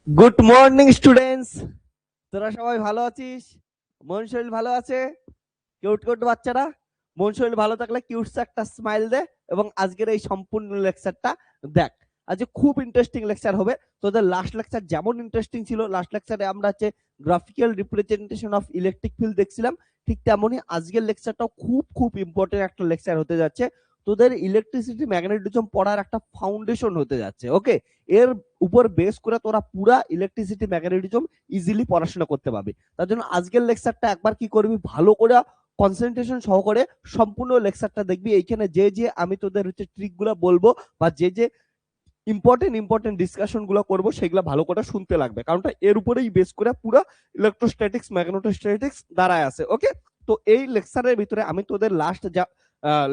Good morning students, তোরা সবাই ভালো আছিস? মন শরীর ভালো আছে? কিউট কিউট বাচ্চারা, মন শরীর ভালো থাকলে কিউট একটা স্মাইল দে এবং আজকের এই সম্পূর্ণ লেকচারটা দেখ। আজকে খুব ইন্টারেস্টিং লেকচার হবে। তোদের লাস্ট লেকচার যেমন ইন্টারেস্টিং ছিল, লাস্ট লেকচারে আমরা হচ্ছে graphical representation of electric field দেখছিলাম, ঠিক তেমনই আজকের লেকচারটাও খুব খুব ইম্পর্টেন্ট একটা লেকচার হতে যাচ্ছে। তোদের ইলেকট্রিসিটি ম্যাগনেটিজম পড়ার একটা ফাউন্ডেশন হতে যাচ্ছে। ওকে, এর উপর বেস করে তোরা পুরা ইলেকট্রিসিটি ম্যাগনেটিজম ইজিলি পড়াশোনা করতে পারবি। তার জন্য আজকের লেকচারটা একবার কি করবি, ভালো করে কনসেন্ট্রেশন সহকারে সম্পূর্ণ লেকচারটা দেখবি। এইখানে যে যে আমি তোদের হচ্ছে ট্রিকগুলো বলবো বা যে যে ইম্পর্টেন্ট ডিসকাশন গুলো করবো সেগুলো ভালো করে শুনতে লাগবে, কারণটা এর উপরেই বেস করে পুরো ইলেকট্রোস্ট্যাটিক্স ম্যাগনেটোস্ট্যাটিক্স দাঁড়ায় আছে। ওকে, তো এই লেকচারের ভিতরে আমি তোদের লাস্ট যা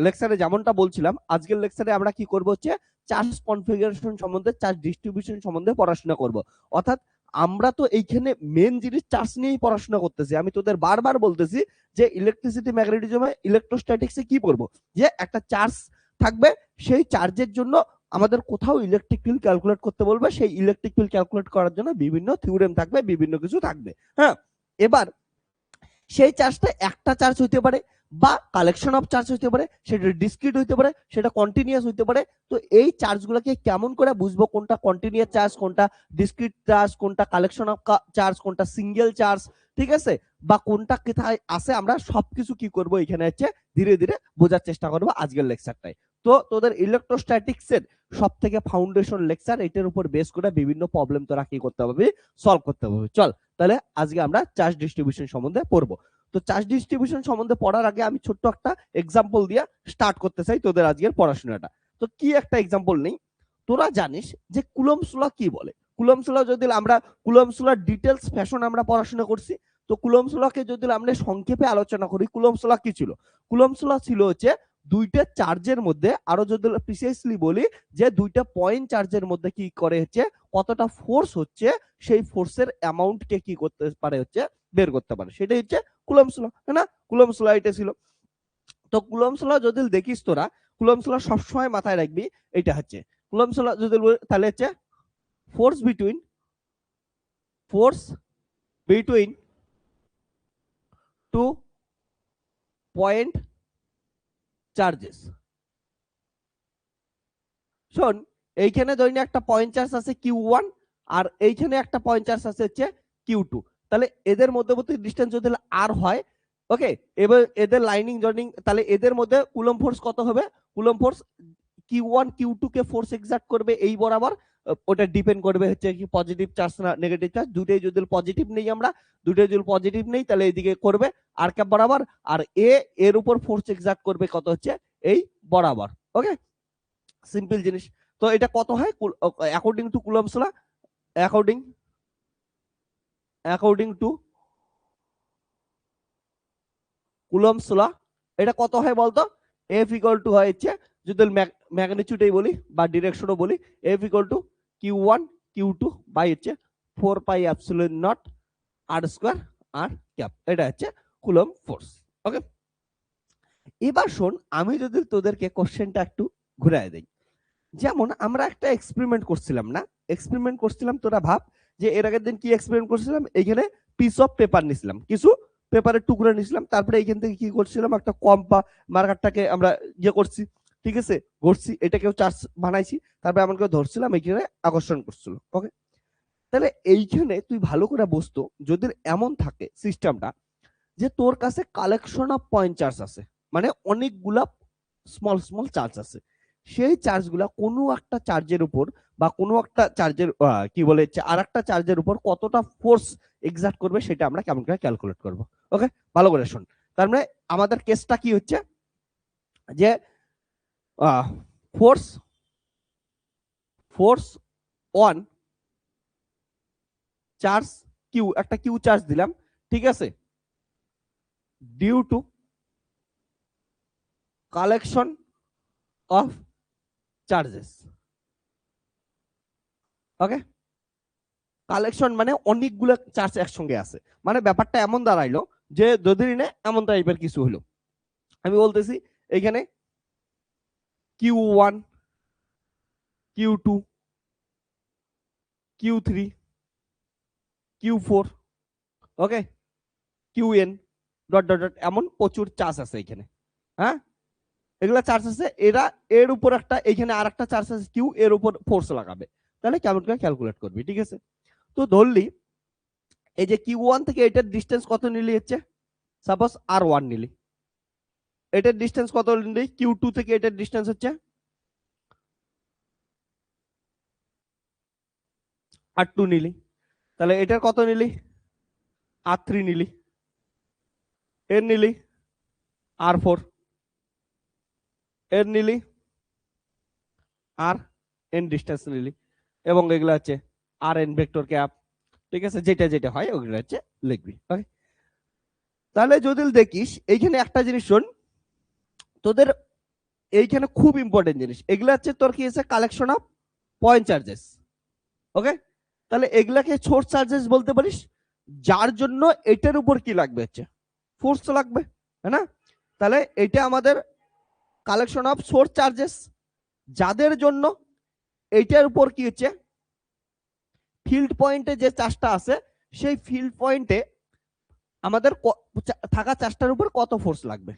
লেকচারে যেমনটা বলছিলাম, আজকের লেকচারে আমরা কি করব হচ্ছে চার্জ কনফিগারেশন সম্বন্ধে, চার্জ ডিস্ট্রিবিউশন সম্বন্ধে পড়াশোনা করব। অর্থাৎ আমরা তো এইখানে মেন জিনিস চার্জ নিয়েই পড়াশোনা করতেছি। আমি তোদের বারবার বলতেছি যে ইলেকট্রিসিটি ম্যাগনেটিজমে ইলেকট্রোস্ট্যাটিক্সে কি করব, যে একটা চার্জ থাকবে, সেই চার্জের জন্য আমাদের কোথাও ইলেকট্রিক ফিল্ড ক্যালকুলেট করতে বলবে, সেই ইলেকট্রিক ফিল্ড ক্যালকুলেট করার জন্য বিভিন্ন থিওরেম থাকবে, বিভিন্ন কিছু থাকবে। হ্যাঁ, এবার সেই চার্জটা একটা চার্জ হইতে পারে বা কালেকশন অফ চার্জ হইতে পারে, সেটা ডিসক্রিট হইতে পারে, সেটা কন্টিনিউয়াস হইতে পারে। তো এই চার্জগুলোকে কেমন করে বুঝবো, কোনটা কন্টিনিউয়াস চার্জ, কোনটা ডিসক্রিট চার্জ, কোনটা কালেকশন অফ চার্জ, কোনটা সিঙ্গেল চার্জ, ঠিক আছে, বা কোনটা কোথায় আছে, আমরা সবকিছু কি করব এখানে হচ্ছে ধীরে ধীরে বোঝার চেষ্টা করবো আজকের লেকচারটাই। তো তোদের ইলেকট্রোস্ট্যাটিক্স এর সব থেকে ফাউন্ডেশন লেকচার, এটার উপর বেস করে বিভিন্ন প্রবলেম তোরা কি করতে পারবি, সলভ করতে পারবি। চল তাহলে আজকে আমরা চার্জ ডিস্ট্রিবিউশন সম্বন্ধে পড়বো। তো চার্জ ডিস্ট্রিবিউশন সম্বন্ধে পড়ার আগে আমি ছোট্ট একটা এক্সাম্পল দিয়ে স্টার্ট করতে চাই তোদের আজকের পড়াশোনাটা। তো কি একটা এক্সাম্পল নেই, তোরা জানিস যে কুলম্বস ল কি বলে? কুলম্বস ল যদি আমরা কুলম্বস লর ডিটেলস ফ্যাশন আমরা পড়াশোনা করছি, তো কুলম্বস লকে যদি আমরা সংক্ষেপে আলোচনা করি, কুলম্বস ল কি ছিল? কুলম্বস ল ছিল হচ্ছে দুইটা চার্জের মধ্যে, আরো যদি প্রিসাইসলি বলি যে দুইটা পয়েন্ট চার্জের মধ্যে কি করে হচ্ছে কতটা ফোর্স হচ্ছে, সেই ফোর্সের অ্যামাউন্ট কে কি করতে পারে হচ্ছে বের করতে পারে, সেটাই হচ্ছে কুলম্বস ল, তাই না? কুলম্বস ল এটা ছিল। তো কুলম্বস ল যদি দেখিস তোরা, কুলম্বস ল সবসময় মাথায় রাখবি, এটা হচ্ছে কুলম্বস ল যদি তাহলে হচ্ছে force between force between two point charges. শোন, এইখানে ধরি একটা পয়েন্ট চার্জ আছে Q1 আর এইখানে একটা পয়েন্ট চার্জ আছে হচ্ছে Q2। তাহলে এদের মধ্যবর্তী ডিসটেন্স যদি আর হয়, ওকে, এবার এদের লাইনিং জয়েনিং, তাহলে এদের মধ্যে কুলম্ব ফোর্স কত হবে? Coulomb force Q1 Q2 K force excerpt করবে এই বরাবর, ওটা ডিপেন্ড করবে হচ্ছে কি পজিটিভ চার্জ না নেগেটিভ চার্জ। দুটোই যদি পজিটিভ নেই, আমরা দুটোই যদি পজিটিভ নেই, তাহলে এইদিকে করবে আর ক্যাপ বরাবর, আর এর উপর ফোর্স এক্সার্ট করবে কত হচ্ছে এই বরাবর। ওকে, সিম্পল জিনিস। তো এটা কত হয় according to Coulomb's law? According according to Coulomb's law এটা কত হয় বলতো? এফ ইকুয়াল টু হয় হচ্ছে, যদি ম্যাগনিটিউডই বলি বা ডিরেকশনও বলি, F equal two Q1 Q2 by হচ্ছে 4 pi epsilon not R square R cap, এটা হচ্ছে কুলম্ব ফোর্স। ওকে, এবার শোন, আমি যদি তোদেরকে কোশ্চেনটা একটু ঘুরায় দেই, যেমন আমরা একটা এক্সপেরিমেন্ট করছিলাম না, এক্সপেরিমেন্ট করছিলাম, তোরা ভাব যে এর আগের দিন কি এক্সপেরিমেন্ট করছিলাম, এইখানে পিস অফ পেপার নিছিলাম, কিছু পেপারের টুকরো নিছিলাম, তারপরে এইখান থেকে কি করছিলাম, একটা কম্পা মার্কারটাকে আমরা ইয়ে করছি, ঠিক আছে, ঘষছি, এটাকেও চার্জ বানাইছি, তারপরে আমাকে ধরছিলাম, এইখানে আকর্ষণ করছিল। ওকে, তাহলে এইখানে তুই ভালো করে বসতো, যদি এমন থাকে সিস্টেমটা যে তোর কাছে কালেকশন অফ পয়েন্ট চার্জ আছে, মানে অনেকগুলা স্মল স্মল চার্জ আছে, সেই চার্জগুলা কোনো একটা চার্জের উপর বা কোনো একটা চার্জের কি বলে আর একটা চার্জের উপর কতটা ফোর্স এক্সার্ট করবে, সেটা আমরা কেমন করে ক্যালকুলেট করব। ওকে, ভালো করে শোন। তার মানে আমাদের কেসটা কি হচ্ছে যে force force on charge q, একটা কিউ চার্জ দিলাম, ঠিক আছে, due to collection of charges. Okay, collection মানে অনেকগুলো চার্জ একসঙ্গে আছে, মানে ব্যাপারটা এমন দাঁড়াইলো যে যদি না এমন টাইপের কিছু হলো। আমি বলতেছি এখানে Q1 Q2 Q3 Q4, ওকে, QN ডট ডট ডট, এমন প্রচুর চার্জ আছে এখানে। হ্যাঁ, এগুলা চার্জ আছে, এরা এর উপর একটা, এখানে আর একটা চার্জ আছে কিউ, এর উপর ফোর্স লাগাবে, তাহলে কেমন করে ক্যালকুলেট করবি, ঠিক আছে। তো ধরলি এই যে Q1 থেকে এটার ডিস্টেন্স কত নিলি হচ্ছে, সাপোজ R1 নিলি, এটার ডিস্টেন্স কত নিলি, Q2 থেকে এটার ডিস্টেন্স হচ্ছে R2 নিলি, তাহলে এটার কত নিলি, R3 নিলি, এর নিলি R4, এর নিলি RN ডিস্টেন্স নিলি, এবং এগুলো হচ্ছে RN ভেক্টর ক্যাপ, ঠিক আছে, যেটা যেটা হয় ওগুলো হচ্ছে লিখবি, ওকে। তাহলে যদি দেখিস এইখানে একটা জিনিস শোন, তোদের এইখানে খুব ইম্পর্টেন্ট জিনিস, এগুলো হচ্ছে তোর কি আছে, কালেকশন অফ পয়েন্ট চার্জেস, ওকে। তাহলে এগুলাকে সোর্স চার্জেস বলতে পারিস, যার জন্য এটার উপর কি লাগবে হচ্ছে ফোর্স লাগবে, হ্যাঁ না। তাহলে এটা আমাদের কালেকশন অফ সোর্স চার্জেস, যাদের জন্য এইটার উপর কি হচ্ছে, ফিল্ড পয়েন্টে যে চার্জটা আছে সেই ফিল্ড পয়েন্টে আমাদের থাকা চার্জটার উপর কত ফোর্স লাগবে।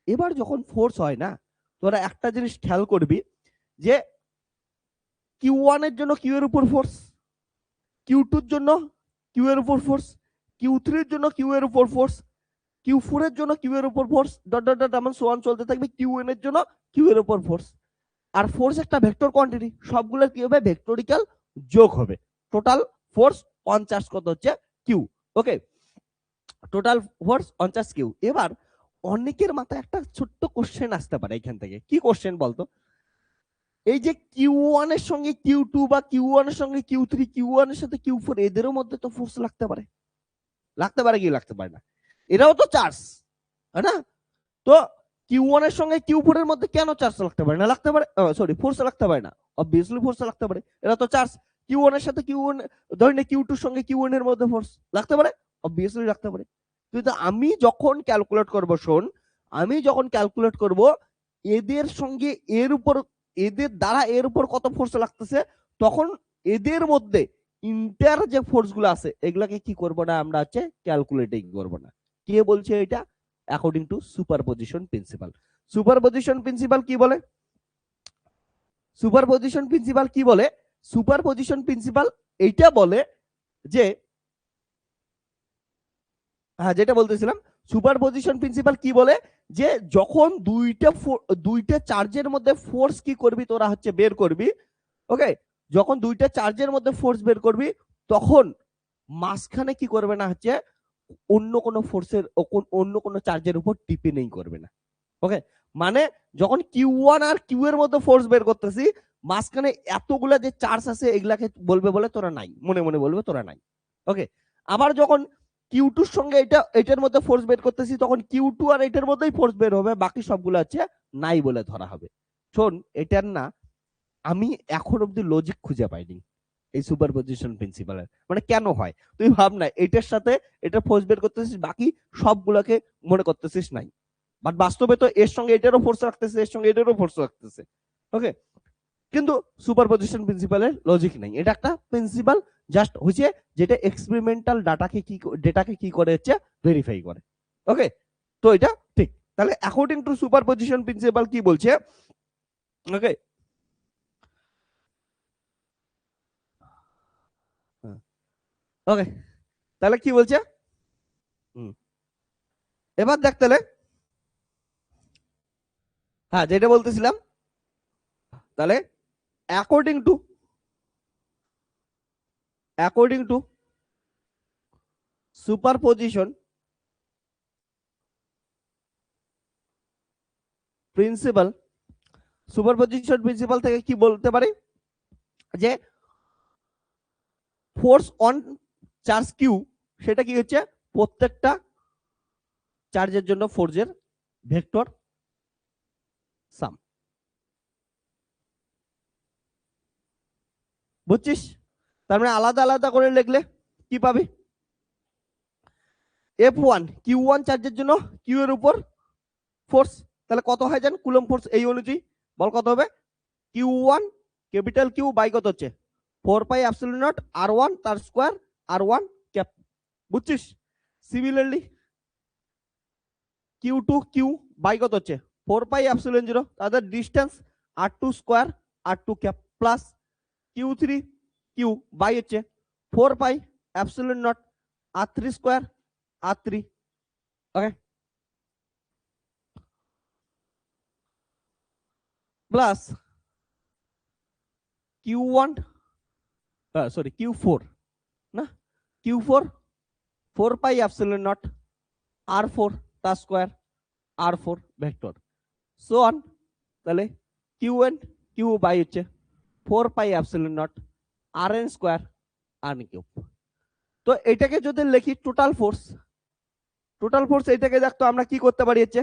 এবার যখন ফোর্স হয় না, তোরা একটা জিনিস খেয়াল করবি যে Q1 এর জন্য কিউ এর উপর ফোর্স, Q2 এর জন্য কিউ এর উপর ফোর্স, Q3 এর জন্য কিউ এর উপর ফোর্স, Q4 এর জন্য কিউ এর উপর ফোর্স, ডট ডট ডট এমন সোয়ান চলতে থাকবে, Qn এর জন্য কিউ এর উপর ফোর্স। আর ফোর্স একটা ভেক্টর কোয়ান্টিটি, সবগুলোর কি হবে, ভেক্টোরিক্যাল যোগ হবে। টোটাল ফোর্স অন চার্জ কত হচ্ছে q, okay, total force on charge q. এবার অনেকের মাথায় একটা ছোট্ট কোশ্চেন আসতে পারে এখান থেকে, কি কোশ্চেন বলতো, এই যে Q1 এর সঙ্গে Q2 বা Q1 এর সঙ্গে Q3, Q1 এর সাথে Q4, এদেরও মধ্যে তো ফোর্স লাগতে পারে, লাগতে পারে কি লাগতে পারে না, এরাও তো চার্জ, তাই না। তো Q1 এর সঙ্গে Q4 এর মধ্যে কেন চার্জ লাগতে পারে না, লাগতে পারে, সরি ফোর্স লাগতে পারে না, অবভিয়াসলি ফোর্স লাগতে পারে, এরা তো চার্জ। Q1 এর সাথে Q1, ধরি না Q2 এর সঙ্গে Q1 এর মধ্যে ফোর্স লাগতে পারে, অবভিয়াসলি লাগতে পারে। কিন্তু আমি যখন ক্যালকুলেট করব, শোন, আমি যখন ক্যালকুলেট করব এদের সঙ্গে এর উপর, এদের দ্বারা এর উপর কত ফোর্স লাগতেছে, তখন এদের মধ্যে ইন্টার যে ফোর্স গুলো আছে এগুলাকে কি করব না, আমরা হচ্ছে ক্যালকুলেটিং করব না। কে বলছে এটা, according to superposition principal. Superposition principal কি বলে, সুপারপজিশন প্রিন্সিপাল কি বলে, সুপারপজিশন প্রিন্সিপাল এইটা বলে যে, হ্যাঁ যেটা বলতেছিলাম, সুপারপজিশন প্রিন্সিপাল কি বলে, যে যখন দুইটা চার্জের মধ্যে ফোর্স কি করবি তোরা হচ্ছে বের করবি, ওকে, যখন দুইটা চার্জের মধ্যে ফোর্স বের করবি, তখন মাঝখানে কি করবে না হচ্ছে অন্য কোনো ফোর্সের, অন্য কোনো চার্জের উপর ডিপেন্ডিং করবে না, ওকে। মানে যখন Q1 আর কিউ এর মধ্যে ফোর্স বের করতেছি, মাঝখানে এতগুলা যে চার্জ আছে এগুলাকে বলবে বলে তোরা নাই, মনে মনে বলবে তোরা নাই, ওকে। আবার যখন Q2 এর সঙ্গে এটার মধ্যে ফোর্স বের করতেছি, তখন Q2 আর এটার মধ্যেই ফোর্স বের হবে, বাকি সবগুলো আছে নাই বলে ধরা হবে। শোন, এটার না আমি এখন অব্দি লজিক খুঁজে পাইনি এই সুপারপজিশন প্রিন্সিপালের, মানে কেন হয়, তুই ভাব না, এটার সাথে এটা ফোর্স বের করতেছিস, বাকি সবগুলোকে মনে করতেছিস নাই, বাট বাস্তবে তো এর সঙ্গে এটারও ফোর্স রাখতেছে, এর সঙ্গে এটারও ফোর্স রাখতেছে, ওকে। কিন্তু সুপারপজিশন প্রিন্সিপালের লজিক নাই, এটা একটা প্রিন্সিপাল জাস্ট হচ্ছে যেটা এক্সপেরিমেন্টাল ডেটাকে কি করে হচ্ছে ভেরিফাই করে, ওকে। তো এটা ঠিক। তাহলে অ্যাকর্ডিং টু সুপারপজিশন প্রিন্সিপাল কি বলছে, ওকে, ওকে, তাহলে কি বলছে, এবার দেখ তাহলে, হ্যাঁ যেটা বলতেছিলাম, তাহলে according to superposition principal, superposition principal থেকে কি বলতে পারি, যে ফোর্স অন চার্জ কিউ সেটা কি হচ্ছে প্রত্যেকটা চার্জের জন্য ফোর্সের ভেক্টর সাম, বুঝছিস। তার মানে আলাদা আলাদা করে লিখলে কি পাবি, F1 Q1 চার্জের জন্য কিউ এর উপর ফোর্স, তাহলে কত হয় জান কুলম্ব ফোর্স, এই অনুযায়ী বল কত হবে, Q1 ক্যাপিটাল কিউ বাই কত হচ্ছে 4 পাই এপসিলন নট R1 তার স্কয়ার R1 ক্যাপ বুঝছিস? Similarly Q two Q by কত হচ্ছে 4 পাই এপসিলন 0, তাদের ডিস্টেন্স r2 স্কোয়ার প্লাস কিউ3 কিউ বাই হচ্ছে 4 pi epsilon 0 r3 square r3। Okay, plus Q one sorry কিউ4 না, কিউ4 4 পাই এপসিলন 0 r4 তার square r4 vector so on. তাহলে কিউ এন কিউ বাই হচ্ছে 4 pi epsilon 0 rn square r cube. তো এটাকে যদি লিখি টোটাল ফোর্স এটাকে দেখতো আমরা কি করতে পারি হচ্ছে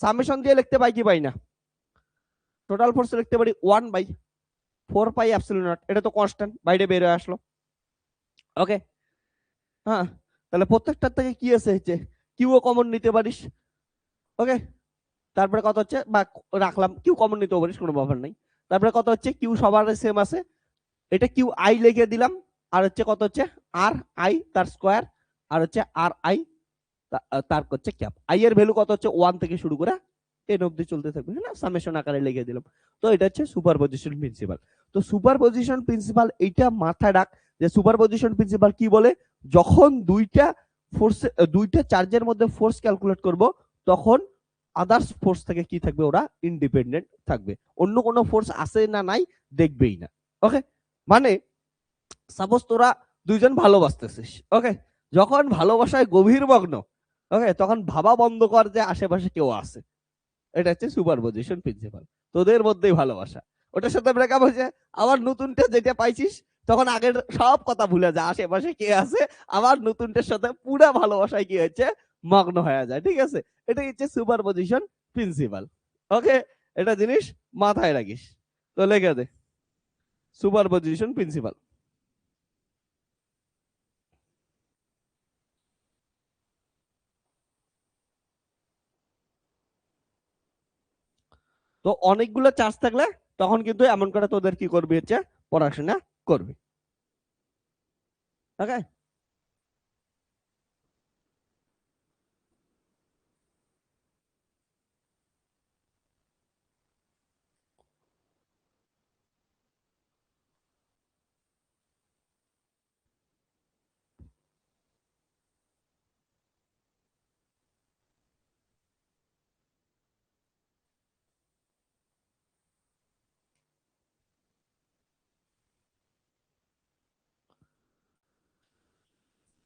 সামেশন দিয়ে লিখতে পাই কি পাই না। টোটাল ফোর্স লিখতে পারি 1/4 পাই এপসিলন 0, এটা তো কনস্ট্যান্ট বাইরে বের হয়ে আসলো। ওকে, হ্যাঁ, তাহলে প্রত্যেকটার থেকে কি আছে হচ্ছে কিউও কমন নিতে পারিস। ওকে, তারপরে কত হচ্ছে বা রাখলাম কিউ কমন নিতে পারিস, কোনো ব্যাপার নাই। তারপরে কত হচ্ছে কিউ সবার সেম আছে, এটা কিউ আই লিখে দিলাম। আর হচ্ছে কত হচ্ছে আর আই তার স্কোয়ার, আর হচ্ছে আর আই তার হচ্ছে ক্যাপ। আই এর ভ্যালু কত হচ্ছে 1 থেকে শুরু করে 10 অবধি চলতে থাকবে, হ্যাঁ, সামেশন আকারে লিখে দিলাম। তো এটা হচ্ছে সুপারপজিশন প্রিন্সিপাল। তো সুপারপজিশন প্রিন্সিপাল এইটা মাথায় রাখ যে সুপারপজিশন প্রিন্সিপাল কি বলে, যখন দুইটা চার্জের মধ্যে ফোর্স ক্যালকুলেট করব তখন আদার্স ফোর্স থেকে কি থাকবে, ওরা ইন্ডিপেন্ডেন্ট থাকবে, অন্য কোনো ফোর্স আছে না নাই দেখবেই না। ওকে, মানে সাপোজ তোরা দুইজন ভালোবাসতেছিস, ওকে, যখন ভালোবাসায় গভীর মগ্ন, ওকে, তখন ভাবা বন্ধ কর যে আশেপাশে কেউ আছে। এটা হচ্ছে সুপারপজিশন প্রিন্সিপাল। তোদের মধ্যেই ভালোবাসা, ওটার সাথে ব্রেকআপ হয়েছে, আবার নতুনটা যেটা পাইছিস তখন আগের সব কথা ভুলে যা, আশেপাশে কে আছে, আবার নতুনটার সাথে পুরা ভালোবাসায় কি হচ্ছে মগ্ন হয়ে যায়। ঠিক আছে, এটা হচ্ছে সুপারপজিশন প্রিন্সিপাল। ওকে, এটা জিনিস মাথায় রাখিস। তো লেখে দে সুপারপজিশন প্রিন্সিপাল। তো অনেকগুলো চার্জ থাকলে তখন কিন্তু এমন করে তোদের কি করবি হচ্ছে পড়াশোনা করবি। ওকে,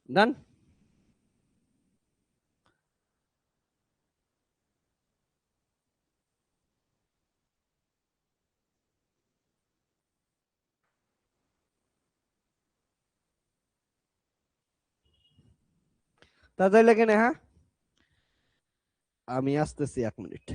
ডান। তাদের লেগে নে, হ্যাঁ, আমি আসতেছি 1 মিনিট।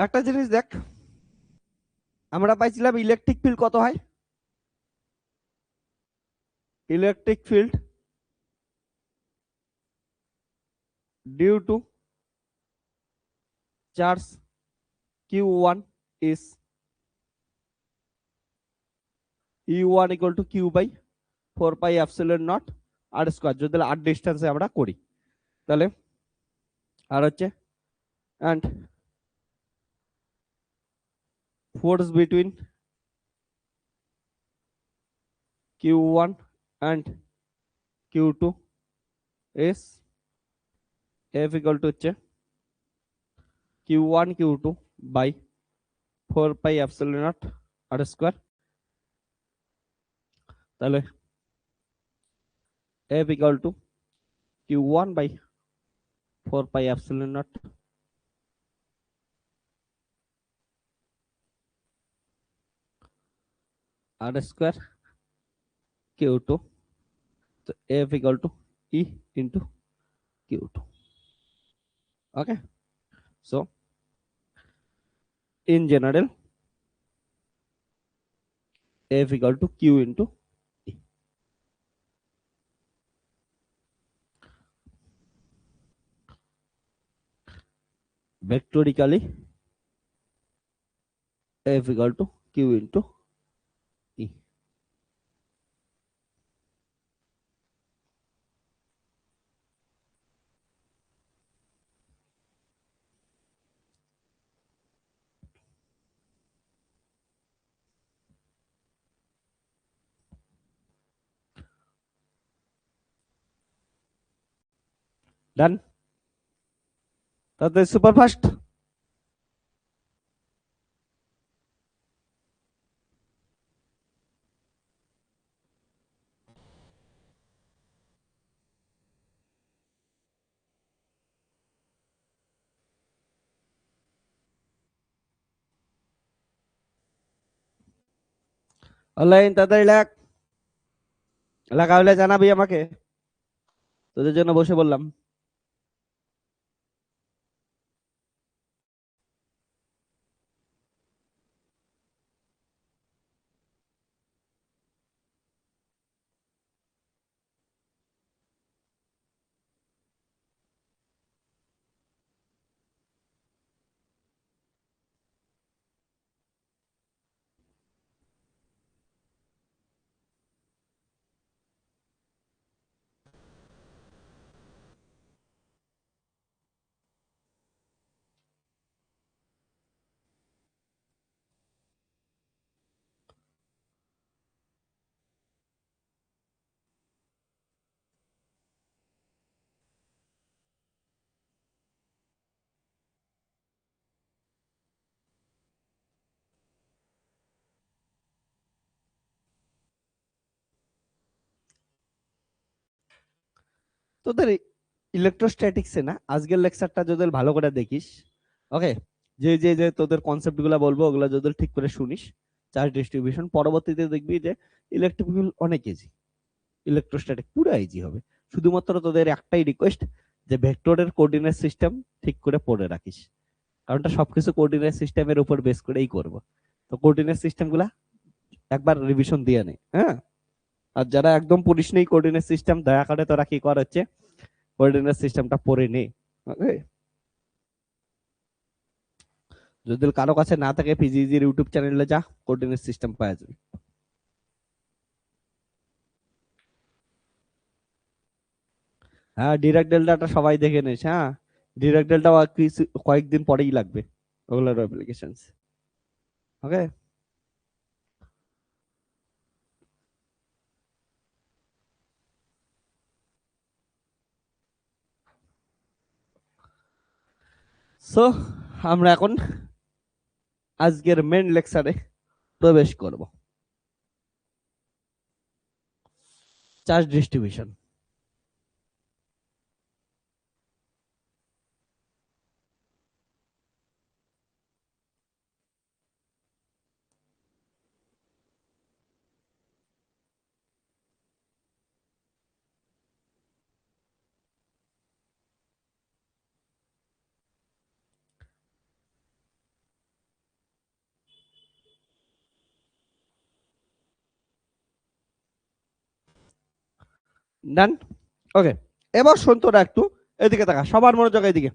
একটা জিনিস দেখ, আমরা পাইছিলাম ইলেকট্রিক ফিল্ড কত হয়? Electric field due to charge Q1 is E1 equal to Q by 4 pi epsilon naught r square, যদি আর ডিস্টেন্সে আমরা করি তাহলে আর হচ্ছে and force between Q1 and Q2 is F equal to হচ্ছে Q1 Q2 by 4 pi epsilon naught r square, তাহলে F equal to Q1 by 4 pi epsilon naught r square Q2, so F equal to E into Q2. Okay, so in general F equal to Q into E. Vectorically F equal to Q into E. Done? তাহলে super fast. Online তাড়াতাড়ি লেখ, লেখা হলে জানাবি আমাকে, তোদের জন্য বসে বললাম। তোদের ইলেকট্রোস্ট্যাটিক্সে না আজকের লেকচারটা যদি ভালো করে দেখিস, ওকে, যে যে যে তোদের কনসেপ্ট গুলা বলবো ওগুলা যদি ঠিক করে শুনিস, চার্জ ডিস্ট্রিবিউশন, পরবর্তীতে দেখবি যে ইলেকট্রিক ফিল্ড অনেক ইজি, ইলেকট্রোস্ট্যাটিক পুরো ইজি হবে। শুধুমাত্র তোদের একটাই রিকোয়েস্ট যে ভেক্টরের কোঅর্ডিনেট সিস্টেম ঠিক করে পড়ে রাখিস, কারণটা সবকিছু কোঅর্ডিনেট সিস্টেমের উপর বেস করেই করব। তো কোঅর্ডিনেট সিস্টেম গুলা একবার রিভিশন দিয়ে নে, হ্যাঁ। আর যারা একদম পড়িস নেই কোঅর্ডিনেট সিস্টেম, দয়া করে তোরা কি কর হচ্ছে কোঅর্ডিনেট সিস্টেমটা পড়ে নে, ওকে। যদি কারো কাছে না থাকে পিজিজির ইউটিউব চ্যানেলে যা, কোঅর্ডিনেট সিস্টেম পাওয়া যাবে। হ্যাঁ, ডিরেক্ট ডেল্টাটা সবাই দেখে নিস, হ্যাঁ। ডিরেক্ট ডেল্টা কয়েকদিন পরেই লাগবে ওগুলোর অ্যাপ্লিকেশনস, ওকে। সো আমরা এখন আজকের মেন লেকচারে প্রবেশ করব, চার্জ ডিস্ট্রিবিউশন। ডান। ওকে, এবার শোন তোরা একটু এদিকে তাকা, সবার মনোযোগ এদিকে।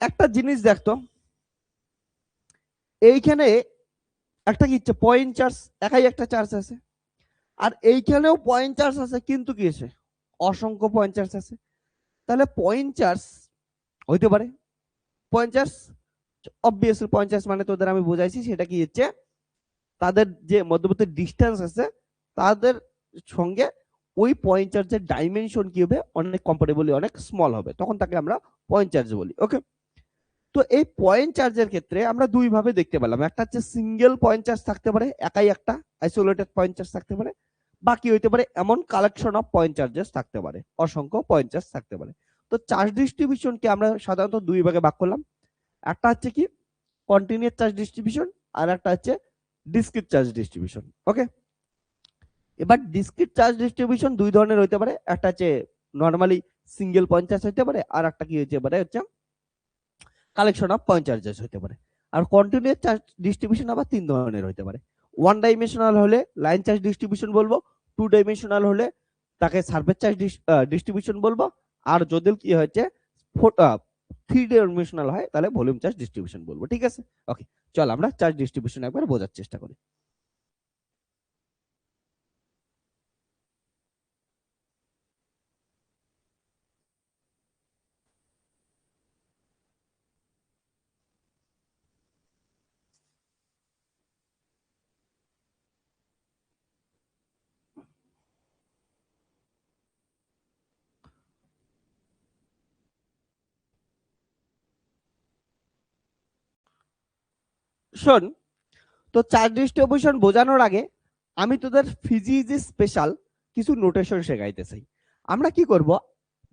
একটা জিনিস দেখতো, এইখানে একটা কি হচ্ছে পয়েন্ট চার্জ, একাই একটা চার্জ আছে, আর এইখানেও পয়েন্ট চার্জ আছে, কিন্তু কি আছে অসংখ্য পয়েন্ট চার্জ আছে। তাহলে পয়েন্ট চার্জ হইতে পারে, point charge obviously point charge মানে তোদের আমি বুঝাইছি সেটা কি হচ্ছে তাদের যে মধ্যবর্তী ডিস্টেন্স আছে তাদের সঙ্গে ওই পয়েন্ট চার্জের ডাইমেনশন কি হবে অনেক কম্পারেবলি অনেক স্মল হবে, তখন তাকে আমরা পয়েন্ট চার্জ বলি। ওকে, তো এই পয়েন্ট চার্জের ক্ষেত্রে আমরা দুই ভাবে দেখতে পেলাম, একটা হচ্ছে সিঙ্গেল পয়েন্ট চার্জ থাকতে পারে, একাই একটা আইসোলেটেড পয়েন্ট চার্জ থাকতে পারে, বাকি হইতে পারে এমন কালেকশন অফ পয়েন্ট চার্জেস থাকতে পারে, অসংখ্য পয়েন্ট চার্জ থাকতে পারে। তো চার্জ ডিস্ট্রিবিউশনকে আমরা সাধারণত দুই ভাগে ভাগ করলাম, একটা হচ্ছে কি কন্টিনিউয়াস চার্জ ডিস্ট্রিবিউশন, আর একটা হচ্ছে ডিসক্রিট চার্জ ডিস্ট্রিবিউশন। ওকে, এবার ডিসক্রিট চার্জ ডিস্ট্রিবিউশন দুই ধরনের হইতে পারে, একটা হচ্ছে নরমালি সিঙ্গেল পয়েন্ট চার্জ হইতে পারে, আর একটা কি হইতে পারে হচ্ছে কালেকশন অফ পয়েন্ট চার্জেস হইতে পারে। আর কন্টিনিউয়াস চার্জ ডিস্ট্রিবিউশন আবার তিন ধরনের হইতে পারে, ওয়ান ডাইমেনশনাল হলে লাইন চার্জ ডিস্ট্রিবিউশন বলবো, টু ডাইমেনশনাল হলে তাকে সারফেস চার্জ ডিস্ট্রিবিউশন বলবো, আর যদি কি হচ্ছে থ্রি ডাইমেনশনাল হয় তাহলে ভলিউম চার্জ ডিস্ট্রিবিউশন বলবো। ঠিক আছে, ওকে, চল আমরা চার্জ ডিস্ট্রিবিউশন একবার বোঝার চেষ্টা করি। শোন, তো চার্জ ডিস্ট্রিবিউশন বোঝানোর আগে আমি তোদের ফিজিক্স স্পেশাল কিছু নোটেশন শেখাইতে চাই। আমরা কি করব,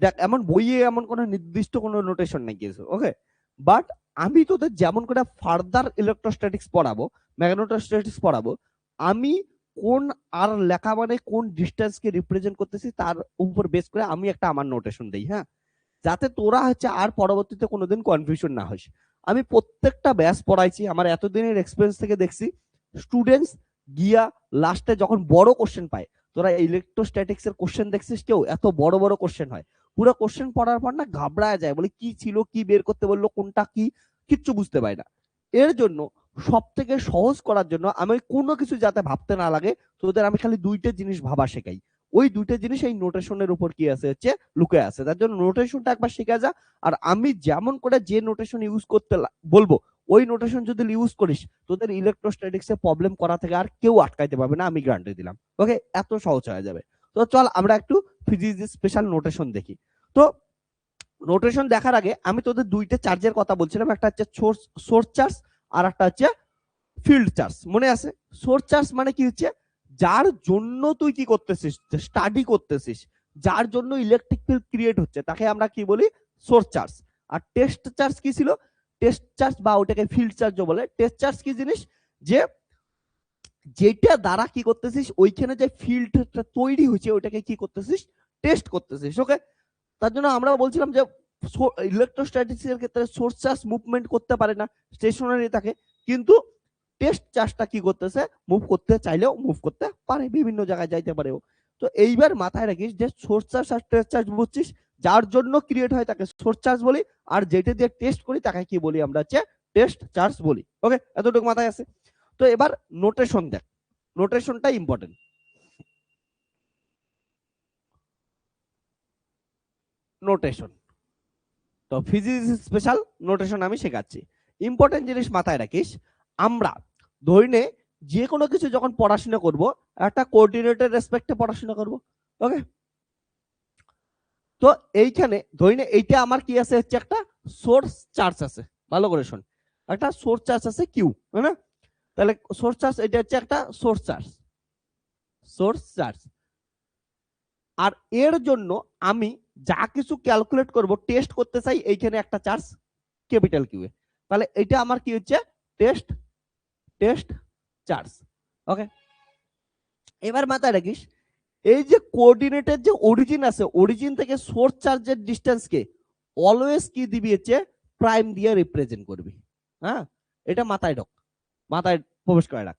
দেখ এমন বইয়ে এমন কোনো নির্দিষ্ট কোনো নোটেশন নাই কিছু, ওকে, বাট আমি তোদের যেমন করে ফার্দার ইলেকট্রোস্ট্যাটিক্স পড়াবো, ম্যাগনেটোস্ট্যাটিক্স পড়াবো, আমি কোন আর লেখা মানে কোন ডিস্টেন্সকে রিপ্রেজেন্ট করতেছি তার উপর বেস করে আমি একটা আমার নোটেশন দেই, হ্যাঁ, যাতে তোরা হচ্ছে আর পরবর্তীতে কোনোদিন কনফিউশন না হয়। আমি প্রত্যেকটা ব্যাচ পড়াইছি, আমার এতদিনের এক্সপিরিয়েন্স থেকে দেখছি স্টুডেন্টস গিয়া লাস্টে যখন বড় কোশ্চেন পায়, তোরা ইলেকট্রোস্ট্যাটিক্স এর কোশ্চেন দেখছিস কেউ এত বড় বড় কোশ্চেন হয়, পুরো কোশ্চেন পড়ার পর না ঘাবড়ায় যায়, বলে কি ছিল, কি বের করতে বললো, কোনটা কি, কিচ্ছু বুঝতে পারে না। এর জন্য সব থেকে সহজ করার জন্য আমি কোনো কিছু যাতে ভাবতে না লাগে, তোদের আমি খালি দুইটা জিনিস ভাবা শেখাই, ওই দুইটা জিনিস এই নোটেশনের উপর কি আছে হচ্ছে লুকে আছে, তার জন্য নোটেশনটা একবার শেখা যা। আর আমি যেমন করে যে নোটেশন ইউজ করতে বলবো ওই নোটেশন যদি ইউজ করিস, তোদের ইলেকট্রোস্ট্যাটিক্সে প্রবলেম করা থেকে আর কেউ আটকাইতে পারবে না, আমি গ্যারান্টি দিলাম। ওকে, এত সহজ হয়ে যাবে। তো চল আমরা একটু ফিজিক্স স্পেশাল নোটেশন দেখি। তো নোটেশন দেখার আগে আমি তোদের দুইটা চার্জের কথা বলছিলাম, একটা হচ্ছে সোর্স চার্জ আর একটা হচ্ছে ফিল্ড চার্জ। মনে আছে সোর্স চার্জ মানে কি হচ্ছে, যার জন্য তুই কি করতেছিস, স্টাডি করতেছিস, যার জন্য ইলেকট্রিক ফিল্ড ক্রিয়েট হচ্ছে, তাকে আমরা কি বলি সোর্স চার্জ। আর টেস্ট চার্জ কি ছিল, টেস্ট চার্জ বা ওটাকে ফিল্ড চার্জও বলে। টেস্ট চার্জ কি জিনিস, যে যেটা দ্বারা কি করতেছিস ওইখানে যে ফিল্ডটা তৈরি হয়েছে ওইটাকে কি করতেছিস টেস্ট করতেছিস। ওকে, তার জন্য আমরা বলছিলাম যে ইলেকট্রোস্ট্যাটিক্স এর ক্ষেত্রে সোর্স চার্জ মুভমেন্ট করতে পারে না, স্টেশনারি থাকে, কিন্তু টেস্ট চার্জটা কি করতেছে মুভ করতে চাইলেও মুভ করতে পারে, বিভিন্ন জায়গায় যাইতে পারেও। তো এইবার মাথায় রাখিস যে সোর্স চার্জ আর টেস্ট চার্জ বুঝছিস, যার জন্য ক্রিয়েট হয় তাকে সোর্স চার্জ বলি, আর যেটা দিয়ে টেস্ট করি তাকে কি বলি আমরা হচ্ছে টেস্ট চার্জ বলি। ওকে, এতটুকু মাথায় আছে। তো এবার নোটেশন দেখ, নোটেশনটা ইম্পর্টেন্ট। নোটেশন, তো ফিজিক্স স্পেশাল নোটেশন আমি শেখাচ্ছি। ইম্পর্টেন্ট জিনিস মাথায় রাখিস, আমরা ধরে নে যে কোনো কিছু যখন পড়াশোনা করব একটা কোঅর্ডিনেটের রেসপেক্টে পড়াশোনা করব। ওকে, তো এইখানে ধরে নে এইটা আমার কি আছে হচ্ছে একটা সোর্স চার্জ আছে, ভালো করে শোন, একটা সোর্স চার্জ আছে কিউ, তাই না? তাহলে সোর্স চার্জ এটা হচ্ছে একটা সোর্স চার্জ, সোর্স চার্জ। আর এর জন্য আমি যা কিছু ক্যালকুলেট করব টেস্ট করতে চাই এইখানে একটা চার্জ ক্যাপিটাল কিউ এ, তাহলে এটা আমার কি হচ্ছে টেস্ট টেস্ট চার্জ। ওকে, এবার মাথায় রাখিস এই যে কোঅর্ডিনেটের যে অরিজিন আছে, অরিজিন থেকে সোর্স চার্জের ডিসটেন্সকে অলওয়েজ কি দিবি হচ্ছে প্রাইম দিয়ে রিপ্রেজেন্ট করবি। হ্যাঁ, এটা মাথায় ঢোক, মাথায় প্রবেশ করে রাখ।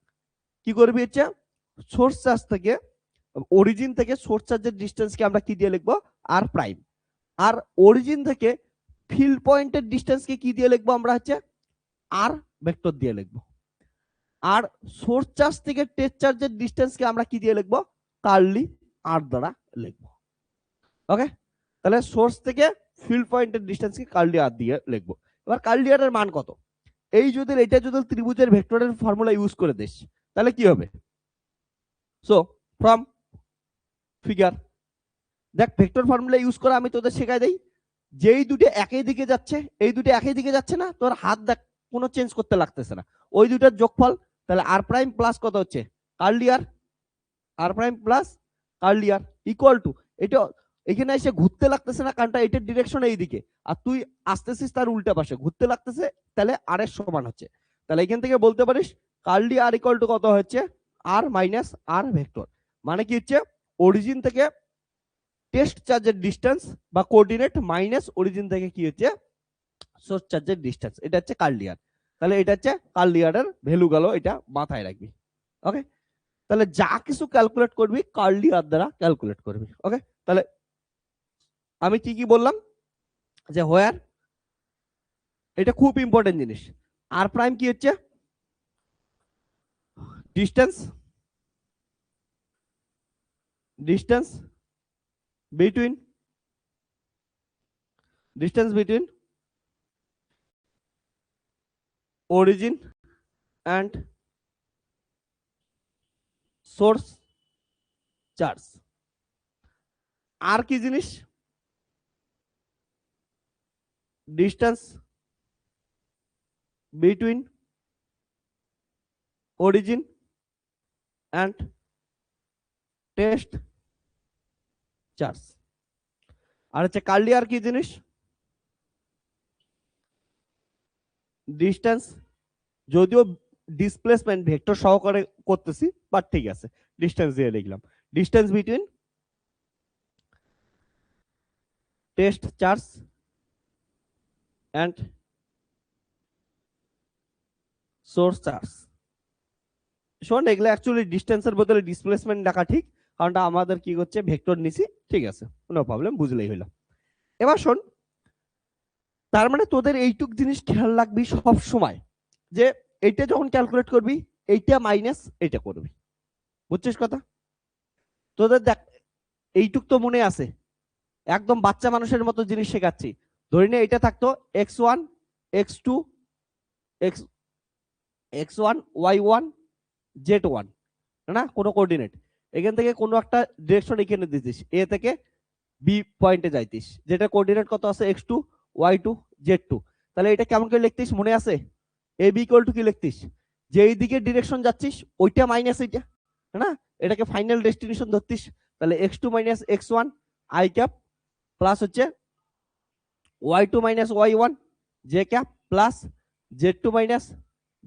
কি করবি হচ্ছে সোর্স চার্জ থেকে অরিজিন থেকে সোর্স চার্জের ডিস্টেন্সকে আমরা কি দিয়ে লিখবো? আর প্রাইম। আর অরিজিন থেকে ফিল্ড পয়েন্টের ডিস্টেন্সকে কি দিয়ে লিখবো? আমরা হচ্ছে আর ভেক্টর দিয়ে লিখবো। আর সোর্স চার্জ থেকে টেস্ট চার্জের ডিস্টেন্সকে আমরা কি দিয়ে লিখবো? কার্লি আর দ্বারা লিখবো। ওকে, তাহলে সোর্স থেকে ফিল্ড পয়েন্টের ডিস্টেন্সকে কার্লি আর দিয়ে লিখবো। এবার কার্লি আর এর মান কত? এই যদি এটা যদি ত্রিভুজের ভেক্টরের ফর্মুলা ইউজ করে দিস তাহলে কি হবে? সো ফ্রম ফিগার, দেখ ভেক্টর ফর্মুলা ইউজ করা আমি তোদের শেখাই দেই। যেই দুটো একই দিকে যাচ্ছে, এই দুটো একই দিকে যাচ্ছে না, তোর হাত দেখ কোনো চেঞ্জ করতে লাগতেছে না, ওই দুটার যোগফল। তাহলে আর প্রাইম প্লাস কত হচ্ছে? Curly r, r prime plus curly r equal to, এটা এখানে এসে ঘুরতে লাগতেছে না, কারণটা এটার ডিরেকশন এইদিকে, আর তুই আসতেছিস তার উল্টা পাশে, ঘুরতে লাগতেছে, তাহলে আর এর সমান হচ্ছে। তাহলে এখান থেকে বলতে পারিস কার্লি আর ইকুয়াল টু কত হচ্ছে? আর মাইনাস আর ভেক্টর। মানে কি হচ্ছে? অরিজিন থেকে টেস্ট চার্জের ডিস্টেন্স বা কোঅর্ডিনেট মাইনাস অরিজিন থেকে কি হচ্ছে? সোর্স চার্জের ডিস্টেন্স। এটা হচ্ছে কার্লি আর। তাহলে এটা হচ্ছে কার্লি আর এর ভ্যালু গেল, এটা মাথায় রাখবি। ওকে, তাহলে যা কিছু ক্যালকুলেট করবি কার্লি আর দ্বারা ক্যালকুলেট করবি। ওকে, তাহলে আমি কি কি বললাম যে হোয়ার, এটা খুব ইম্পর্টেন্ট জিনিস। আর প্রাইম কি হচ্ছে? Distance, distance between, distance between origin and source charge। আর কি জিনিস? Distance between origin and test charge। আর হচ্ছে কার্লি আর কি জিনিস? ডিস্টেন্স, যদিও ডিসপ্লেসমেন্ট ভেক্টর সহকারে করতেছি বাট ঠিক আছে, ডিস্টেন্স দিয়ে লিখলাম। Distance between test charge and source charge. শোন, এগুলো অ্যাকচুয়ালি ডিস্টেন্সের বদলে ডিসপ্লেসমেন্ট ডাকা ঠিক, কারণটা আমাদের কি হচ্ছে ভেক্টর নিছি, ঠিক আছে, কোনো প্রবলেম, বুঝলেই হলো। এবার শোন, তার মানে তোদের এইটুক জিনিস খেয়াল রাখবি সব সময়, যে এইটা যখন ক্যালকুলেট করবি এইটা মাইনাস এটা করবি, বুঝছিস কথা? তোদের দেখ এইটুক তো মনে আছে, একদম বাচ্চা মানুষের মতো জিনিস শেখাচ্ছি। ধরে নে এটা থাকতো x1 x2 x1 y1 z1, না কোনো কোঅর্ডিনেট, এখান থেকে কোনো একটা ডিরেকশন এখানে দিতিস, এ থেকে বি পয়েন্টে যাইতিস, যেটা কোঅর্ডিনেট কত আছে x2 y2 z2। তাহলে এটা কেমন করে লিখতিস মনে আছে? এ বি ইকুয়াল টু কি লিখতিস? যে এই দিকে ডিরেকশন যাচ্ছিস ওইটা মাইনাস এইটা, না, এটাকে ফাইনাল ডেস্টিনেশন ধরতিস। তাহলে x2 minus x1 i cap plus হচ্ছে y2 minus y1 j cap plus z2 minus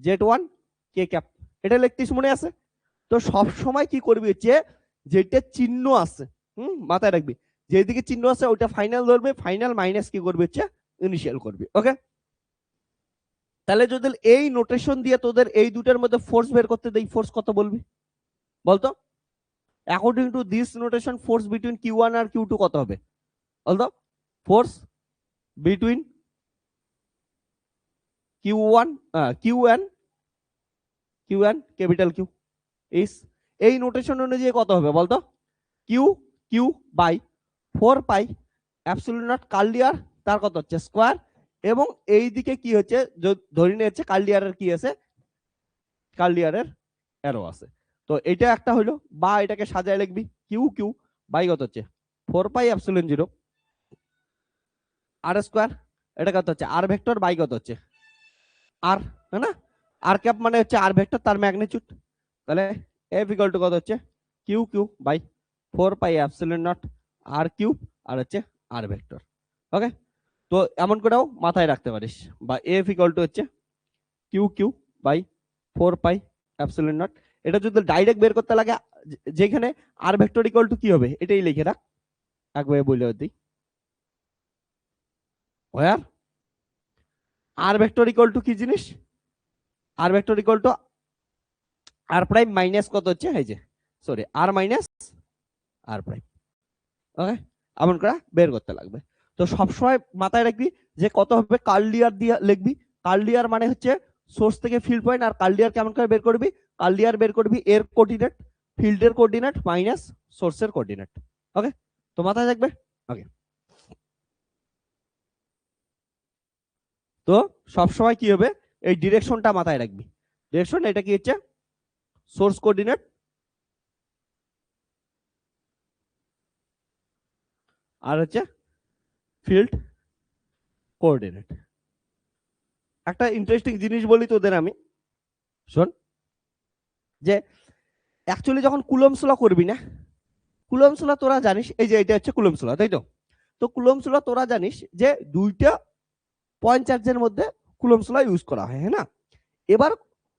z1 k cap, এটা লিখতিস মনে আছে? তো সব সময় কি করবি হচ্ছে যেটা চিহ্ন আছে, মাথায় রাখবি, যেদিকে চিহ্ন আছে ওটা ফাইনাল ধরবে, ফাইনাল মাইনাস কি করবে হচ্ছে ইনিশিয়াল করবি। ওকে, তাহলে যদি এই নোটেশন দিয়ে তোদের এই দুটার মধ্যে ফোর্স বের করতে দেই, ফোর্স কত বলবি বলতো? According to this notation force between q1 আর q2 কত হবে বলতো? Force between q1 qn capital Q is, এই নোটেশন অনুযায়ী কত হবে বলতো? Q Q by 4 pi absolute naught curly R, তার কত হচ্ছে স্কয়ার, এবং এই দিকে কি হচ্ছে ধরে নিয়ে হচ্ছে কার্লি আর এর কি আছে, কার্লি আর এর অ্যারো আছে। তো এটা একটা হইলো, বা এটাকে সাজায় লিখবি কিউ কিউ বাই কত হচ্ছে 4 পাই অ্যাবসলিউট 0 আর স্কয়ার, এটা কত হচ্ছে আর ভেক্টর বাই কত হচ্ছে আর, না আর ক্যাপ মানে হচ্ছে আর ভেক্টর তার ম্যাগনিটিউড। তাহলে এফ ইকুয়াল টু কত হচ্ছে Q Q by 4 pi absolute naught R cube R হচ্ছে আর ভেক্টর। ওকে, তো এমন করেও মাথায় রাখতে পারিস, বা এফ ইকুয়াল টু হচ্ছে Q Q by 4 pi absolute nought. এটা যদি ডাইরেক্ট বের করতে লাগে, যেখানে আর ভেক্টর ইকুয়াল টু কি হবে এটাই লিখে রাখ, একবারে বলে দিই, where R vector equal to কি জিনিস? R vector equal to R prime minus কত হচ্ছে, এই যে sorry R minus R prime. Okay, এমন করে বের করতে লাগবে। তো সবসময় মাথায় রাখবি যে কত হবে কার্লিয়ার দিয়ে লিখবি। কার্লিয়ার মানে হচ্ছে সোর্স থেকে ফিল্ড পয়েন্ট, আর কার্লিয়ার কেমন করে বের করবি? কার্লিয়ার বের করবি এর কোঅর্ডিনেট, ফিল্ডের কোঅর্ডিনেট মাইনাস সোর্সের কোঅর্ডিনেট। ওকে, তো মাথায় রাখবে। ওকে, তো সবসময় কি হবে, এই ডিরেকশনটা মাথায় রাখবি। ডিরেকশন এটা কি হচ্ছে সোর্স কোঅর্ডিনেট আর হচ্ছে ফিল্ড কোঅর্ডিনেট। একটা ইন্টারেস্টিং জিনিস বলি তোদের আমি, শোন, যে অ্যাকচুয়ালি যখন কুলম্বস ল করবি না, কুলম্বস ল তোরা জানিস, এই যে এটা হচ্ছে কুলম্বস ল, তাই তো? তো কুলম্বস ল তোরা জানিস যে দুইটা পয়েন্ট চার্জের মধ্যে কুলম্বস ল ইউজ করা হয়, হ্যাঁ না? এবার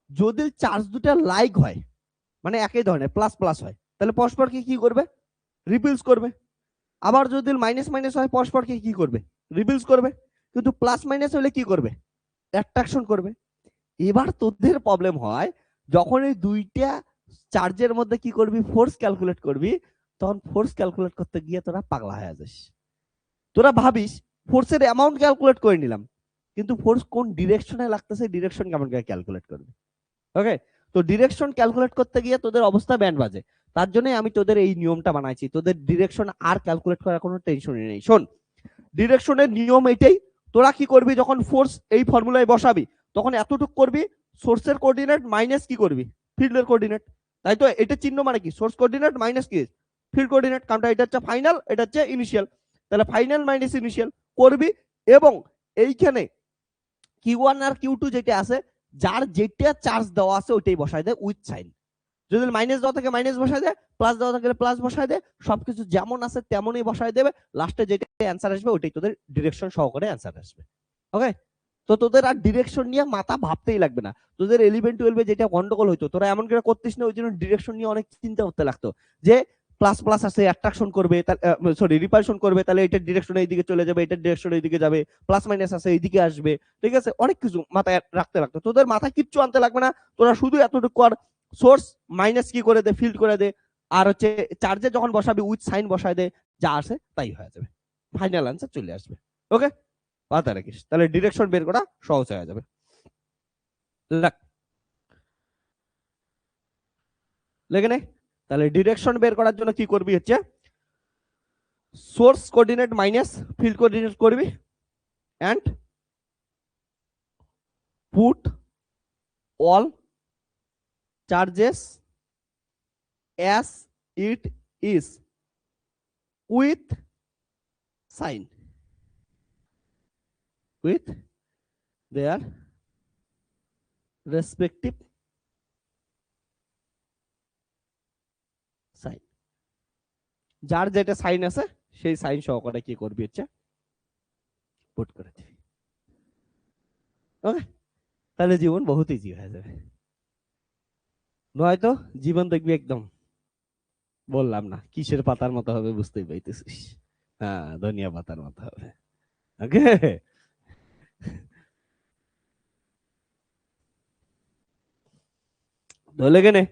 যদি চার্জ দুটা লাইক হয়, মানে একই ধরনের প্লাস প্লাস হয়, তাহলে পরস্পরকে কি করবে? রিপিলস করবে। আবার যদি মাইনাস মাইনাস হয়, পরস্পরকে কি করবে? রিপিলস করবে। কিন্তু প্লাস মাইনাস হলে কি করবে? অ্যাট্রাকশন করবে। এবার তোদের প্রবলেম হয় যখন এই দুইটা চার্জের মধ্যে কি করবি? ফোর্স ক্যালকুলেট করবি, তখন ফোর্স ক্যালকুলেট করতে গিয়ে তোরা পাগলা হয়ে যাস। তোরা ভাবিস ফোর্সের অ্যামাউন্ট ক্যালকুলেট করে নিলাম, কিন্তু ফোর্স কোন ডিরেকশনে লাগতেছে, ডিরেকশন কেমন করে ক্যালকুলেট করবি? ওকে, তো ডিরেকশন ক্যালকুলেট করতে গিয়ে তোদের অবস্থা ব্যান্ড বাজে। তার জন্য আমি তোদের এই নিয়মটা বানাইছি, তোদের ডিরেকশন আর ক্যালকুলেট করার কোনো টেনশনই নেই। শোন, ডিরেকশনের নিয়ম এটাই, তোরা কি করবি যখন ফোর্স এই ফর্মুলায় বসাবি, তখন এতটুক করবি সোর্সের কোঅর্ডিনেট মাইনাস কি করবি? ফিল্ডের কোঅর্ডিনেট। তাই তো এটা চিহ্ন মানে কি? সোর্স কোঅর্ডিনেট মাইনাস কি? Field coordinate. কারণ এটা হচ্ছে ফাইনাল, এটা হচ্ছে ইনিশিয়াল, তাহলে ফাইনাল মাইনাস ইনিশিয়াল করবি। এবং এইখানে কিউ1 আর কিউ2 যেটা আছে, যার যেটা চার্জ দেওয়া আছে ওইটাই বসায় দেয় উইথ সাইন। যদি মাইনাস দেওয়া থাকে মাইনাস বসায় দেয়, প্লাস দেওয়া থাকলে প্লাস বসায় দেয়, সবকিছু যেমন আছে তেমনই বসায় দেবে। লাস্টে যেটা অ্যান্সার আসবে ওইটাই তোদের ডিরেকশন সহকারে অ্যান্সার আসবে। ওকে, তো তোদের আর ডিরেকশন নিয়ে মাথা ভাবতেই লাগবে না। তোদের 11-12 যেটা গন্ডগোল হইতো, তোরা এমন করে করতিস না, ওই জন্য ডিরেকশন নিয়ে অনেক চিন্তা করতে লাগতো, যে প্লাস প্লাস আছে অ্যাট্রাকশন করবে, সরি রিপালশন করবে, তাহলে এটার ডিরেকশন এইদিকে চলে যাবে, এটার ডিরেকশন এইদিকে যাবে, প্লাস মাইনাস আছে এইদিকে আসবে। ঠিক আছে, অনেক কিছু মাথায় রাখতে লাগতো। তোদের মাথায় কিচ্ছু আনতে লাগবে না, তোরা শুধু এতটুকু কর, সোর্স মাইনাস কি করে দে, ফিল্ড করে দে, আর হচ্ছে চার্জে যখন বসাবি উইথ সাইন বসায় দে, যা আসে তাই হয়ে যাবে, ফাইনাল আনসার চলে আসবে। ওকে, মাথায় রাখিস, তাহলে ডিরেকশন বের করা সহজ হয়ে যাবে। লেগে নে। তাহলে ডিরেকশন বের করার জন্য কি করবি হচ্ছে source coordinate minus field coordinate করবি, and put all charges as it is with sign, with their respective sign. যার যেটা সাইন আছে সেই সাইন সহকারে কি করবি হচ্ছে পুট করে দিবি। ওকে, তাহলে জীবন বহুত ইজি হয়ে যাবে। নয়তো জীবন দেখবি একদম, বললাম না কিসের পাতার মতো হবে, বুঝতেই পাইতেছিস। হ্যাঁ, ধনিয়া পাতার মতো হবে। ওকে, ধরলে কেনে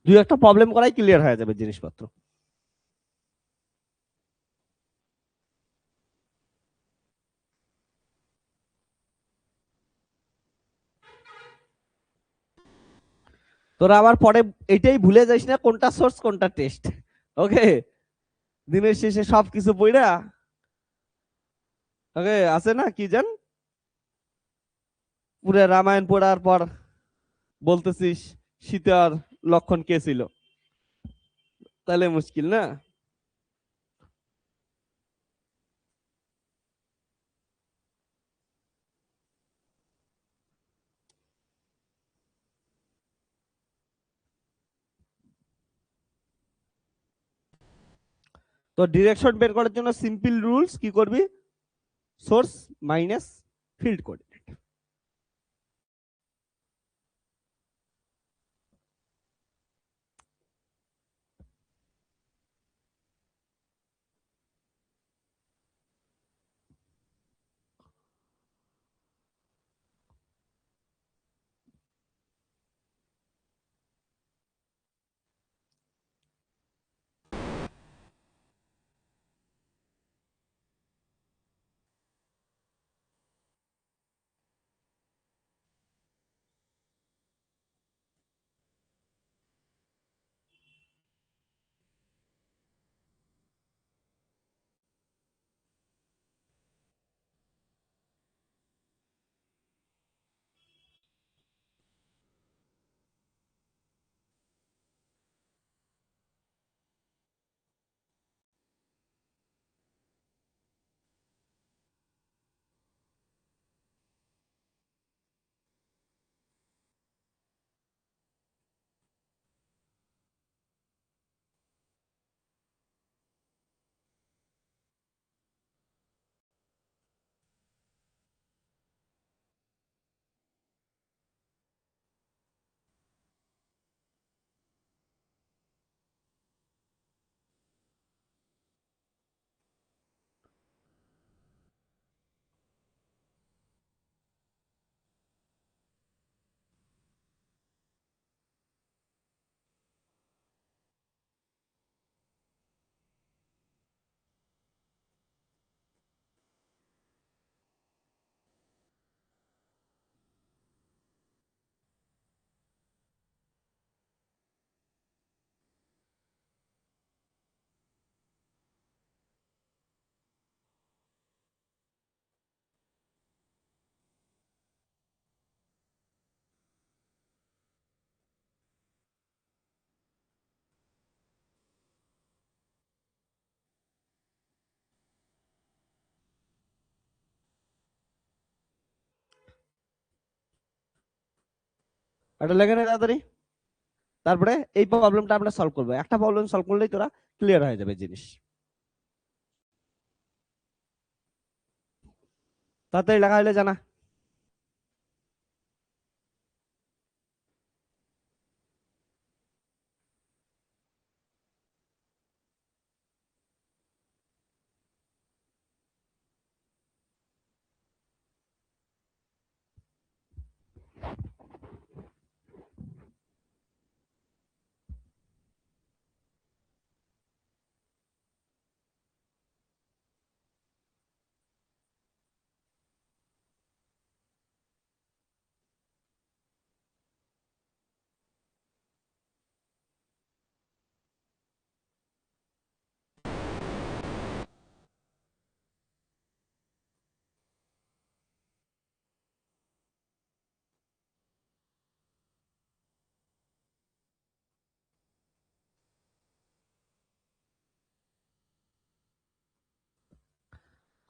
দুই একটা প্রবলেম করাই ক্লিয়ার হয়ে যাবে জিনিসপত্র। তোরা আবার পরে এটাই ভুলে যাইস না কোনটা সোর্স কোনটা টেস্ট। ওকে, দিনের শেষে সবকিছু পড়া, ওকে, আছে না কি জান, পুরো রামায়ণ পড়ার পর বলতেছিস সীতার লক্ষণ কে ছিল, তাহলে মুশকিল না। তো ডিরেকশন বের করার জন্য সিম্পল রুলস কি করবি? Source minus field coordinate. এটা লেখে নে তাড়াতাড়ি। তারপরে এই প্রবলেমটা আমরা সলভ করবো, একটা প্রবলেম সলভ করলেই তোরা ক্লিয়ার হয়ে যাবে জিনিস। তাড়াতাড়ি লেখা হলে জানা।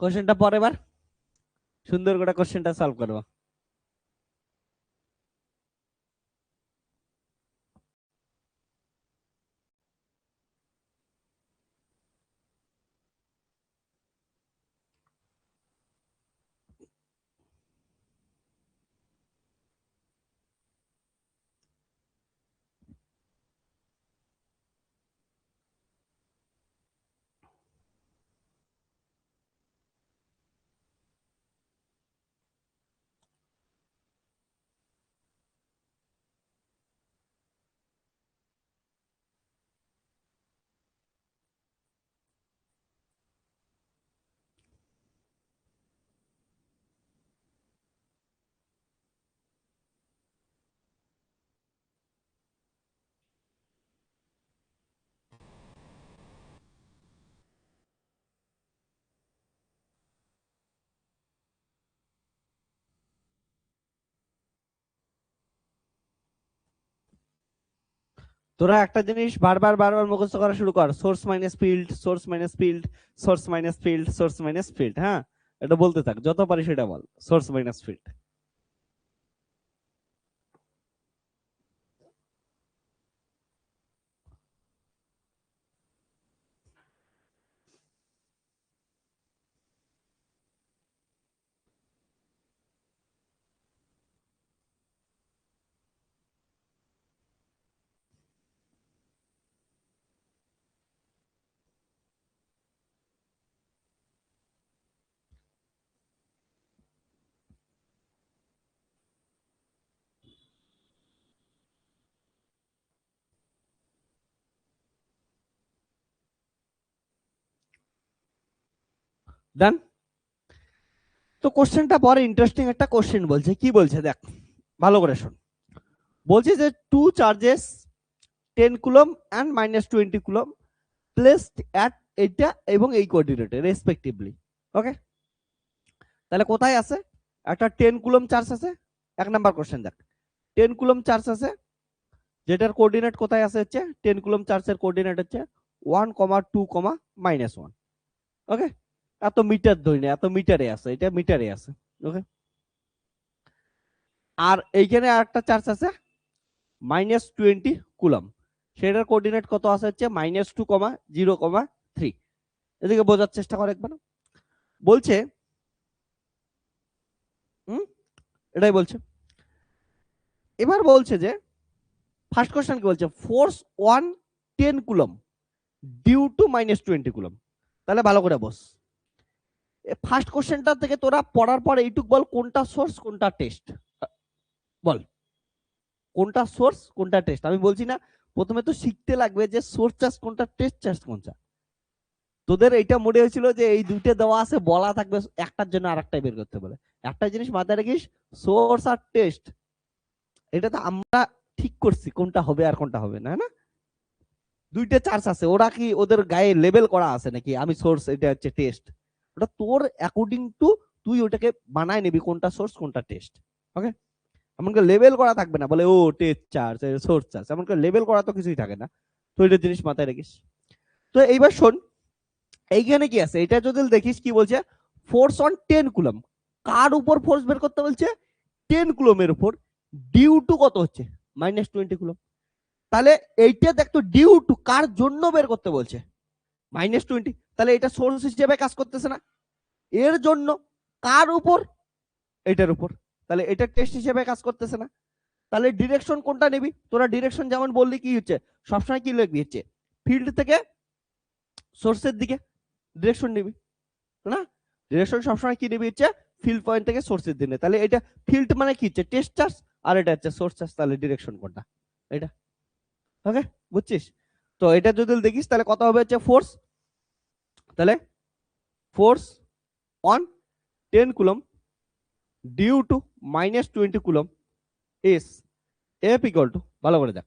কোশ্চেনটা পরে এবার সুন্দর করে কোশ্চেনটা সলভ করবো। তোরা একটা জিনিস বারবার বারবার মুখস্থ করা শুরু কর, source minus field, source minus field, source minus field, source minus field. হ্যাঁ, এটা বলতে থাক, যত পারিস সেটা বল, সোর্স মাইনাস ফিল্ড। ডান। তো কোশ্চেনটা পরে ইন্টারেস্টিং একটা কোশ্চেন বলছে, কি বলছে দেখ ভালো করে শোন। বলছে যে two charges 10 coulomb and -20 coulomb placed at এইটা এবং এই কোঅর্ডিনেটে রেসপেক্টিভলি। ওকে, তাহলে কোথায় আছে? একটা 10 কুলম চার্জ আছে, এক নাম্বার কোশ্চেন দেখ। 10 কুলম চার্জ আছে, যেটার কোঅর্ডিনেট কোথায় আছে হচ্ছে 10 কুলম চার্জের কোঅর্ডিনেট হচ্ছে 1, 2, -1। ওকে, এত মিটার ধরি না, এত মিটারে আছে, এটা মিটারে আছে। ওকে, আর এইখানে আরেকটা চার্জ আছে -20 কুলম, সেটার কোঅর্ডিনেট কত আছে হচ্ছে -2, 0, 3। এদিকে বোঝার চেষ্টা করে একবার। বলছে এটাই বলছে। এবার বলছে যে ফার্স্ট কোশ্চেন কি বলছে, force 10 coulomb due to -20 coulomb. তাহলে ভালো করে বস, ফার্স্ট কোশ্চেনটা থেকে তোরা পড়ার পর এইটুক বল, কোনটা সোর্স কোনটা টেস্ট, বল কোনটা সোর্স কোনটা টেস্ট। আমি বলছি না, প্রথমে তো শিখতে লাগবে যে সোর্স চার্জ কোনটা, টেস্ট চার্জ কোনটা। তোদের এইটা মনে হয়েছিল যে এই দুইটা দেওয়া আছে, বলা থাকবে একটার জন্য আরেকটা বের করতে বলে। একটা জিনিস মাথায় রাখিস, সোর্স আর টেস্ট এটা তো আমরা ঠিক করছি কোনটা হবে আর কোনটা হবে না, না দুইটা চার্জ আছে, ওরা কি ওদের গায়ে লেবেল করা আছে নাকি আমি সোর্স এটা হচ্ছে টেস্ট? ওটা তোর অ্যাকর্ডিং টু তুই ওটাকে বানায় নিবি কোনটা সোর্স কোনটা টেস্ট। ওকে, এমনকি লেবেল করা থাকবে না, বলে ও টেস্ট চার্জ সোর্স চার্জ, এমনকি লেবেল করা তো কিছুই থাকে না। তো এটা জিনিস মাথায় রাখিস। তো এইবার শোন, এইখানে কি আছে, এটা যদি দেখিস কি বলছে, ফোর্স অন 10 কুলম। কার উপর ফোর্স বের করতে বলছে? 10 কুলমের উপর। ডিউ টু কত হচ্ছে -20 কুলম। তাহলে এইটা দেখতো ডিউ টু কার জন্য বের করতে বলছে, -20। তাহলে এটা সোর্স হিসেবে কাজ করতেছে না, এর জন্য কার উপর, এটার উপর। তাহলে এটা টেস্ট হিসেবে কাজ করতেছে না। তাহলে ডিরেকশন কোনটা নিবি তোরা? ডিরেকশন যেমন বললি কি হচ্ছে, সবসময় কি লিখবি হচ্ছে ফিল্ড থেকে সোর্সের দিকে ডিরেকশন নিবি না। ডিরেকশন সবসময় কি নিবি হচ্ছে ফিল্ড পয়েন্ট থেকে সোর্সের দিকে। তাহলে এটা ফিল্ড মানে কি হচ্ছে টেস্ট চার্জ, আর এটা হচ্ছে সোর্স চার্জ। তাহলে ডিরেকশন কোনটা? এটা। ওকে, বুঝছিস? তো এটা যদি দেখিস তাহলে কত হবে হচ্ছে ফোর্স। তাহলে force on 10 coulomb due to -20 coulomb is F equal to, ভালো করে দেখ,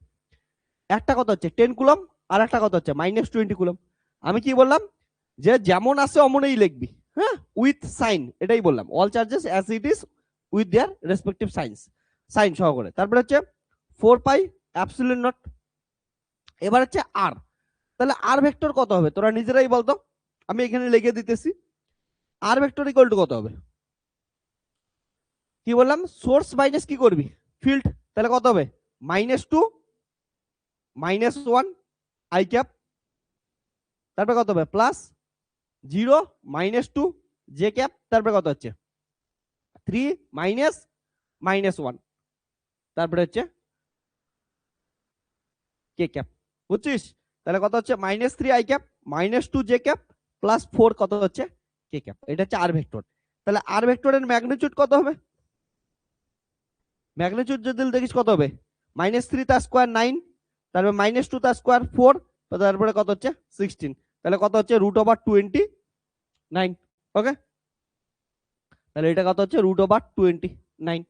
একটা কথা হচ্ছে 10 কুলম আর একটা কথা হচ্ছে -20 কুলম। আমি কি বললাম যে যেমন আছে অমনই লিখবি, হ্যাঁ, উইথ সাইন, এটাই বললাম, all charges as it is with their respective signs, sign সহকারে। তারপরে হচ্ছে 4 পাই অ্যাবসলিউট নট। এবার হচ্ছে আর, তাহলে আর ভেক্টর কত হবে তোরা নিজেরাই বলতো, আমি এখানে লিখে দিতেছি। আর ভেক্টর ইকুয়াল টু কত হবে? কি বললাম, সোর্স মাইনাস কি করবি ফিল্ড, তাহলে কত হবে -2 -1 আই ক্যাপ, তারপরে কত হবে +0 -2 জে ক্যাপ, তারপরে কত হচ্ছে 3 -1, তারপরে হচ্ছে কে ক্যাপ। বুঝছিস? তাহলে কত হচ্ছে -3 আই ক্যাপ, -2 জে ক্যাপ, +4 কত হচ্ছে কে ক্যাপ। এটা হচ্ছে আর ভেক্টর। তাহলে আর ভেক্টরের ম্যাগনিটিউড কত হবে? ম্যাগনিটিউড যদি দেখিস কত হবে, -3 তার স্কয়ার 9, তারপরে -2 তার স্কয়ার 4, তারপরে কত হচ্ছে 16। তাহলে কত হচ্ছে √29। ওকে, তাহলে এটা কত হচ্ছে √29।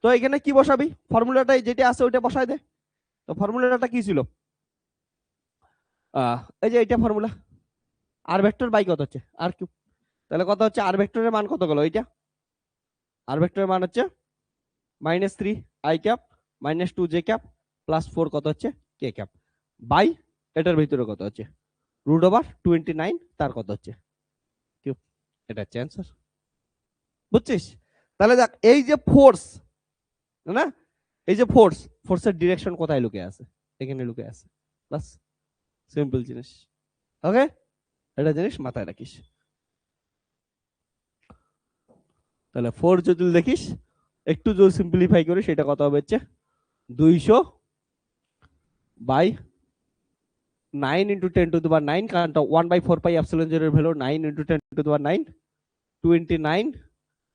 তো এখানে কি বসাবি, ফর্মুলাটা যেটা আছে ওইটা বসাই দে। তো ফর্মুলাটা কি ছিল, এই যে এটা ফর্মুলা, আর ভেক্টর বাই কত হচ্ছে আর কিউব। তাহলে কত হচ্ছে আর ভেক্টরের মান কত গেল, এইটা আর ভেক্টরের মান হচ্ছে -3 আই ক্যাপ, -2 জে ক্যাপ, +4 কত হচ্ছে কে ক্যাপ, বাই এটার ভিতরে কত হচ্ছে √29, তার কত হচ্ছে কিউব। এটা হচ্ছে অ্যান্সার। বুঝছিস? তাহলে দেখ এই যে ফোর্স না, এই যে ফোর্স, ফোর্সের ডিরেকশন কোথায় লুকিয়ে আছে, এখানে লুকিয়ে আছে, বাস, সিম্পল জিনিস। ওকে, এটা জিনিস মাথায় রাখিস। তাহলে ফোর যদি দেখিস একটু যদি সিম্পলিফাই করি সেটা কত হবে হচ্ছে 200 বাই 9 × 10⁹, কারণ 1/4 পাই এপসিলন 0 এর ভ্যালু 9 × 10⁹, 29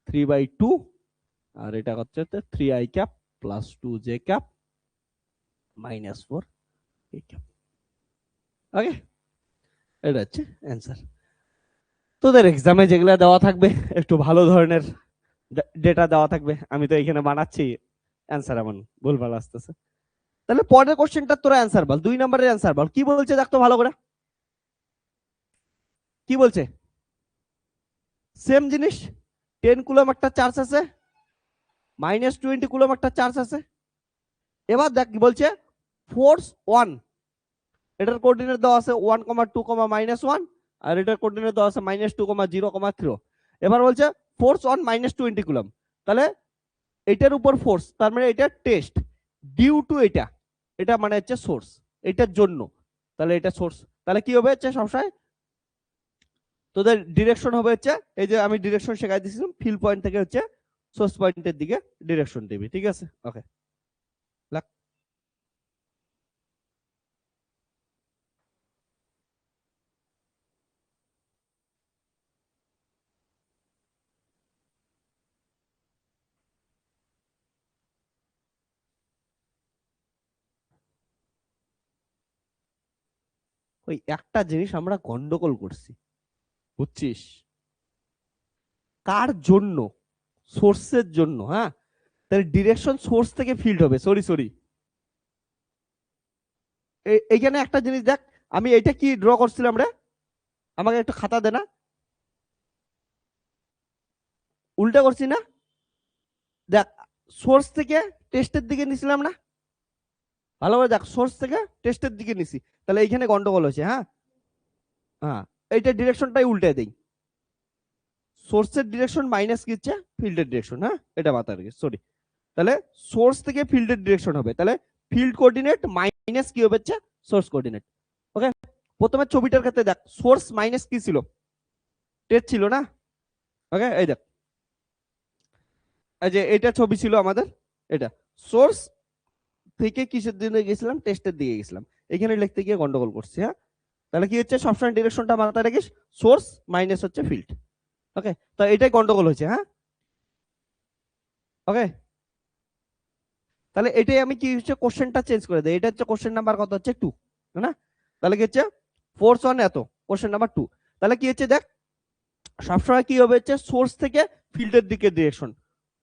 3/2, আর এটা হচ্ছে 3 I cap +2 J cap -4 K cap. Okay, এটা হচ্ছে অ্যান্সার। তোদের এক্সামে যেগুলো দেওয়া থাকবে একটু ভালো ধরনের ডেটা দেওয়া থাকবে, আমি তো এখানে বানাচ্ছি অ্যান্সার এমন ভুলভাল আসতেছে। তাহলে পরের কোশ্চেনটা তোরা অ্যান্সার বল, 2 নম্বরের অ্যান্সার বল, কি বলছে দেখ তো ভালো করে, কি বলছে? সেম জিনিস, 10 কুলম একটা চার্জ আছে, -20 কুলম একটা চার্জ আছে। এবার দেখ কি বলছে, ফোর্স 1, এটার কোঅর্ডিনেট দেওয়া আছে 1, 2, -1, আর এটার কোঅর্ডিনেট দেওয়া আছে -2, 0, 3। এবার বলছে ফোর্স অন -20 কুলম। তাহলে এটার উপর ফোর্স, তার মানে এটা টেস্ট, ডিউ টু এটা, এটা মানে হচ্ছে সোর্স, এটার জন্য। তাহলে এটা সোর্স, তাহলে কি হবে হচ্ছে সবসময় তোদের ডিরেকশন হবে হচ্ছে, এই যে আমি ডিরেকশন শেখাই দিয়েছিলাম, ফিল পয়েন্ট থেকে হচ্ছে সোর্স পয়েন্টের দিকে ডিরেকশন দিবি। ঠিক আছে, ওকে। ওই একটা জিনিস আমরা গন্ডগোল করছি, বুঝছিস? কার জন্য? সোর্সের জন্য, হ্যাঁ। তাহলে ডিরেকশন সোর্স থেকে ফিল্ড হবে, সরি সরি, এইখানে একটা জিনিস দেখ, আমি এটা কি ড্র করছিলাম রে, আমাকে একটু খাতা দে না, উল্টা করছি না, দেখ সোর্স থেকে টেস্টের দিকে নিছিলাম না, ভালো করে দেখ, সোর্স থেকে টেস্টের দিকে নিছি, তাহলে এইখানে গন্ডগোল হয়েছে। হ্যাঁ, হ্যাঁ, এইটা ডিরেকশনটাই উল্টে দেই, সোর্সের ডিরেকশন মাইনাস কি হচ্ছে ফিল্ডের ডিরেকশন, হ্যাঁ, এটা মাথায় রেখে, সরি। তাহলে সোর্স থেকে ফিল্ডের ডিরেকশন হবে, তাহলে ফিল্ড কোঅর্ডিনেট মাইনাস কি হবে হচ্ছে সোর্স কোঅর্ডিনেট। ওকে, প্রথমে ছবিটার ক্ষেত্রে দেখ সোর্স মাইনাস কি ছিল, টেস্ট ছিল না। ওকে, এই দেখ এই যে এটা ছবি ছিল আমাদের, এটা সোর্স থেকে কিসের দিকে গেছিলাম, টেস্টের দিকে গেছিলাম, এখানে লিখতে গিয়ে গন্ডগোল করছি। হ্যাঁ, তাহলে কি হচ্ছে সবসময় ডিরেকশনটা মাথায় রাখিস, সোর্স মাইনাস হচ্ছে ফিল্ড। ওকে, তো এটাই গন্ডগোল হয়েছে। হ্যাঁ, ওকে, তাহলে এটাই আমি কি হচ্ছে কোশ্চেনটা চেঞ্জ করে দেই, এটা হচ্ছে কোশ্চেন নাম্বার কত হচ্ছে 2, না? তাহলে কি হচ্ছে ফোর্স অন এত, কোশ্চেন নাম্বার 2। তাহলে কি হচ্ছে দেখ সবসময় কি হবে হচ্ছে সোর্স থেকে ফিল্ডের দিকে ডিরেকশন,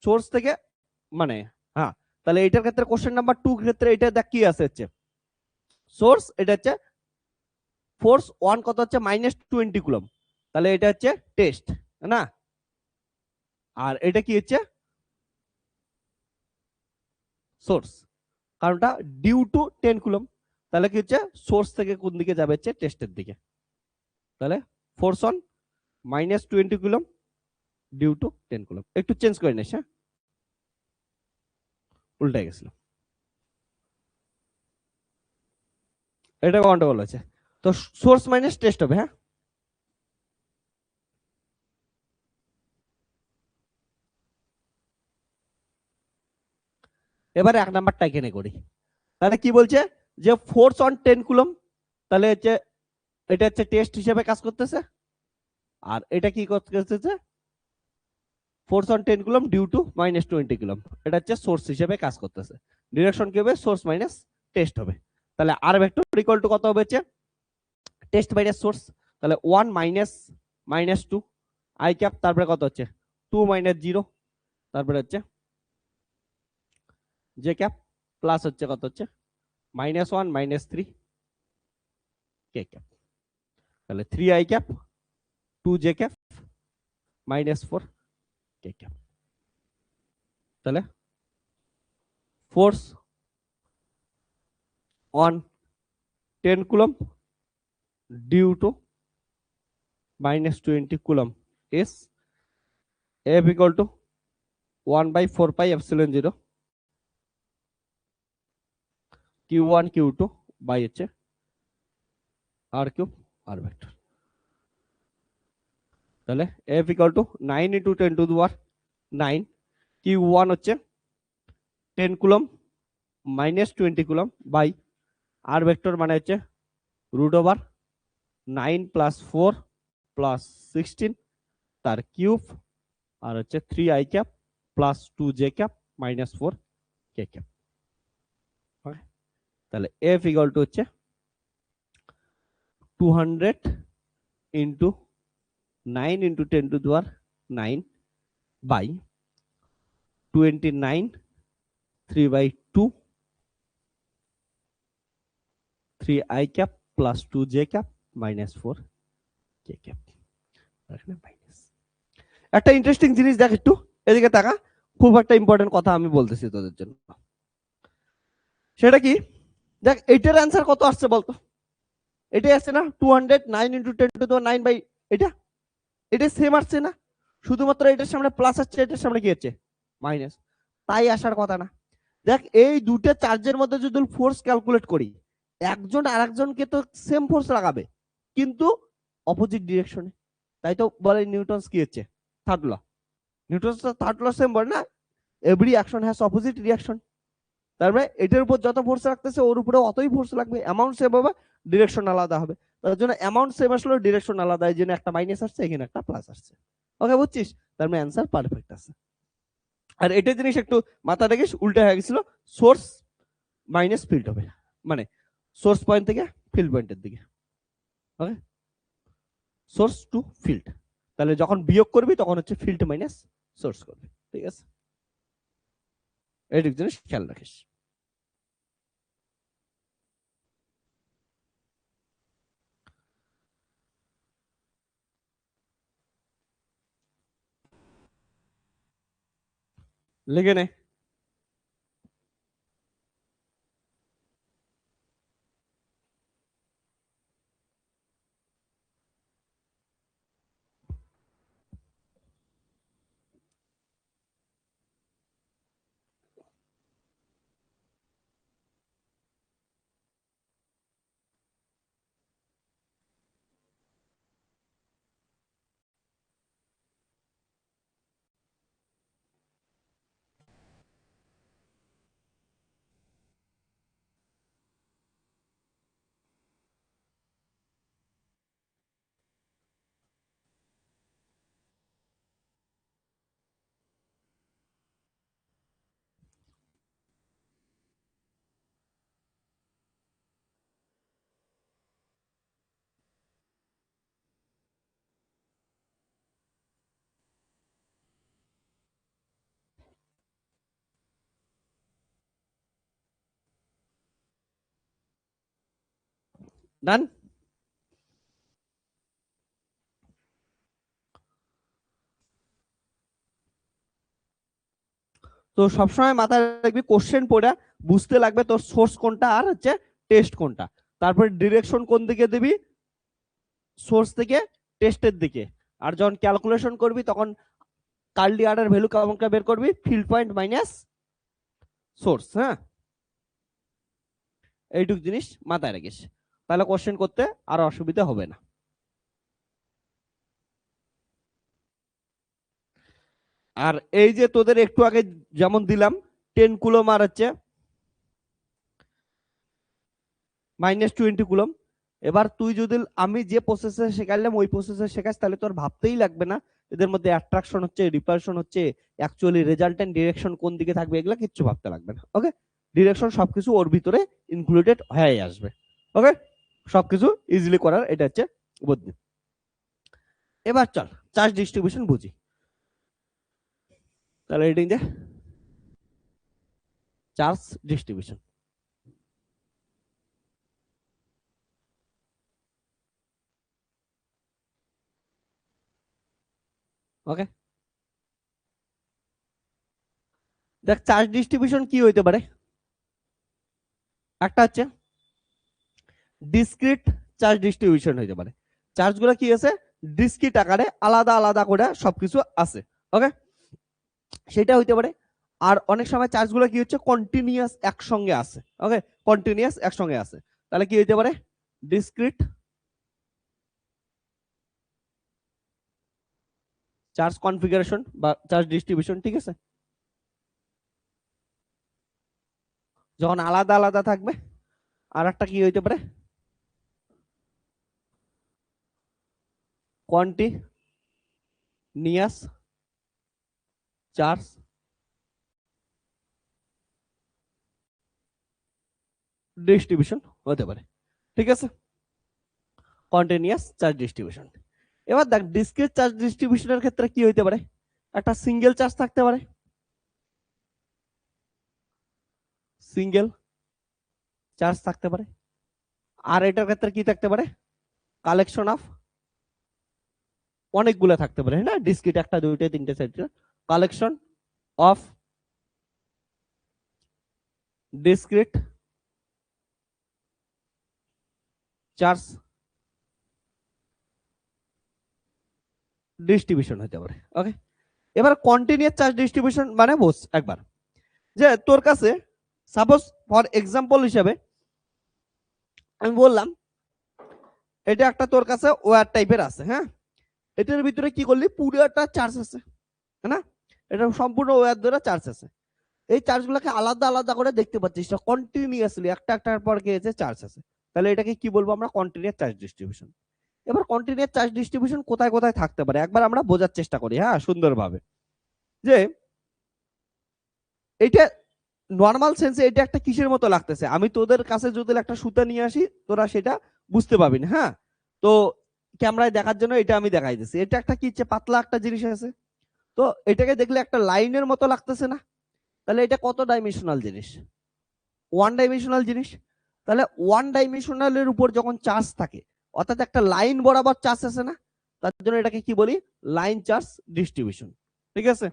সোর্স থেকে মানে, হ্যাঁ, তাহলে এটার ক্ষেত্রে কোশ্চেন নাম্বার 2 ক্ষেত্রে এটা দেখ কি আছে হচ্ছে সোর্স, এটা হচ্ছে ফোর্স ওয়ান কত হচ্ছে -20 কুলম, তাহলে এটা হচ্ছে টেস্ট, না? আর এটা কি হচ্ছে সোর্স, কারণটা ডিউ টু 10 কুলম, তাহলে কি হচ্ছে সোর্স থেকে কোন দিকে যাবে হচ্ছে টেস্টের দিকে। তাহলে force on -20 coulomb due to 10 coulomb, একটু চেঞ্জ করে নিস। হ্যাঁ, উল্টে গেছিল, এটা গন্ডগোল আছে। তো সোর্স মাইনাস টেস্ট হবে। হ্যাঁ, এবারে 1 নাম্বারটা এখানে করি। তাহলে কি বলছে যে ফোর্স অন 10 কুলম, তাহলে হচ্ছে এটা হচ্ছে টেস্ট হিসেবে কাজ করতেছে, আর এটা কি করতেছে force on 10 coulomb due to -20 coulomb, এটা হচ্ছে সোর্স হিসেবে কাজ করতেছে। ডিরেকশন কি হবে সোর্স মাইনাস টেস্ট হবে। তাহলে আর ভেক্টর ইকুয়াল টু কত হবে হচ্ছে টেস্ট মাইনাস সোর্স, তাহলে 1 -2 আই ক্যাপ, তারপরে কত হচ্ছে 2 -0, তারপরে হচ্ছে জে ক্যাপ, প্লাস হচ্ছে কত হচ্ছে -1 -3 কে ক্যাপ, তাহলে 3 I cap 2 J cap -4 K cap. তাহলে force on 10 coulomb due to -20 coulomb is F equal to 1/4 pi epsilon 0 q1 q2 by হচ্ছে r কিউব r ভেক্টর। তাহলে F equal to 9 into 10 to the power 9, q1 হচ্ছে 10 coulomb -20 coulomb by r vector মানে হচ্ছে √9 + 4 + 16 তার cube, R হচ্ছে 3 i cap plus 2 J cap -4 K cap. তাহলে F equal to হচ্ছে 200 into 9 into 10 to the power 9 by 29 3/2 3 i cap plus 2 j cap -4 k cap। একটা interesting জিনিস দেখ, একটু এদিকে তাকা, খুব একটা ইম্পর্টেন্ট কথা আমি বলতেছি তোদের জন্য। সেটা কি দেখ, এইটার অ্যান্সার কত আসছে বলতো, এটাই আসছে না 209 into 10 to the 9 by এটা, এটা সেম আসছে না, শুধুমাত্র এটার সামনে প্লাস আসছে, এটার সামনে কি হচ্ছে মাইনাস, তাই আসার কথা না। দেখ এই দুটো চার্জের মধ্যে যদি ফোর্স ক্যালকুলেট করি, একজন আরেকজনকে তো সেম ফোর্স লাগাবে কিন্তু অপোজিট ডিরেকশনে, তাই তো বলে নিউটনস কি হচ্ছে third law, Newton's third law same বলে না, every action has opposite reaction. তারপরে এটার উপর যত ফোর্স রাখতেছে ওর উপরে অতই ফোর্স লাগবে, অ্যামাউন্ট সেম হবে, ডিরেকশন আলাদা হবে। তার জন্য অ্যামাউন্ট সেম আসলে ডিরেকশন আলাদা, এই জন্য একটা মাইনাস আসছে, এখানে একটা প্লাস আসছে। ওকে, বুঝছিস? তার মানে অ্যান্সার পারফেক্ট আছে। আর এটা জিনিস একটু মাথা রেখে উল্টে হয়ে গেছিল, সোর্স মাইনাস ফিল্ড হবে, মানে সোর্স পয়েন্ট থেকে ফিল্ড পয়েন্টের দিকে। ওকে, সোর্স টু ফিল্ড, তাহলে যখন বিয়োগ করবি তখন হচ্ছে ফিল্ড মাইনাস সোর্স করবি। ঠিক আছে, এইটুকু জিনিস খেয়াল রাখিস। লিখে নে। ডান। তো সবসময় মাথায় রাখবি কোশ্চেন পড়া বুঝতে লাগবে তোর সোর্স কোনটা আর হচ্ছে টেস্ট কোনটা, তারপরে ডিরেকশন কোন দিকে দিবি, সোর্স থেকে টেস্টের দিকে। আর যখন ক্যালকুলেশন করবি তখন কার্লি আর এর ভ্যালু কেমন করে বের করবি, ফিল্ড পয়েন্ট মাইনাস সোর্স। হ্যাঁ, এইটুক জিনিস মাথায় রাখিস, তাহলে কোশ্চেন করতে আর অসুবিধা হবে না। আর এই যে তোদের একটু আগে যেমন দিলাম 10 কুলম আর হচ্ছে -20 কুলম, এবার তুই যদি আমি যে প্রসেসে শেখাইলাম ওই প্রসেসে শেখাস তাহলে তোর ভাবতেই লাগবে না এদের মধ্যে অ্যাট্রাকশন হচ্ছে, রিপালশন হচ্ছে, অ্যাকচুয়ালি রেজাল্টেন্ট ডিরেকশন কোন দিকে থাকবে, এগুলো কিচ্ছু ভাবতে লাগবে না। ওকে, ডিরেকশন সবকিছু ওর ভিতরে ইনক্লুডেড হয়ে আসবে। ওকে, সবকিছু ইজিলি করার এটা হচ্ছে বুদ্ধি। এবার চল চার্জ ডিস্ট্রিবিউশন বুঝি, তাহলে রিডিং দে চার্জ ডিস্ট্রিবিউশন। ওকে, দেখ চার্জ ডিস্ট্রিবিউশন কি হইতে পারে, একটা হচ্ছে ডিসক্রিট চার্জ ডিস্ট্রিবিউশন হইতে পারে, চার্জগুলো কি আছে ডিসক্রিট আকারে আলাদা আলাদা করে সবকিছু আছে। ওকে, সেটা হইতে পারে। আর অনেক সময় চার্জগুলো কি হচ্ছে কন্টিনিউয়াস একসঙ্গে আছে। ওকে, কন্টিনিউয়াস একসঙ্গে আছে, তাহলে কি হইতে পারে ডিসক্রিট চার্জ কনফিগারেশন বা চার্জ ডিস্ট্রিবিউশন। ঠিক আছে, যখন আলাদা আলাদা থাকবে। আর একটা কি হইতে পারে কন্টিনিউয়াস চার্জ ডিস্ট্রিবিউশন হতে পারে। ঠিক আছে, কন্টিনিউয়াস চার্জ ডিস্ট্রিবিউশন। এবার দেখ ডিসক্রিট চার্জ ডিস্ট্রিবিউশনের ক্ষেত্রে কি হইতে পারে, একটা সিঙ্গেল চার্জ থাকতে পারে, সিঙ্গেল চার্জ থাকতে পারে। আর এটার ক্ষেত্রে কি থাকতে পারে কালেকশন অফ অনেকগুলো থাকতে পারে না, ডিসক্রিট একটা দুইটা তিনটে চারটে, collection of discrete charge distribution হতে পারে। ওকে, এবার কন্টিনিউয়াস চার্জ ডিস্ট্রিবিউশন মানে বোঝ একবার, যে তোর কাছে সাপোজ ফর এক্সাম্পল হিসেবে আমি বললাম এটা একটা তোর কাছে ওয়্যার টাইপের আছে। হ্যাঁ, এটার ভিতরে কি করলি পুরোটা চার্জ আছে, হ্যাঁ না, এটা সম্পূর্ণ ওয়্যার দ্বারা চার্জ আছে। এই চার্জগুলোকে আলাদা আলাদা করে দেখতে পাচ্ছিস, কন্টিনিউয়াসলি একটা একটার পর গিয়েছে চার্জ আছে, তাহলে এটাকে কি বলবো আমরা কন্টিনিউয়াস চার্জ ডিস্ট্রিবিউশন। এবার কন্টিনিউয়াস চার্জ ডিস্ট্রিবিউশন কোথায় কোথায় থাকতে পারে একবার আমরা বোঝার চেষ্টা করি। হ্যাঁ, সুন্দরভাবে, যে এটা নর্মাল সেন্সে এটা একটা কিসের মতো লাগতেছে, আমি তোদের কাছে যদি একটা সুতা নিয়ে আসি তোরা সেটা বুঝতে পাবি না। হ্যাঁ, তো ক্যামেরায় দেখার জন্য এটা আমি দেখাই দিচ্ছি, এটা একটা কি পাতলা একটা জিনিস আছে, তো এটাকে দেখলে একটা লাইনের মতো লাগতেছে না, তাহলে এটা কত ডাইমেনশনাল জিনিস, ওয়ান ডাইমেনশনাল জিনিস। তাহলে ওয়ান ডাইমেনশনালের উপর যখন চার্জ থাকে অর্থাৎ একটা লাইন বরাবর চার্জ আছে না, তার জন্য এটাকে কি বলি লাইন চার্জ ডিস্ট্রিবিউশন। ঠিক আছে,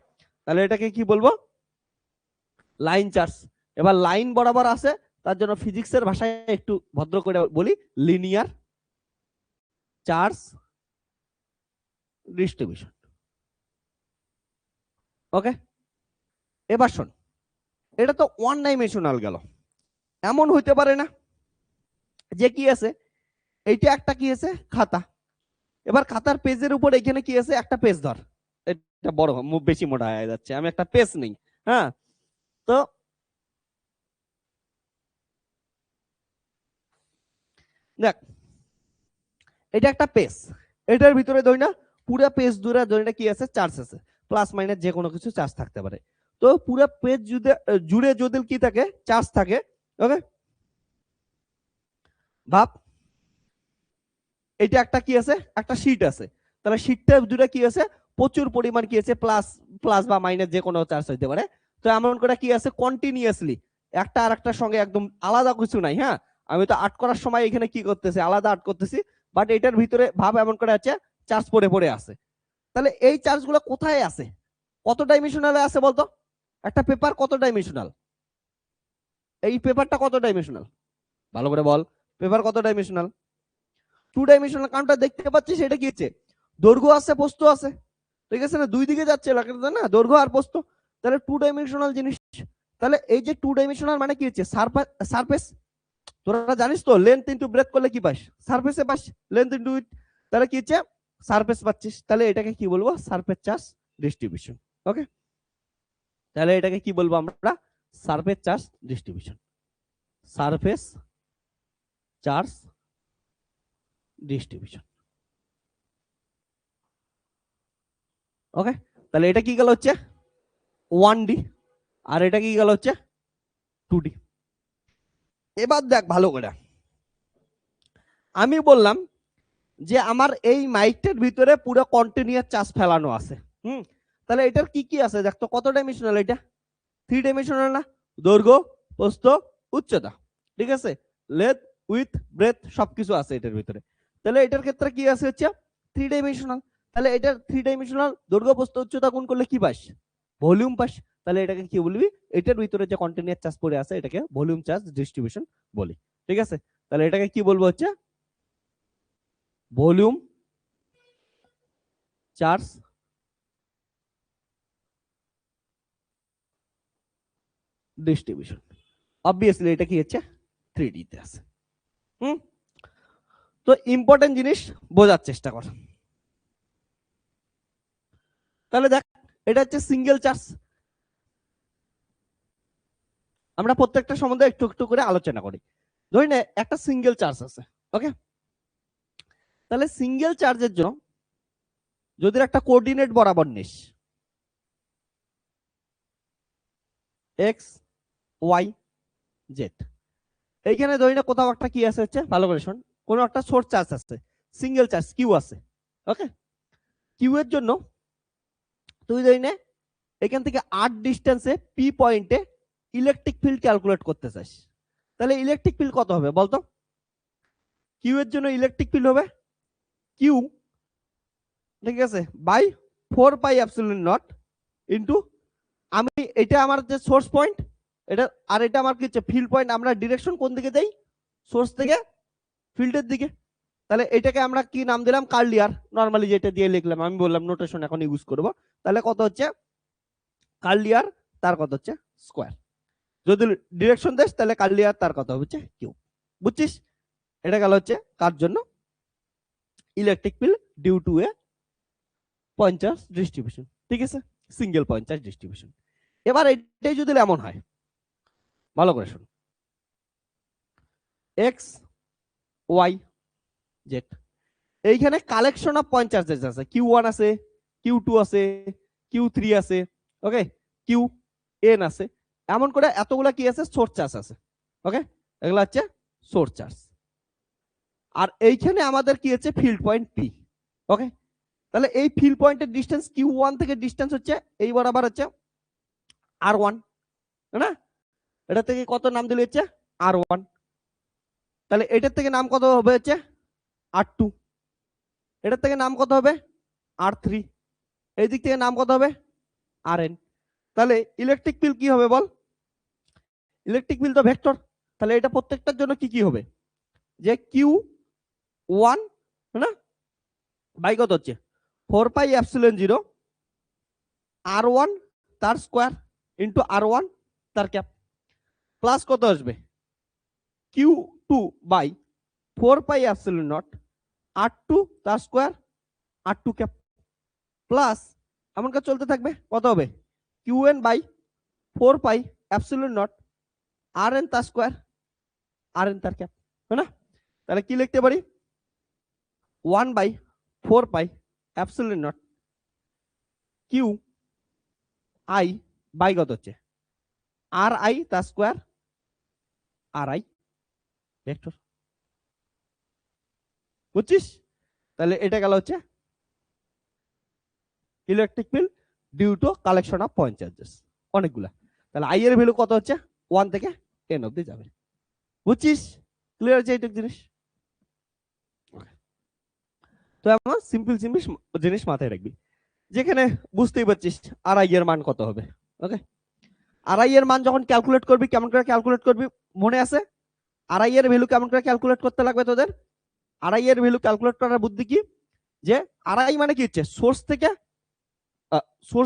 তাহলে এটাকে কি বলবো লাইন চার্জ। এবার লাইন বরাবর আছে তার জন্য ফিজিক্সের ভাষায় একটু ভদ্র করে বলি লিনিয়ার চার্জ ডিস্ট্রিবিউশন। ওকে, এবার শোন, এটা তো ওয়ান ডাইমেনশনাল গেল, এমন হইতে পারে না যে কি আছে এইটা একটা কি আছে খাতা, এবার খাতার পেজের উপর এখানে কি আছে একটা পেজ ধর, এটা বড় বেশি মোটা হয়ে যাচ্ছে, আমি একটা পেজ নেই। হ্যাঁ, তো দেখ এটা একটা পেজ, এটার ভিতরে ধরি না পুরো পেজ জুড়ে ধরি না কি আছে চার্জ আছে, প্লাস মাইনাস যে কোনো কিছু চার্জ থাকতে পারে। তো পুরো পেজ জুড়ে যদি কি থাকে চার্জ থাকে। ওকে, ভাব এটা একটা কি আছে একটা শীট আছে, তাহলে শীটটার জুড়ে কি আছে প্রচুর পরিমাণ কি আছে প্লাস প্লাস বা মাইনাস যে কোনো চার্জ হইতে পারে। তো এমন করে কি আছে কন্টিনিউয়াসলি একটা আর একটার সঙ্গে একদম আলাদা কিছু নাই। হ্যাঁ, আমি তো আর্ট করার সময় এখানে কি করতেছি, আলাদা আর্ট করতেছি, বাট এটার ভিতরে ভাব এমন করে আছে চার্জ পড়ে পড়ে আছে। তাহলে এই চার্জ গুলো কোথায় আছে, কত ডাইমেনশনালে আছে বলতো? একটা পেপার কত ডাইমেনশনাল? এই পেপারটা কত ডাইমেনশনাল? ভালো করে বল, পেপার কত ডাইমেনশনাল? 2 ডাইমেনশনাল। কারণটা দেখতে পাচ্ছিস এটা কি হচ্ছে, দৈর্ঘ্য আছে প্রস্থ আছে, ঠিক আছে না, দুই দিকে যাচ্ছে না, দৈর্ঘ্য আর প্রস্থ। তাহলে 2 ডাইমেনশনাল জিনিস। তাহলে এই যে 2 ডাইমেনশনাল মানে কি হচ্ছে, সারফেস। তোরা জানিস তো লেন্থ ইনটু ব্রেথ করলে কি পাস, সারফেসে পাস, লেন্থ ইনটু উইডথ। তাহলে কি হচ্ছে, সারফেস পাচ্ছিস। তাহলে এটাকে কি বলবো, সারফেস চার্জ ডিস্ট্রিবিউশন। ওকে, তাহলে এটাকে কি বলবো আমরা, surface charge distribution, surface charge distribution. Okay, তাহলে এটা কি গেল হচ্ছে 1D, আর এটা কি গেল হচ্ছে 2D। এবার দেখ ভালো করে, আমি বললাম যে আমার এই মাইকটার ভিতরে পুরো কন্টিনিউয়াস চার্জ ফেলানো আছে। তাহলে এটার কি কি আছে দেখ তো, কত ডাইমেনশনাল এটা, 3 ডাইমেনশনাল না, দৈর্ঘ্য প্রস্থ উচ্চতা, ঠিক আছে, লেন্থ উইথ ব্রেথ সবকিছু আছে এটার ভিতরে। তাহলে এটার ক্ষেত্রে কি আছে হচ্ছে 3 ডাইমেনশনাল। তাহলে এটার 3 ডাইমেনশনাল দৈর্ঘ্য প্রস্থ উচ্চতা গুণ করলে কি পাস, ভলিউম পাস। তাহলে এটাকে কি বলবি, এটার ভিতরে যে কন্টিনিউয়াস চার্জ পড়ে আছে এটাকে ভলিউম চার্জ ডিস্ট্রিবিউশন বলি, ঠিক আছে। তাহলে এটাকে কি বলবো হচ্ছে ভলিউম চার্জ ডিস্ট্রিবিউশন। অবভিয়াসলি এটা কি হচ্ছে 3D তে আছে। তো ইম্পর্টেন্ট জিনিস বোঝার চেষ্টা কর। তাহলে দেখ, এটা হচ্ছে সিঙ্গেল চার্জ। আমরা প্রত্যেকটা সম্বন্ধে একটু একটু করে আলোচনা করি। ধরি না একটা সিঙ্গেল চার্জ আছে, ওকে। তাহলে সিঙ্গেল চার্জের জন্য যদি একটা কোঅর্ডিনেট বরাবর নিস, এক্স ওয়াই জেড, এইখানে ধরি না কোথাও একটা কি আছে হচ্ছে, ভালো করে শোন, কোনো একটা সোর্স চার্জ আছে, সিঙ্গেল চার্জ কিউ আছে, ওকে। কিউ এর জন্য তুই ধরি না এখান থেকে 8 ডিস্টেন্সে পি পয়েন্টে ইলেকট্রিক ফিল্ড ক্যালকুলেট করতে চাস, তাহলে ইলেকট্রিক ফিল্ড কত হবে বলতো? কিউ এর জন্য ইলেকট্রিক ফিল্ড হবে কিউ, ঠিক আছে, by 4 pi epsilon nought into, আমি এটা আমার যে সোর্স পয়েন্ট এটা, আর এটা আমার কি হচ্ছে ফিল্ড পয়েন্ট। আমরা ডিরেকশন কোন দিকে দেই, সোর্স থেকে ফিল্ডের দিকে। তাহলে এটাকে আমরা কি নাম দিলাম, কার্লিয়ার, নরমালি যেটা দিয়ে লিখলাম, আমি বললাম নোটেশন এখন ইউজ করব। তাহলে কত হচ্ছে কার্লিয়ার, তার কত হচ্ছে স্কোয়ার। যদি ডিরেকশন দেশ তাহলে কার্লিয়ার তার কত হচ্ছে কিউ। বুঝছিস? এটা গেল হচ্ছে কার জন্য, electric field due to a point charge distribution, ঠিক আছে, সিঙ্গেল পয়েন্ট চার্জ ডিস্ট্রিবিউশন। এবার এটাই যদি এমন হয়, ভালো করে শুন, এক্স ওয়াই জেড, এইখানে কালেকশন অফ পয়েন্ট চার্জেস আছে, কিউ ওয়ান আছে, কিউ টু আছে, কিউ থ্রি আছে, ওকে, কিউ এন আছে, এমন করে এতগুলা কি আছে, সোর্স চার্জ আছে, ওকে, এগুলো হচ্ছে সোর্স চার্জ। আর এইখানে আমাদের কি হচ্ছে ফিল্ড পয়েন্ট পি, ওকে। তাহলে এই ফিল্ড পয়েন্টের ডিস্টেন্স কিউ ওয়ান থেকে ডিস্টেন্স হচ্ছে এই বরাবর হচ্ছে আর ওয়ান, না, এটা থেকে কত নাম দিলে হচ্ছে আর ওয়ান। তাহলে এটার থেকে নাম কত হবে হচ্ছে আর টু, এটার থেকে নাম কত হবে আর থ্রি, এই দিক থেকে নাম কত হবে আর এন। তাহলে ইলেকট্রিক ফিল্ড কি হবে বল, ইলেকট্রিক ফিল্ড তো ভেক্টর। তাহলে এটা প্রত্যেকটার জন্য কি কি হবে, যে কিউ ওয়ান, না, বাই কত হচ্ছে 4 পাই এপসিলন 0 আর ওয়ান তার স্কোয়ার ইন্টু আর ওয়ান তার ক্যাপ, প্লাস কত আসবে q two by 4 pi epsilon not r two তার square r two cap, plus এমন কাজ চলতে থাকবে, কত হবে q n by 4 pi epsilon not r n তার স্কোয়ার আর এন তার ক্যাপ, না। তাহলে কি লিখতে পারি 1 by 4 pi epsilon nought q i by কত হচ্ছে আর আই তার স্কোয়ার আর আই ভেক্টর। বুঝছিস? তাহলে এটা গেল হচ্ছে electric field due to collection of point charges, অনেকগুলা। তাহলে আই এর ভ্যালু কত হচ্ছে 1 থেকে 10 অবধি যাবে। বুঝছিস? ক্লিয়ার আছে এইটুক জিনিস? তো এমন সিম্পল সিম্পল জিনিস মাথায় রাখবি, যেখানে বুঝতেই পারছিস আর আই এর মান কত হবে। ওকে, আর আই এর মান যখন ক্যালকুলেট করবি কেমন করে ক্যালকুলেট করবি মনে আছে? আর আই এর ভ্যালু কেমন করে ক্যালকুলেট করতে লাগবে তোদের? আর আই এর ভ্যালু ক্যালকুলেট করার বুদ্ধি কি, যে আর আই মানে কি হচ্ছে সোর্স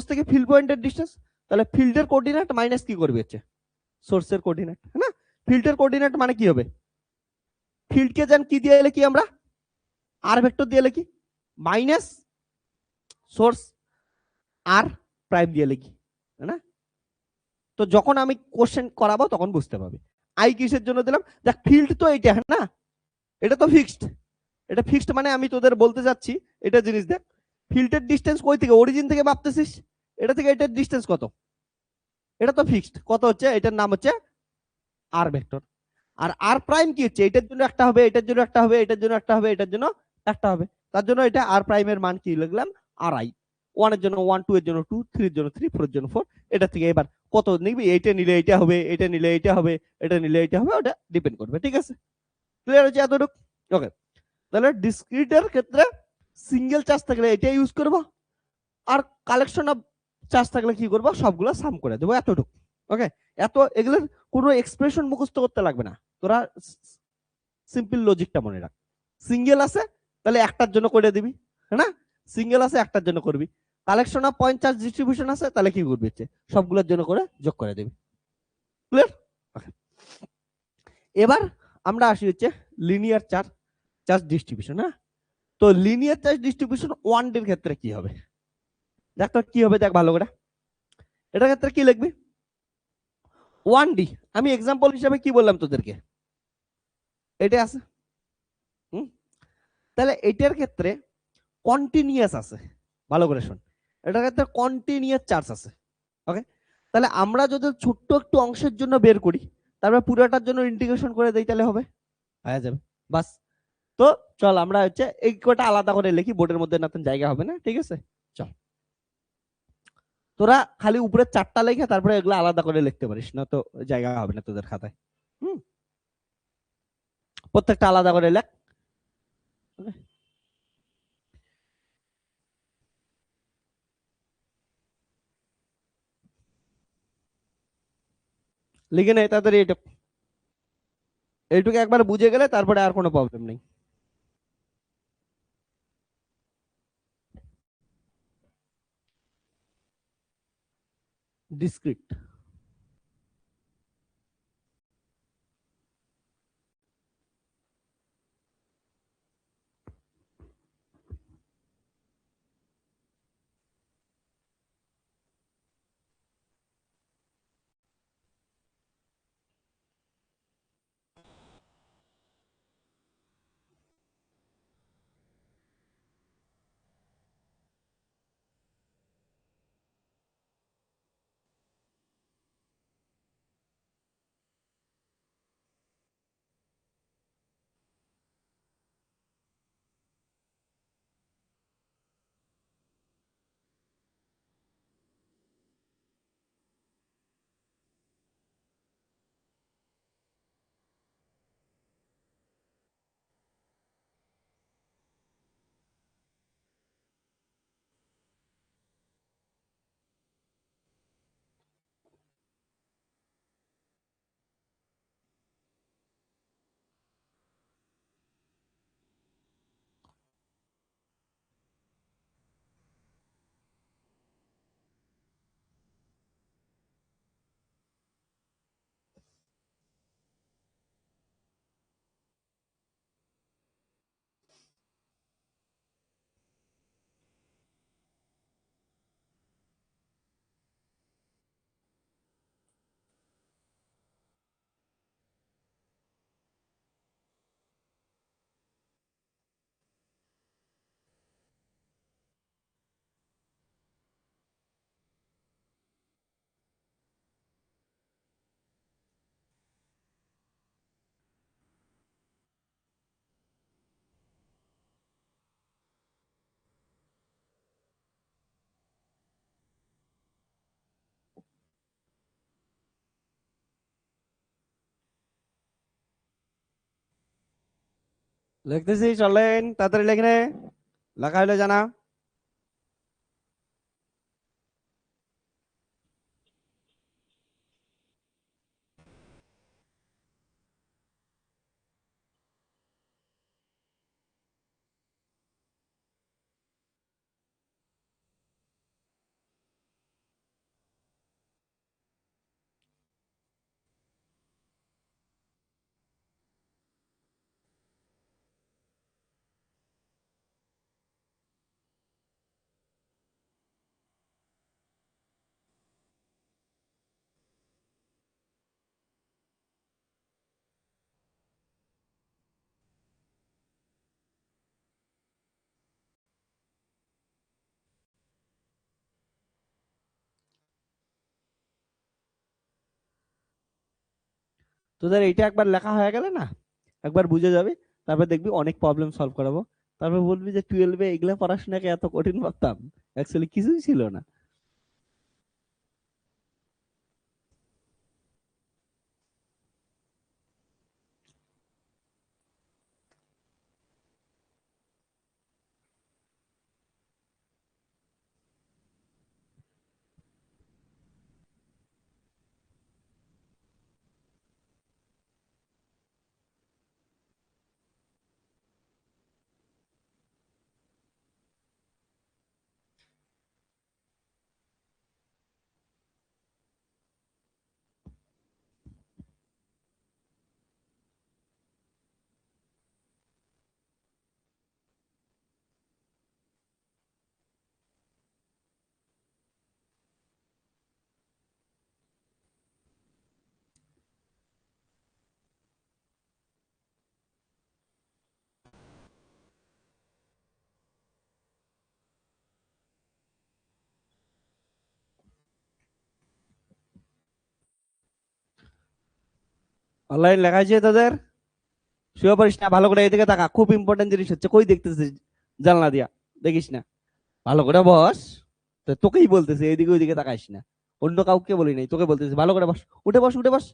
থেকে ফিল্ড পয়েন্টের ডিস্টেন্স, তাহলে ফিল্ডের কোঅর্ডিনেট মাইনাস কি করবি হচ্ছে সোর্সের কোঅর্ডিনেট, হ্যাঁ না? ফিল্ডের কোঅর্ডিনেট মানে কি হবে, ফিল্ডকে যেন কি দিয়ে লিখি আমরা, আর ভেক্টর দিয়ে লিখি, মাইনাস সোর্স আর প্রাইম দিয়ে লিখি, তাই না? তো যখন আমি কোশ্চেন করাবো তখন বুঝতে পারবে। আই কিসের জন্য দিলাম, দেখ ফিল্ড তো এইটা, হ্যাঁ না? এটা তো ফিক্সড, এটা ফিক্সড মানে আমি তোদের বলতে যাচ্ছি এটা জিনিস দেখ, ফিল্ডের ডিস্টেন্স কই থেকে, অরিজিন থেকে মাপতেছিস, এটা থেকে এটার ডিস্টেন্স কত, এটা তো ফিক্সড, কত হচ্ছে, এটার নাম হচ্ছে আর ভেক্টর। আর আর প্রাইম কি হচ্ছে, এটার জন্য একটা হবে, এটার জন্য একটা হবে, এটার জন্য একটা হবে, এটার জন্য একটা হবে, তার জন্য এটা আর প্রাইমের মান কি লিখলাম, আর আই। ওয়ান এর জন্য ওয়ান, টু এর জন্য টু, থ্রি এর জন্য থ্রি, ফোর এর জন্য ফোর। এটা থেকে এবার কত নিবি, এইটা নিলে এইটা হবে, এটা নিলে এইটা হবে, এটা নিলে এইটা হবে, ওটা ডিপেন্ড করবে। ঠিক আছে, ক্লিয়ার হচ্ছে এতটুকু? ওকে, তাহলে ডিসক্রিটের ক্ষেত্রে সিঙ্গেল চার্জ থাকলে এটা ইউজ করবো, আর কালেকশন অফ চার্জ থাকলে কি করবো, সবগুলো সাম করে দেবো, এতটুকু। ওকে, এত এগুলোর কোনো এক্সপ্রেশন মুখস্থ করতে লাগবে না, তোরা সিম্পল লজিকটা মনে রাখ। সিঙ্গেল আছে তাহলে একটার জন্য করে দিবি, হ্যাঁ না? সিঙ্গেল আছে একটার জন্য করবি, collection of point charge distribution আছে তাহলে কি করবি হচ্ছে সবগুলোর জন্য করে যোগ করে দিবি। ক্লিয়ার? এবার আমরা আসি হচ্ছে লিনিয়ার চার্জ চার্জ ডিস্ট্রিবিউশন। হ্যাঁ, তো লিনিয়ার চার্জ ডিস্ট্রিবিউশন ওয়ান ডির ক্ষেত্রে কি হবে, দেখ তো কি হবে, দেখ ভালো করে। এটার ক্ষেত্রে কি লিখবি, ওয়ান ডি, আমি এক্সাম্পল হিসাবে কি বললাম তোদেরকে, এটা আছে। হুম, তাহলে এটার ক্ষেত্রে কন্টিনিউয়াস আছে, ভালো করে শোন, এটার ক্ষেত্রে কন্টিনিউয়াস চার্জ আছে। ওকে, তাহলে আমরা যদি ছোট্ট একটু অংশের জন্য বের করি, তারপর পুরোটার জন্য ইন্টিগ্রেশন করে দেই, তাহলে হবে, হয়ে যাবে, বাস। তো চল আমরা হচ্ছে এই কটা আলাদা করে লিখি, বোর্ডের মধ্যে নতুন জায়গা হবে না, ঠিক আছে? চল, তোরা খালি উপরে চারটা লেখে তারপরে এগুলো আলাদা করে লিখতে পারিস, না তো জায়গা হবে না তোদের খাতায়। হুম, প্রত্যেকটা আলাদা করে লেখ। লিখে নে তাড়াতাড়ি, এইটুকু একবার বুঝে গেলে তারপরে আর কোনো প্রবলেম নেই। ডিসক্রিট, লিখতেছি, চলেন তাড়াতাড়ি লেখে নে। লেখা হলে জানা। তোদের এইটা একবার লেখা হয়ে গেলে না, একবার বুঝে যাবে, তারপর দেখবি অনেক প্রবলেম সলভ করাবো। তারপর বলবি যে 12-এ এগুলা পড়াশোনাকে এত কঠিন ভাবতাম, অ্যাকচুয়ালি কিছুই ছিল না। অনলাইন লেখা আছে তোদের? শুয়ে পড়িস না, ভালো করে এদিকে তাকা, খুব ইম্পর্টেন্ট জিনিস হচ্ছে। কই দেখতেছিস জানলা দিয়া? দেখিস না, ভালো করে বস। তো তোকেই বলতেছি এইদিকে ওইদিকে তাকাইস না, অন্য কাউকে বলি নাই, তোকে বলতেছি ভালো করে বস। উঠে বস, উঠে বস।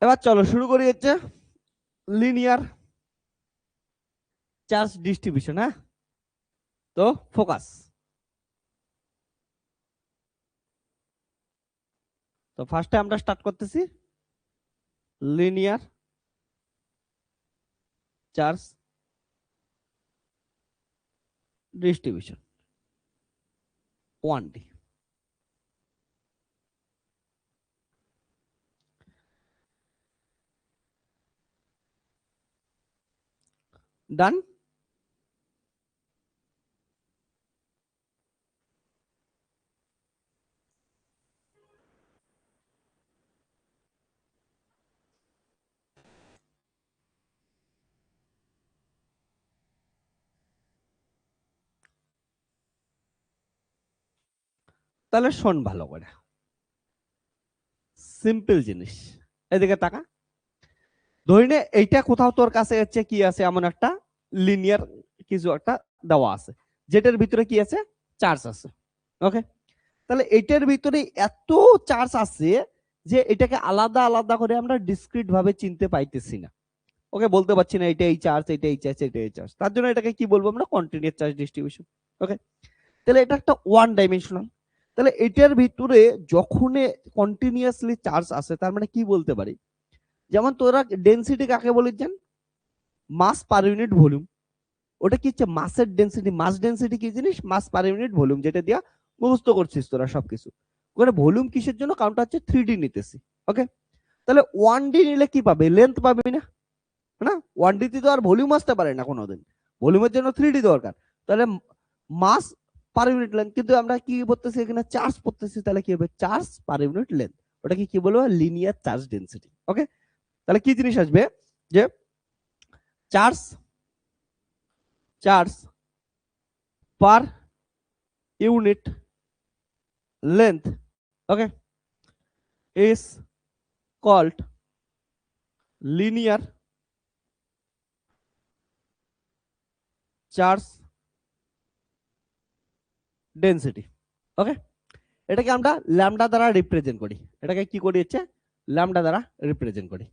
এবার চলো শুরু করি হচ্ছে লিনিয়ার চার্জ ডিস্ট্রিবিউশন। হ্যাঁ, তো ফোকাস। তো ফার্স্টে আমরা স্টার্ট করতেছি লিনিয়ার চার্জ ডিস্ট্রিবিউশন 1D। ডান। তাহলে শোন ভালো করে, সিম্পল জিনিস। এদিকে তাকা, ধরি নে এইটা কোথাও তোর কাছে হচ্ছে কি আছে, এমন একটা লিনিয়ার কিছু একটা দেওয়া আছে, যেটার ভিতরে কি আছে, চার্জ আছে। ওকে, তাহলে এটার ভিতরে এত চার্জ আছে যে এটাকে আলাদা আলাদা করে আমরা ডিসক্রিট ভাবে চিনতে পাইতেছি না। ওকে, বলতে পারছি না এটা এই চার্জ, এটা এই চার্জ, এটা এই চার্জ। তার জন্য এটাকে কি বলবো আমরা, কন্টিনিউয়াস চার্জ ডিস্ট্রিবিউশন। ওকে, তাহলে এটা একটা ওয়ান ডাইমেনশনাল। তাহলে এটার ভিতরে যখন কন্টিনিউয়াসলি চার্জ আসে, তার মানে কি বলতে পারি, যেমন তোরা ডেনসিটি কাকে বলিস জান, মাস পার ইউনিট ভলিউম। ওটা কি হচ্ছে মাসের ডেনসিটি। মাস ডেনসিটি কি জিনিস, মাস পার ইউনিট ভলিউম, যেটা দিয়া মুখস্থ করছিস তোরা সবকিছু। ওখানে ভলিউম কিসের জন্য, কারণটা হচ্ছে 3D নিতেছি। ওকে, তাহলে 1D নিলে কি পাবে, লেন্থ পাবে না, না? 1D তে তো আর ভলিউম আসতে পারে না কোনোদিন, ভলিউমের জন্য 3D দরকার। তাহলে মাস পার ইউনিট লেন্থ, কিন্তু আমরা কি বলতেছি এখানে, চার্জ পড়তেছি, তাহলে কি হবে, চার্জ পার ইউনিট লেন্থ। ওটাকে কি বলবো, লিনিয়ার চার্জ ডেনসিটি। ওকে, তাহলে কি জিনিস আসবে, যে charge charge per unit length, okay, is called linear charge density. Okay, এটাকে আমরা ল্যামডা দ্বারা রিপ্রেজেন্ট করি। এটাকে কি করি হচ্ছে ল্যামডা দ্বারা রিপ্রেজেন্ট করি।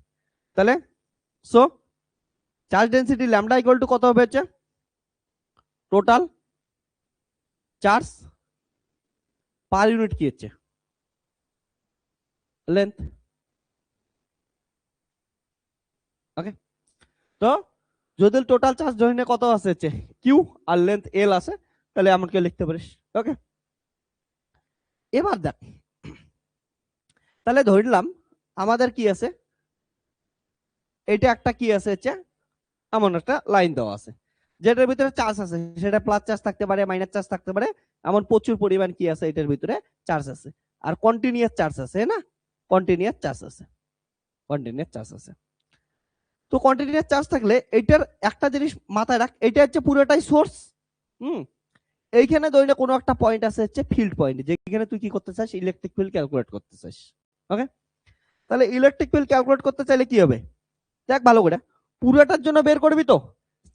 তাহলে so charge density lambda equal to কত হবে হচ্ছে টোটাল চার্জ পার ইউনিট কি হচ্ছে লেন্থ। ওকে, তো যদি টোটাল চার্জ ধরে নিয়ে কত আছে হচ্ছে কিউ আর লেন্থ এল আছে, তাহলে আমাকে লিখতে পারিস। ওকে, এবার দেখ, তাহলে ধরলাম আমাদের কি আছে, এটা একটা কি আছে হচ্ছে এমন একটা লাইন দেওয়া আছে যেটার ভিতরে চার্জ আছে, সেটা প্লাস চার্জ থাকতে পারে, মাইনাস চার্জ থাকতে পারে, এমন প্রচুর পরিমাণ কি আছে এটার ভিতরে চার্জ আছে। আর কন্টিনিউয়াস চার্জ আছে না, কন্টিনিউয়াস চার্জ আছে, কন্টিনিউয়াস চার্জ আছে। তো কন্টিনিউয়াস চার্জ থাকলে এইটার একটা জিনিস মাথায় রাখ, এটা হচ্ছে পুরোটাই সোর্স। এইখানে ধরে কোনো একটা পয়েন্ট আছে হচ্ছে ফিল্ড পয়েন্ট, যেখানে তুই কি করতে চাস, ইলেকট্রিক ফিল্ড ক্যালকুলেট করতে চাস। ওকে, তাহলে ইলেকট্রিক ফিল্ড ক্যালকুলেট করতে চাইলে কি হবে, দেখ ভালো করে, পুরোটার জন্য বের করবি তো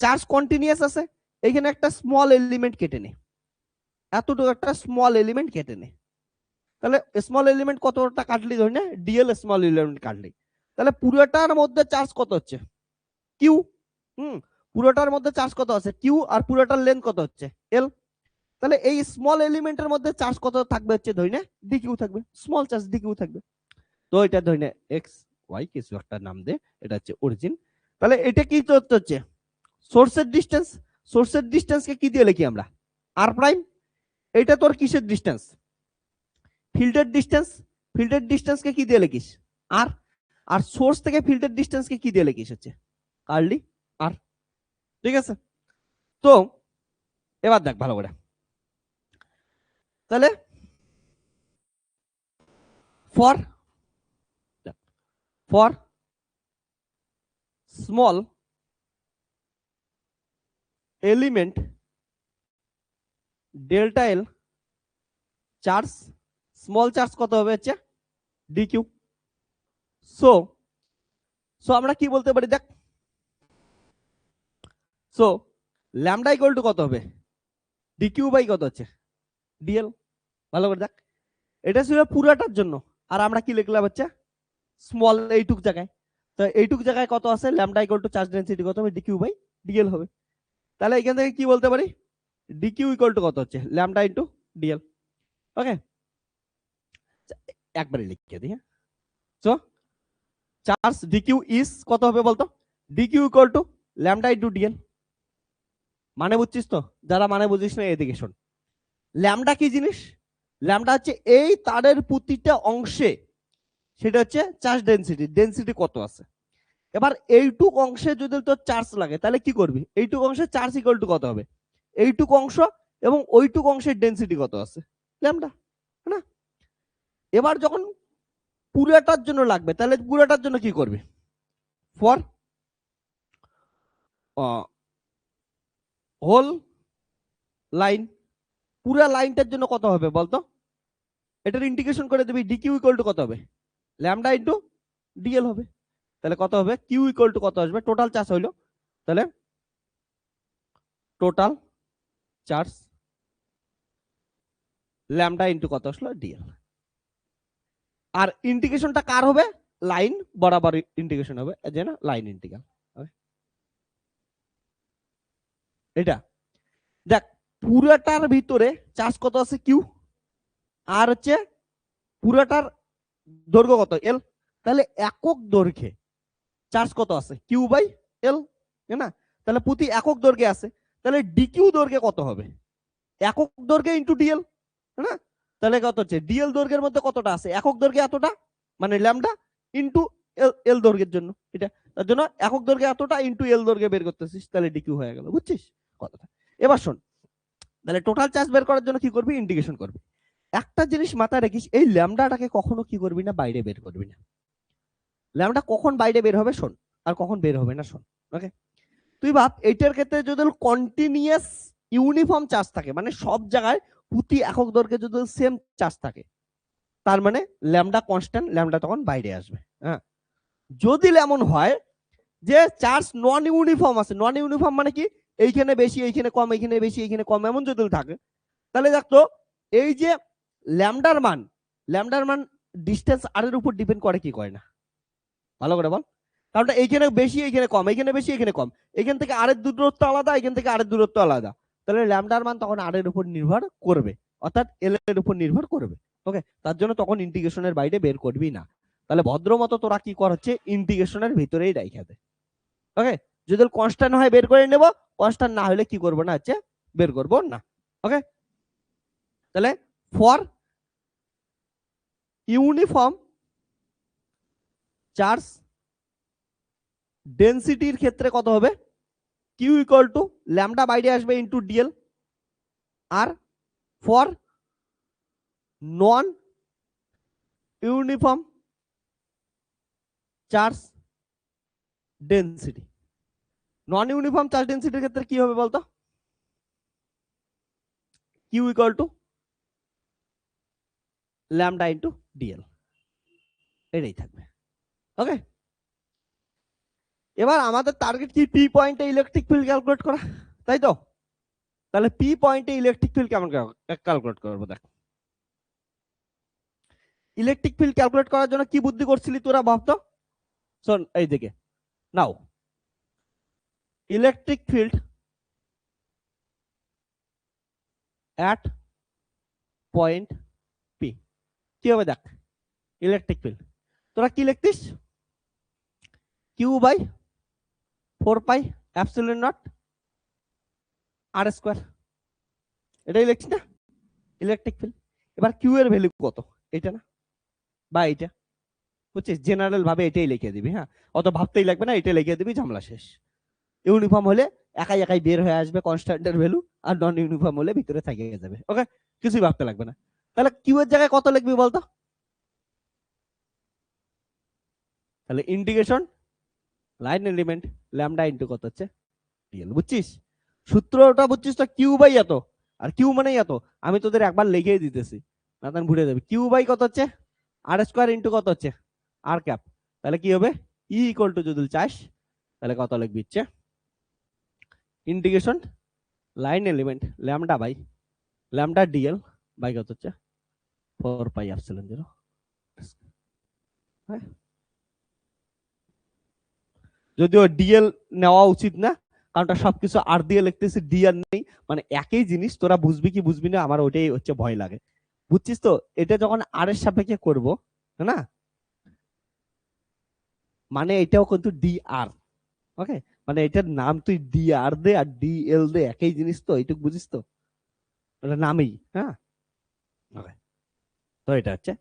চার্জ কন্টিনিউয়াস আছে, এইখানে একটা স্মল এলিমেন্ট কেটে নে, এতটুকু একটা স্মল এলিমেন্ট কেটে নে। তাহলে স্মল এলিমেন্ট কতটা কাটলি ধরে নে, ডিএল স্মল এলিমেন্ট কাটলি, তাহলে পুরোটার মধ্যে চার্জ কত হচ্ছে কিউ। পুরোটার মধ্যে চার্জ কত আছে কিউ, আর পুরোটার লেন্থ কত হচ্ছে এল। তাহলে এই স্মল এলিমেন্টের মধ্যে চার্জ কত থাকবে হচ্ছে ধরে নে ডিকিউ থাকবে, স্মল চার্জ ডিকিউ থাকবে। তো এটা ধরে নে এক্স ওয়াই কিছু একটা নাম দে, এটা হচ্ছে অরিজিন। তাহলে এটা কি হচ্ছে সোর্সের ডিসটেন্স, সোর্সের ডিসটেন্সকে কি দিয়ে লিখি আমরা আর প্রাইম। এটা তোর কিসের ডিসটেন্স, ফিল্ডের ডিসটেন্স, ফিল্ডের ডিসটেন্সকে কি দিয়ে লিখিস আর, আর সোর্স থেকে ফিল্ডের ডিসটেন্সকে কি দিয়ে লিখিস হচ্ছে কার্লি আর। ঠিক আছে, তো এবার দেখ ভালো করে, তাহলে for for small element delta L charge, small charge কত হবে হচ্ছে ডিকিউ। সো সো আমরা কি বলতে পারি দেখ, সো ল্যামডা ইকুয়াল টু কত হবে ডিকিউ বাই কত হচ্ছে ডিএল। ভালো করে দেখ, এটা ছিল পুরাটার জন্য, আর আমরা কি লিখলাম হচ্ছে স্মল এইটুক জায়গায়। তো এইটুক জায়গায় কত আছে lambda equal to charge density কত হবে ডিকিউ বাই ডিএল হবে। তাহলে এখান থেকে কি বলতে পারি ডিকিউ ইকুয়াল টু কত হচ্ছে ল্যামডা ইনটু ডিএল। ওকে, একবারে লিখে দিই। হ্যাঁ, সো চার্জ ডিকিউ ইজ কত হবে বলতো DQ equal to lambda into DL. মানে বুঝছিস তো, যারা মানে বুঝিস না এদিকে শোন, ল্যামডা কি জিনিস, ল্যামডা হচ্ছে এই তারের প্রতিটা অংশে সেটা হচ্ছে চার্জ ডেনসিটি, ডেনসিটি কত আছে। এবার এইটুক অংশে যদি তোর চার্জ লাগে তাহলে কি করবি, এইটুক অংশে চার্জ ইকুয়াল টু কত হবে এইটুক অংশ এবং ওইটুক অংশের ডেনসিটি কত আছে ল্যামডা, না। এবার যখন পুরোটার জন্য লাগবে তাহলে পুরোটার জন্য কি করবি, ফর হোল লাইন, পুরো লাইনটার জন্য কত হবে বলতো, এটার ইন্টিগ্রেশন করে দিবি ডিকিউ ইকুয়াল টু কত হবে ল্যামডা ইনটু ডিএল হবে। তাহলে কত হবে কিউ ইকুয়াল টু কত আসবে, টোটাল চার্জ হইলো, তাহলে টোটাল চার্জ ল্যামডা ইনটু কত আসলো ডিএল। আর ইন্টিগ্রেশনটা কার হবে লাইন বরাবর ইন্টিগ্রেশন হবে, যে না লাইন ইন্টিগ্রাল। এটা দেখ পুরাটার ভিতরে চার্জ কত আছে কিউ, আর হচ্ছে পুরাটার দৈর্ঘ্য কত এল, তাহলে একক দৈর্ঘ্যে চার্জ কত আছে কিউ বাই এল, না। তাহলে প্রতি একক দৈর্ঘ্যে আছে, তাহলে ডিকিউ দৈর্ঘ্যে কত হবে একক দৈর্ঘ্যে ইনটু ডিএল, না। তাহলে কত হচ্ছে ডিএল দৈর্ঘ্যের মধ্যে কতটা আছে একক দৈর্ঘ্যে এতটা, মানে ল্যামডা ইনটু এল দৈর্ঘ্যের জন্য এটা, তার জন্য একক দৈর্ঘ্যে এতটা ইনটু এল দৈর্ঘ্যে বের করতেছিস, তাহলে ডিকিউ হয়ে গেল, বুঝছিস কথাটা। এবার শোন, তাহলে টোটাল চার্জ বের করার জন্য কি করবি ইন্টিগ্রেশন করবি। একটা জিনিস মাথায় রাখিস, এই ল্যামডাটাকে কখনো কি করবি না বাইরে বের করবি না। ল্যামডা কখন বাইরে বের হবে শোন, আর কখন বের হবে না শোন। ওকে, তুই ভাব এইটার ক্ষেত্রে যদি কন্টিনিউয়াস ইউনিফর্ম চার্জ থাকে, মানে সব জায়গায় প্রতি একক দৈর্ঘ্যে যদি সেম চার্জ থাকে, তার মানে ল্যামডা কনস্ট্যান্ট, ল্যামডা তখন বাইরে আসবে। হ্যাঁ, যদি এমন হয় যে চার্জ নন ইউনিফর্ম আছে, নন ইউনিফর্ম মানে কি, এইখানে বেশি এইখানে কম, এইখানে বেশি এইখানে কম, এমন যদি থাকে, তাহলে দেখতো এই যে ল্যামডার মান, ল্যামডার মান ডিস্টেন্স আর এর উপর ডিপেন্ড করে কি করে না, ভালো করে বল। কারণ এইখানে বেশি এইখানে কম, এইখানে বেশি এইখানে কম, এখান থেকে আরের দূরত্ব আলাদা, এখান থেকে আরের দূরত্ব আলাদা, তাহলে ল্যামডার মান তখন আর এর উপর নির্ভর করবে, অর্থাৎ এল এর উপর নির্ভর করবে। ওকে, তার জন্য তখন ইন্টিগ্রেশনের বাইরে বের করবি না। তাহলে ভদ্র মতো তোরা কি কর হচ্ছে ইন্টিগ্রেশনের ভিতরেই রাইখা দে। ওকে, যদি কনস্ট্যান্ট হয় বের করে নেব, কনস্ট্যান্ট না হলে কি করব না হচ্ছে বের করব না। ওকে, তাহলে ফর ইউনিফর্ম চার্জ ডেনসিটির ক্ষেত্রে কত হবে, কিউ ইকুয়াল টু ল্যামডা বাইরে আসবে ইনটু ডিএল। আর for non uniform charge density, non uniform charge ডেনসিটির ক্ষেত্রে কি হবে বলতো, Q equal to lambda into DL, এটাই থাকবে। ওকে, এবার আমাদের টার্গেট কি, পি পয়েন্টে ইলেকট্রিক ফিল্ড ক্যালকুলেট করা, তাই তো। তাহলে পি পয়েন্টে ইলেকট্রিক ফিল্ড কেমন ক্যালকুলেট করবো দেখ। ইলেকট্রিক ফিল্ড ক্যালকুলেট করার জন্য কি বুদ্ধি করছিলি তোরা ভাবতো, শোন এই দিকে নাও, electric field at point P, কি হবে দেখ, ইলেকট্রিক ফিল্ড তোরা কি লিখতিস, Q by 4 pi epsilon not R square, এটাই লিখছি না ইলেকট্রিক ফিল্ড। এবার কিউ এর ভ্যালু কত, এটা না বা এটা, বুঝছিস, জেনারেল ভাবে এটাই লিখে দিবি, হ্যাঁ, অত ভাবতেই লাগবে না, এটাই লিখে দিবি, ঝামেলা শেষ। ইউনিফর্ম হলে একাই একাই বের হয়ে আসবে কনস্ট্যান্টের ভ্যালু, আর নন ইউনিফর্ম হলে ভিতরে থেকে যাবে। ওকে, কিছুই ভাবতে লাগবে না। তাহলে কিউ এর জায়গায় কত লিখবি বলতো, তাহলে integration line element lambda into কত হচ্ছে ডিএল, বুঝছিস সূত্রটা, বুঝছিস তো, কিউ বাই এত, আর কিউ মানে এত, আমি তোদের একবার লিখেই দিতেছি, না তাহলে ভুলে যাবে। কিউ বাই কত হচ্ছে আর স্কোয়ার ইনটু কত হচ্ছে আর ক্যাপ, তাহলে কি হবে ই ইকুয়াল টু যদি চাস তাহলে কত লিখবি হচ্ছে integration line element lambda by lambda dl by কত হচ্ছে 4 পাই এপসিলন 0। যদিও ডিএল নেওয়া উচিত না, কারণ সবকিছু আর দিয়ে লিখতেছি, ডি আর নেই, মানে একই জিনিস, তোরা বুঝবি কি বুঝবি না আমার ওটাই হচ্ছে ভয় লাগে, বুঝছিস তো। এটা যখন আর এর সাপেক্ষে করবো না, মানে এটাও কিন্তু ডি আর, ওকে, মানে এটার নাম তুই ডি আর দে আর ডি এল দে, একই জিনিস তো, এইটুকু বুঝিস তো, এটা নামেই, হ্যাঁ। Okay, তো এটা হচ্ছে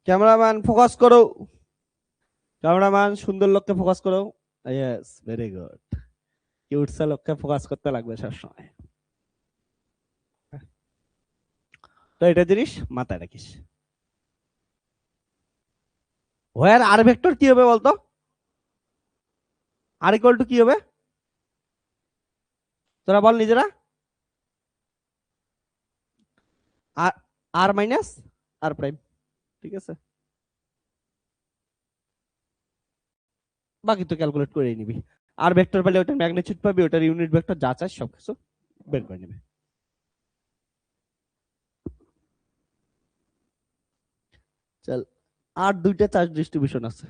ক্যামেরাম্যান ফোকাস করো, ক্যামেরাম্যান সুন্দর লোককে ফোকাস করো, ইয়েস ভেরি গুড, কিউটসা লোককে ফোকাস করতে লাগবে সবসময়। তো এটা জিনিস মাথায় রাখিস। হোয়ার আর ভেক্টর কি হবে বলতো, আর ইকুয়াল টু কি হবে, তোরা বল নিজেরা, আর আর মাইনাস আর প্রাইম, ঠিক আছে, বাকি তো ক্যালকুলেট করে নিবি। আর ভেক্টর পেলে ওটার ম্যাগনিটিউড পাবি, ওটার ইউনিট ভেক্টর যা চাস সবকিছু বের করে নিবি। চল, আর দুইটা চার্জ ডিস্ট্রিবিউশন আছে।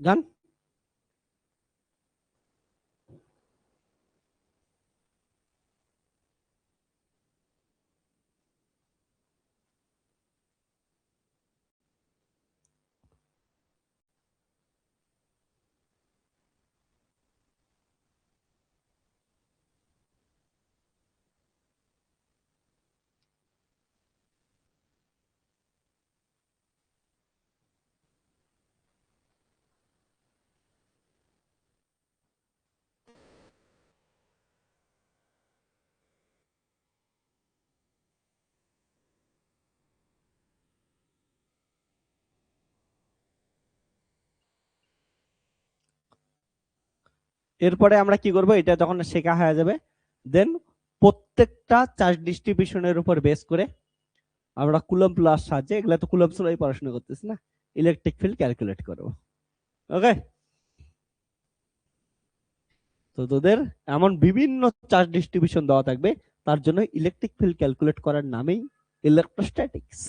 ডান। এরপরে আমরা কি করব, এটা যখন শেখা হয়ে যাবে দেন প্রত্যেকটা চার্জ ডিস্ট্রিবিউশনের উপর বেস করে আমরা কুলম্ব লর সাহায্যে, এগুলা তো কুলম্ব লই পড়াশোনা করতেছি না, ইলেকট্রিক ফিল্ড ক্যালকুলেট করব। ওকে, তো তোদের এমন বিভিন্ন চার্জ ডিস্ট্রিবিউশন দেওয়া থাকবে, তার জন্য ইলেকট্রিক ফিল্ড ক্যালকুলেট করার নামেই ইলেকট্রোস্ট্যাটিক্স।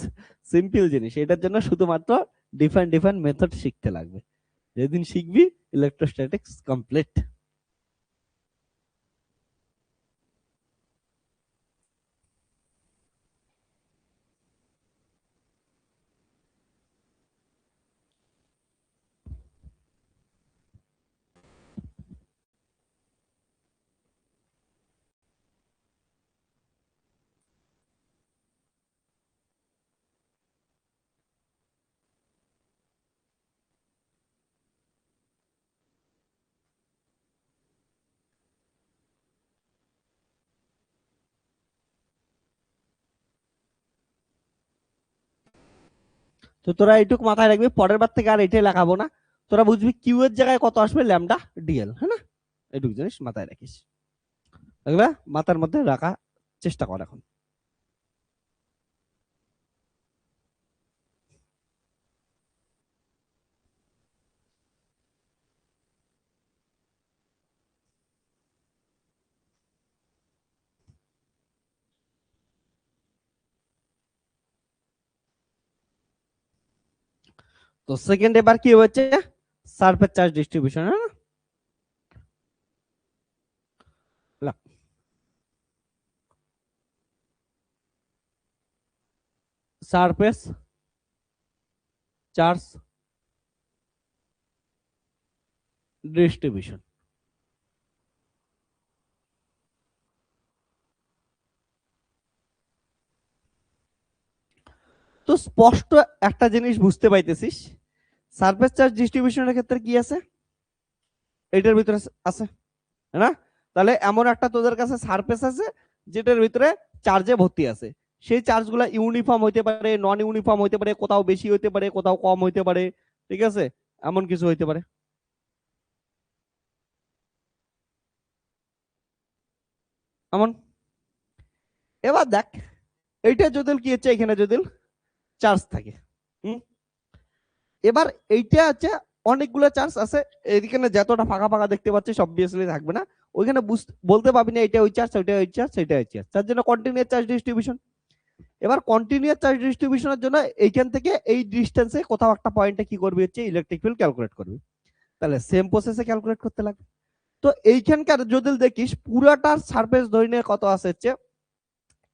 সিম্পল জিনিস, এটার জন্য শুধুমাত্র ডিফারেন্ট ডিফারেন্ট মেথড শিখতে লাগবে। যেদিন শিখবি ইলেকট্রোস্ট্যাটিক্স কমপ্লিট। তো তোরা এইটুক মাথায় রাখবি, পরের বার থেকে আর এটাই লেখাবো না। তোরা বুঝবি কিউ এর জায়গায় কত আসবে, ল্যামডা ডিএল, হ্যাঁ না? এইটুক জিনিস মাথায় রাখিস, এগুলা মাথার মধ্যে রাখা চেষ্টা কর এখন। তো সেকেন্ড এবার কি হচ্ছে, সারফেস চার্জ ডিস্ট্রিবিউশন, হ্যাঁ না? Surface charge distribution. তো স্পষ্ট একটা জিনিস বুঝতে পাইতেছিস, সারফেস চার্জ ডিস্ট্রিবিউশনের ক্ষেত্রে কি আছে, এটার ভিতরে আছে, না? তাহলে এমন একটা তোদের কাছে সারফেস আছে যেটার ভিতরে চার্জে ভর্তি আছে, সেই চার্জগুলো ইউনিফর্ম হইতে পারে, নন ইউনিফর্ম হইতে পারে, কোথাও বেশি হইতে পারে, কোথাও কম হইতে পারে, ঠিক আছে? এমন কিছু হইতে পারে। এমন, এবার দেখ, এইটা যদি কি হচ্ছে, এখানে যদি চার্জ থাকে, এবার এইটা হচ্ছে অনেকগুলো চার্জ আছে, এখানে যতটা ফাঁকা ফাঁকা দেখতে পাচ্ছি সব অবভিয়াসলি থাকবে না, ওইখানে বলতে পারবি না এটা ওই চার্জ, ওইটা ওই চার্জ, সেটা ওই চার্জ, তার জন্য কন্টিনিউয়াস চার্জ ডিস্ট্রিবিউশন। এবার কন্টিনিউয়াস চার্জ ডিস্ট্রিবিউশনের জন্য এইখান থেকে এই ডিস্টেন্সে কোথাও একটা পয়েন্টে কি করবি হচ্ছে ইলেকট্রিক ফিল্ড ক্যালকুলেট করবি, তাহলে সেম প্রসেসে ক্যালকুলেট করতে লাগবে। তো এইখানকার যদি দেখিস পুরাটার সারফেস ধরে নিয়ে কত আছে হচ্ছে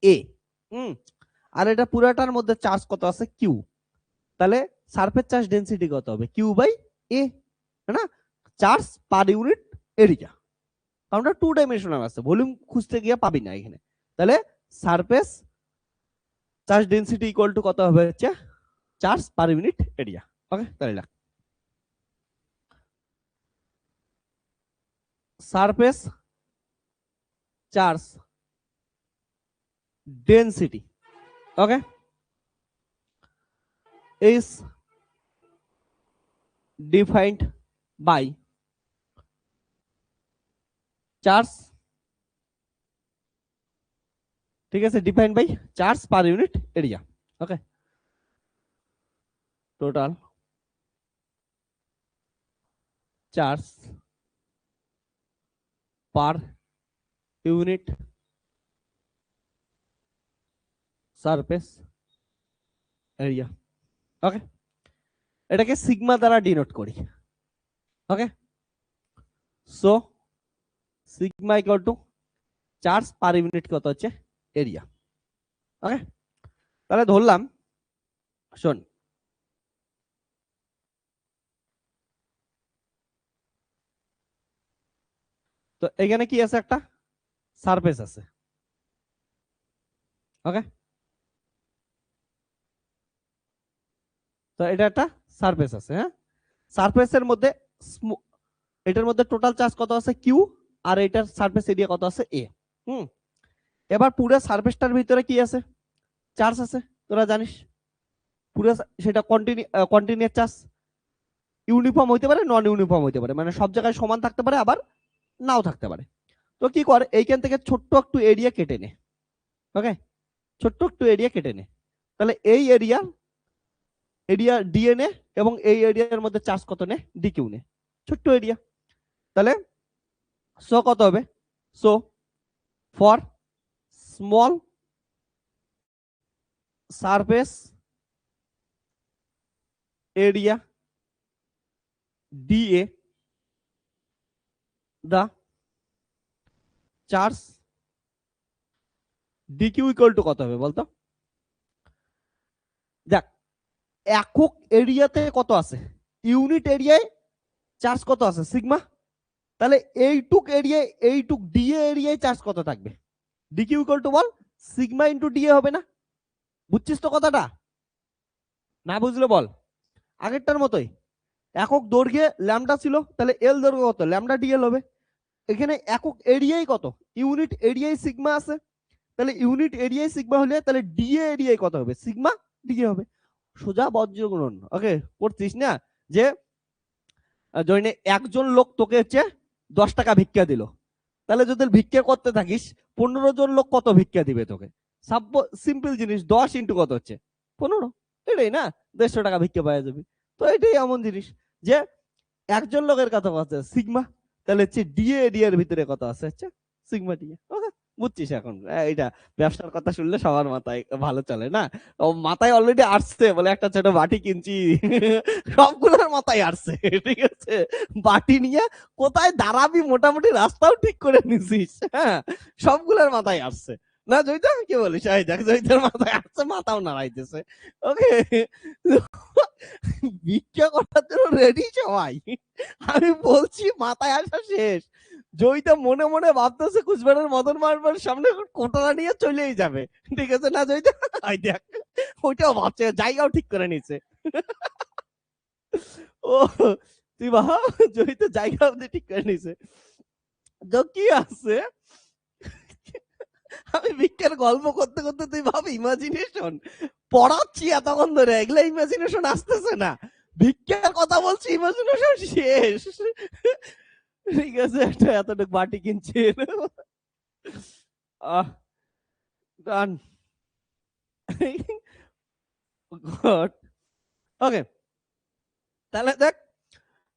এ, আর এটা পুরাটার মধ্যে চার্জ কত আছে কিউ, তাহলে সারফেস চার্জ ডেনসিটি কত হবে, কিউ বাই এ, না? চার্জ পার ইউনিট এরিয়া, কারণ টু ডাইমেনশনাল আছে, ভলিউম খুঁজতে গিয়ে পাবি না এখানে। তাহলে surface charge density equal to কত হবে হচ্ছে charge per unit area. Okay, তাহলে লাগ surface charge density, okay, is defined by charge, ঠিক আছে, defined by charge per unit area. Okay, total charge per unit surface area. Okay, এটাকে sigma দ্বারা denote করি। Okay, so sigma equal to charge per unit কত হচ্ছে area. Okay, তাহলে ধরলাম, শোন, তো এখানে কি আছে, একটা সারফেস আছে। ওকে, তো এটা একটা সারফেস আছে। হ্যাঁ, সারফেসের মধ্যে এটার মধ্যে টোটাল চার্জ কত আছে কিউ, আর এটার সারফেস এরিয়া কত আছে এ। হুম, এবার পুরো সারফেসটার ভিতরে কি আছে, চার্জ আছে, তোরা জানিস। পুরো সেটা কন্টিনিউয়াস চার্জ, ইউনিফর্ম হইতে পারে, নন ইউনিফর্ম হইতে পারে, মানে সব জায়গায় সমান থাকতে পারে, আবার নাও থাকতে পারে। তো কি করে, এইখান থেকে ছোট্ট একটু এরিয়া কেটে নে। ওকে, ছোট্ট একটু এরিয়া কেটে নে, তাহলে এই এরিয়া এরিয়া ডিএনএ এবং এই এরিয়ার মধ্যে চার্জ কত নে, ডিকিউ নে, ছোট্ট এরিয়া। তাহলে সো কত হবে, so for small surface area DA the charge DQ equal to কত হবে বলতো। দেখ, একক এরিয়াতে কত আছে, ইউনিট এরিয়ায় চার্জ কত আছে সিগমা, তাহলে এইটুক এরিয়ায় এইটুক ডিএ এরিয়ায় চার্জ কত থাকবে, ডিকিউ ইকুয়াল টু বল সিগমা ইন্টু ডিএ হবে না। বুঝছিস তো কথাটা, না বুঝলে বল। আগেরটার মতোই, একক দৈর্ঘ্যে ল্যামডা ছিল, তাহলে এল দৈর্ঘ্য কত, ল্যামডা ডিএল হবে। এখানে একক এরিয়ায় কত, ইউনিট এরিয়ায় সিগমা আছে, তাহলে ইউনিট এরিয়ায় সিগমা হলে তাহলে ডিএ এরিয়ায় কত হবে, সিগমা ডিএ হবে। সোজা বজ্রগুণন। ওকে, করছিস না, যে জয়নে একজন লোক তোকে হচ্ছে 10 টাকা ভিক্ষা দিল, তাহলে যদি ভিক্ষা করতে থাকিস 15 জন লোক কত ভিক্ষা দিবে তোকে। সিম্পল জিনিস, 10 ইন্টু কত হচ্ছে 15, এটাই না, 150 টাকা ভিক্ষা পাওয়া যাবে। তো এটাই এমন জিনিস যে একজন লোকের কথা আছে সিগমা, তাহলে হচ্ছে ডিএ এরিয়ার ভিতরে কত আছে হচ্ছে সিগমা ডিএ। ওকে, বুঝছিস এখন। এটা ব্যবসার কথা শুনলে সবার মাথায় ভালো চলে না, ও মাথায় অলরেডি আসছে, বলে একটা ছোট বাটি কিনছি, সবগুলোর মাথায় আসছে। ঠিক আছে, বাটি নিয়ে কোথায় দাঁড়াবি মোটামুটি রাস্তাও ঠিক করে নিছিস। হ্যাঁ, সবগুলোর মাথায় আসছে না জয়িতা, কি বলিস, এই দেখ জয়িতার মাথায় আসছে, মাথাও নাড়াইতেছে। ওকে, ভিক্ষা করার জন্য রেডি সবাই। আমি বলছি মাথায় আসা শেষ, জয়িতা মনে মনে ভাবতেছে কুচবিহারের মদন মারবার সামনে কোটারা নিয়ে চলেই যাবে। ঠিক আছে না জয়িতা, আই দেখ ওইটাও ভাবছে, জায়গাও ঠিক করে নিছে। ও তুই ভাব, জয়িতা জায়গা অব্দি ঠিক করে নিছে। তো কি আছে, আমি ভিক্ষার গল্প করতে করতে তুই ভাব ইমাজিনেশন পড়াচ্ছি এতক্ষণ ধরে, এগুলা ইমাজিনেশন আসতেছে না, ভিক্ষার কথা বলছি, ইমাজিনেশন শেষ। ঠিক আছে, একটা এতটুকু বাটি কিনছে, ডান। ওকে, তাহলে দেখ,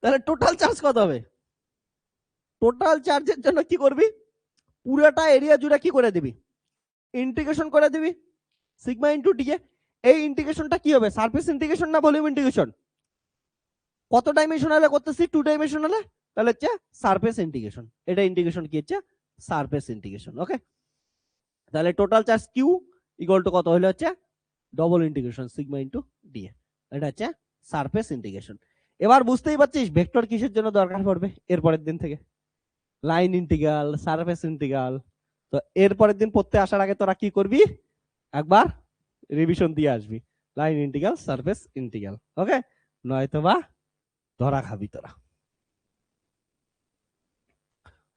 তাহলে টোটাল চার্জ কত হবে, টোটাল চার্জের জন্য কি করবি, পুরোটা এরিয়া জুড়ে কি করে দিবি, ইন্টিগ্রেশন করে দিবি সিগমা ইন্টু ডিএ। এই ইন্টিগ্রেশনটা কি হবে, সারফেস ইন্টিগ্রেশন না ভলিউম ইন্টিগ্রেশন, কত ডাইমেনশনালে করতেছি, 2 ডাইমেনশনালে, তাহলে হচ্ছে সারফেস ইন্টিগ্রেশন। এটা ইন্টিগ্রেশন কি হচ্ছে, সারফেস ইন্টিগ্রেশন। ওকে, তাহলে total charge Q equal to কত হলো হচ্ছে double integration sigma into DA, এটা হচ্ছে সারফেস ইন্টিগ্রেশন। এবার বুঝতেই পারছিস ভেক্টর কিসের জন্য দরকার পড়বে এরপরের দিন থেকে, লাইন ইন্টিগ্রাল, সারফেস ইন্টিগ্রাল। তো এরপরের দিন পড়তে আসার আগে তোরা কি করবি, একবার রিভিশন দিয়ে আসবি, লাইন ইন্টিগ্রাল, সারফেস ইন্টিগ্রাল। ওকে, নয়তো বা ধরা খাবি তোরা।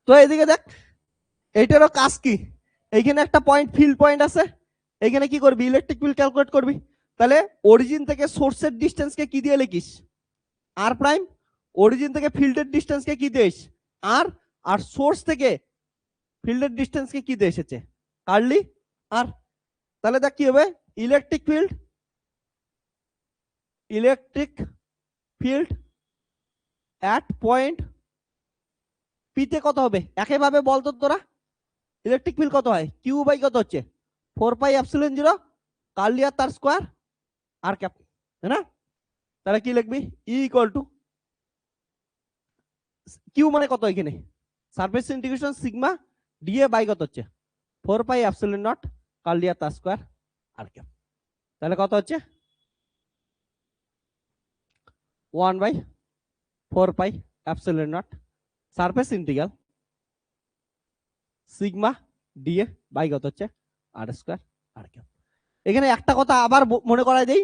তো এদিকে দেখ, এইটারও কাজ কি, এইখানে একটা পয়েন্ট ফিল্ড পয়েন্ট আছে, এইখানে কি করবি, ইলেকট্রিক ফিল্ড ক্যালকুলেট করবি। তাহলে অরিজিন থেকে সোর্সের ডিসটেন্সকে কি দিয়ে লিখিস, আর প্রাইম। অরিজিন থেকে ফিল্ডের ডিসটেন্সকে কি দিস, আর, আর সোর্স থেকে ফিল্ডের ডিসটেন্সকে কি দিয়ে এসেছে, কার্লি আর। তাহলে দেখ কি হবে, electric field, electric field at point P তে কত হবে, একইভাবে বলতো তোরা, ইলেকট্রিক ফিল্ড কত হয়, কিউ বাই কত হচ্ছে 4πε0 কার্লি আর তার স্কোয়ার আর ক্যাপ, তাই না। তাহলে কি লিখবি, ই ইকুয়াল টু কিউ মানে কত এখানে? Surface integration sigma DA by কত হচ্ছে 4 pi epsilon naught curl D R তার স্কয়ার আর কিউব। তাহলে কত হচ্ছে 1 by 4 pi epsilon naught surface integral sigma DA by কত হচ্ছে আর স্কয়ার আর কিউব। এখানে একটা কথা আবার মনে করাই দেই,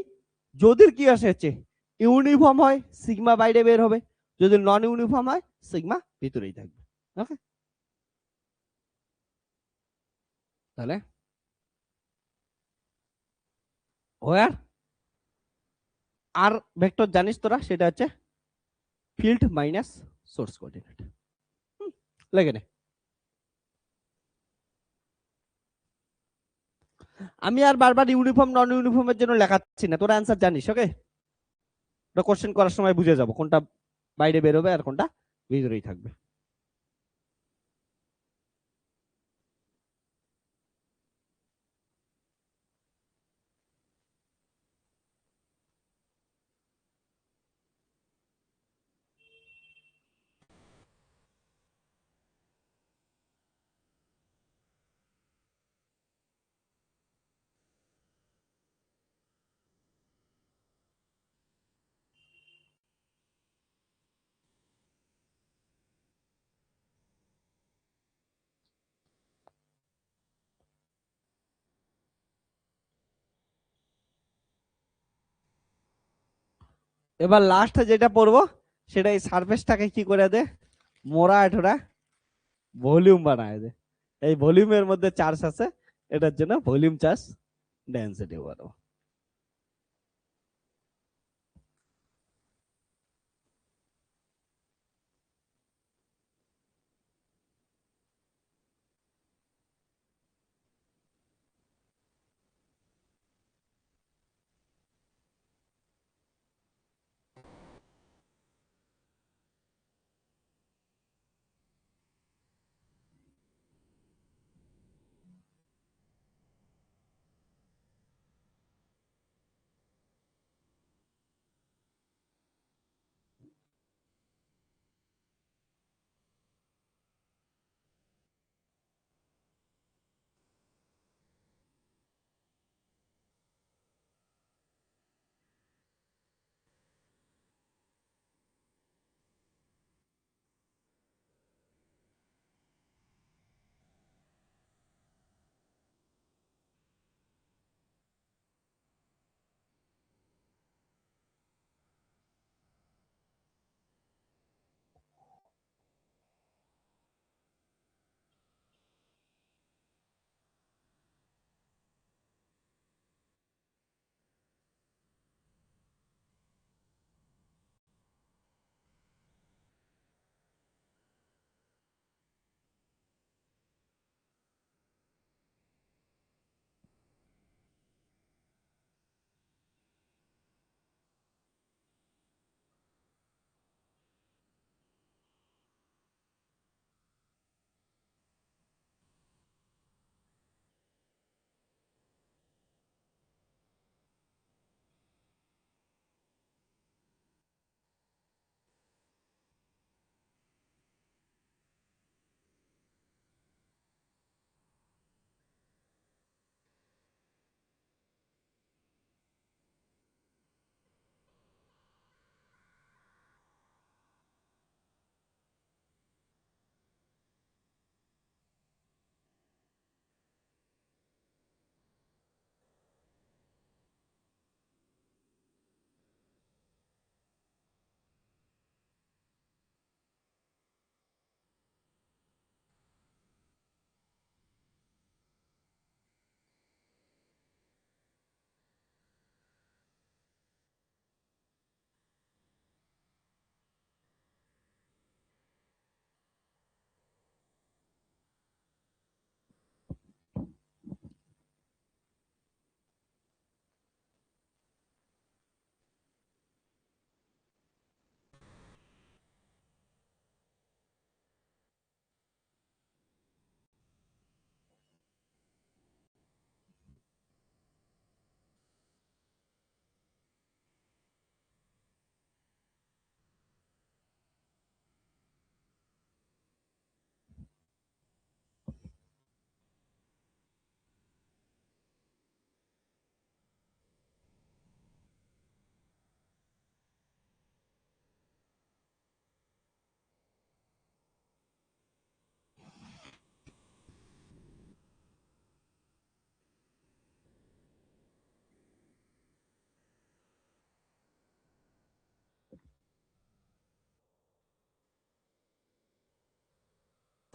যদি কি আসে ইউনিফর্ম হয় সিগমা বাইরে বের হবে, যদি নন ইউনিফর্ম হয় সিগমা ভিতরেই থাকবে। ওকে, তাহলে ওয়ার আর ভেক্টর জানিস তোরা, সেটা হচ্ছে ফিল্ড মাইনাস সোর্স কোঅর্ডিনেট। লেগে নে। আমি আর বারবার ইউনিফর্ম নন ইউনিফর্মের জন্য লেখাচ্ছি না, তোরা অ্যান্সার জানিস। ওকে, ওটা কোশ্চেন করার সময় বুঝে যাবো কোনটা বাইরে বেরোবে আর কোনটা ভিতরেই থাকবে। এবার লাস্ট যেটা পড়বো সেটা এই সারফেসটাকে কি করে দে মোড়া ঠোরা ভলিউম বানায় দে। এই ভলিউমের মধ্যে চার্জ আছে, এটার জন্য ভলিউম চার্জ ডেন্সিটি বানাবো।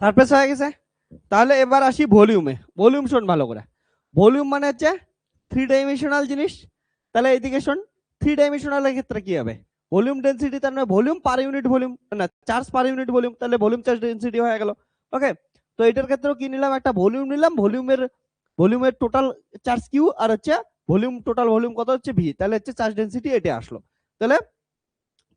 সারফেস হয়ে গেছে। তাহলে এবার আসি ভলিউমে। ভলিউম শোন ভালো করে। ভলিউম মানে হচ্ছে 3 ডাইমেনশনাল জিনিস। তাহলে এইদিকে শোন, 3 ডাইমেনশনালের ক্ষেত্রে কি হবে? ভলিউম ডেনসিটি তার মানে ভলিউম পার ইউনিট ভলিউম, না চার্জ পার ইউনিট ভলিউম, তাহলে ভলিউম চার্জ ডেনসিটি হয়ে গেল। ওকে, তো এটার ক্ষেত্রেও কি নিলাম, একটা ভলিউম নিলাম, ভলিউমের টোটাল চার্জ কিউ, আর হচ্ছে ভলিউম টোটাল ভলিউম কত হচ্ছে ভি, তাহলে হচ্ছে চার্জ ডেনসিটি এটা আসলো। তাহলে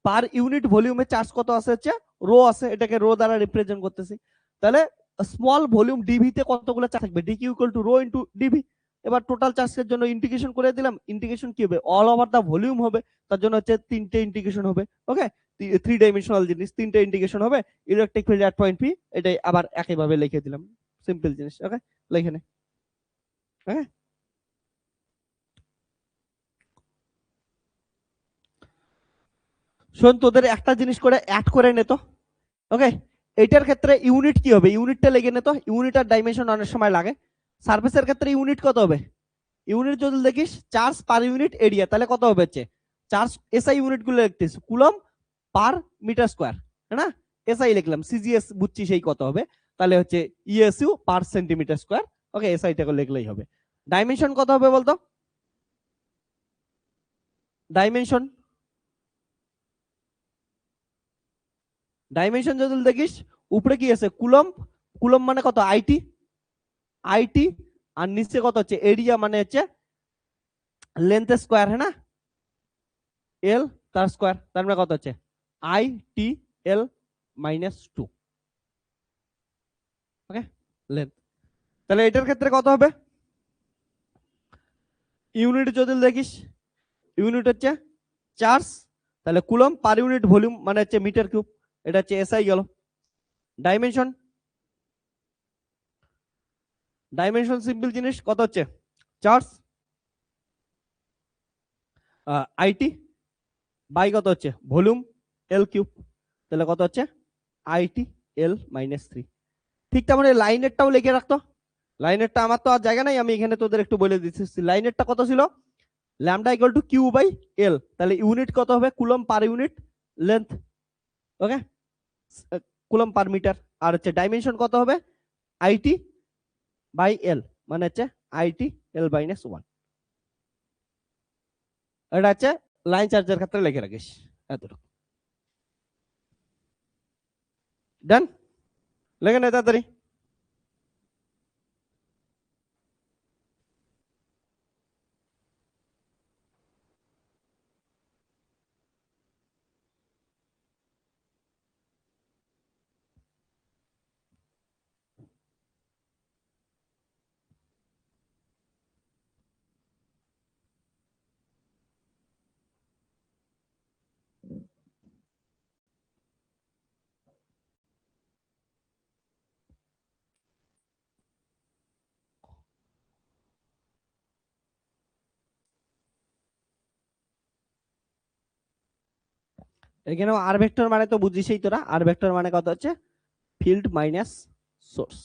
পার ইউনিট ভলিউমে চার্জ কত আছে, হচ্ছে রো আছে, এটাকে রো দ্বারা রিপ্রেজেন্ট করতেছি। তাহলে স্মল ভলিউম ডিভি তে কতগুলো চার্জ থাকবে, dq equal to rho into dv. এবার টোটাল চার্জের জন্য ইন্টিগ্রেশন করে দিলাম, ইন্টিগ্রেশন কি হবে, অল ওভার দা ভলিউম হবে, তার জন্য হচ্ছে তিনটে ইন্টিগ্রেশন হবে। ওকে, 3 ডাইমেনশনাল জিনিস, তিনটে ইন্টিগ্রেশন হবে, ইলেকট্রিক ফিল্ড এট পয়েন্ট পি, এটাই আবার একইভাবে লিখে দিলাম, সিম্পল জিনিস। ওকে, লিখে নে। ওকে, শোন তোদের একটা জিনিস করে অ্যাড করে নে তো। ওকে, এইটার ক্ষেত্রে ইউনিট কি হবে, ইউনিটটা লেগে নে তো, ইউনিট আর ডাইমেনশন অনেক সময় লাগে। সারফেসের ক্ষেত্রে ইউনিট কত হবে, ইউনিট যদি দেখিস চার্জ পার ইউনিট এরিয়া, তাহলে কত হবে, হচ্ছে চার্জ এসআই ইউনিট গুলো লিখতেছি, কুলম পার মিটার স্কোয়ার, হ্যাঁ না, এসআই লিখলাম, সিজিএস বুঝছি সেই কত হবে, তাহলে হচ্ছে ইএসইউ পার সেন্টিমিটার স্কোয়ার। ওকে, এসআইটাকে লিখলেই হবে। ডাইমেনশন কত হবে বলতো, ডাইমেনশন, ডাইমেনশন যদি দেখিস উপরে কি আছে, কুলম, কুলম মানে কত, আইটি, আইটি, আর নিচে কত হচ্ছে এরিয়া, মানে হচ্ছে লেন্থ স্কোয়ার, হ্যাঁ না, এল তার স্কোয়ার, তার মানে কত হচ্ছে I T L -2। Okay, length. তাহলে এটার ক্ষেত্রে কত হবে, ইউনিট যদি দেখিস, ইউনিট হচ্ছে চার্জ, তাহলে কুলম পার ইউনিট ভলিউম মানে হচ্ছে মিটার কিউব, এটা হচ্ছে এসআই গেল। ডাইমেনশন, ডাইমেনশন সিম্পল জিনিস, কত হচ্ছে চার্জ আইটি বাই কত হচ্ছে ভলিউম এল কিউব, তাহলে কত হচ্ছে আইটি এল -3। ঠিক তেমন লাইনেরটাও লিখে রাখতো, লাইনেরটা আমার তো আর জায়গা নাই, আমি এখানে তোদের একটু বলে দিচ্ছি। লাইনেরটা কত ছিল, lambda equal to Q by l, তাহলে ইউনিট কত হবে, coulomb per unit length. Okay, coulomb per metre. আর হচ্ছে ডাইমেনশন কত হবে, আইটি বাই এল, মানে হচ্ছে আইটি এল -1। এটা হচ্ছে লাইন চার্জের ক্ষেত্রে লিখে রাখিস, এতটুকু। ডান, লেখে নে তাড়াতাড়ি। এখানে আর ভেক্টর মানে তো বুঝিসই তোরা, আর ভেক্টর মানে কত হচ্ছে ফিল্ড মাইনাস সোর্স।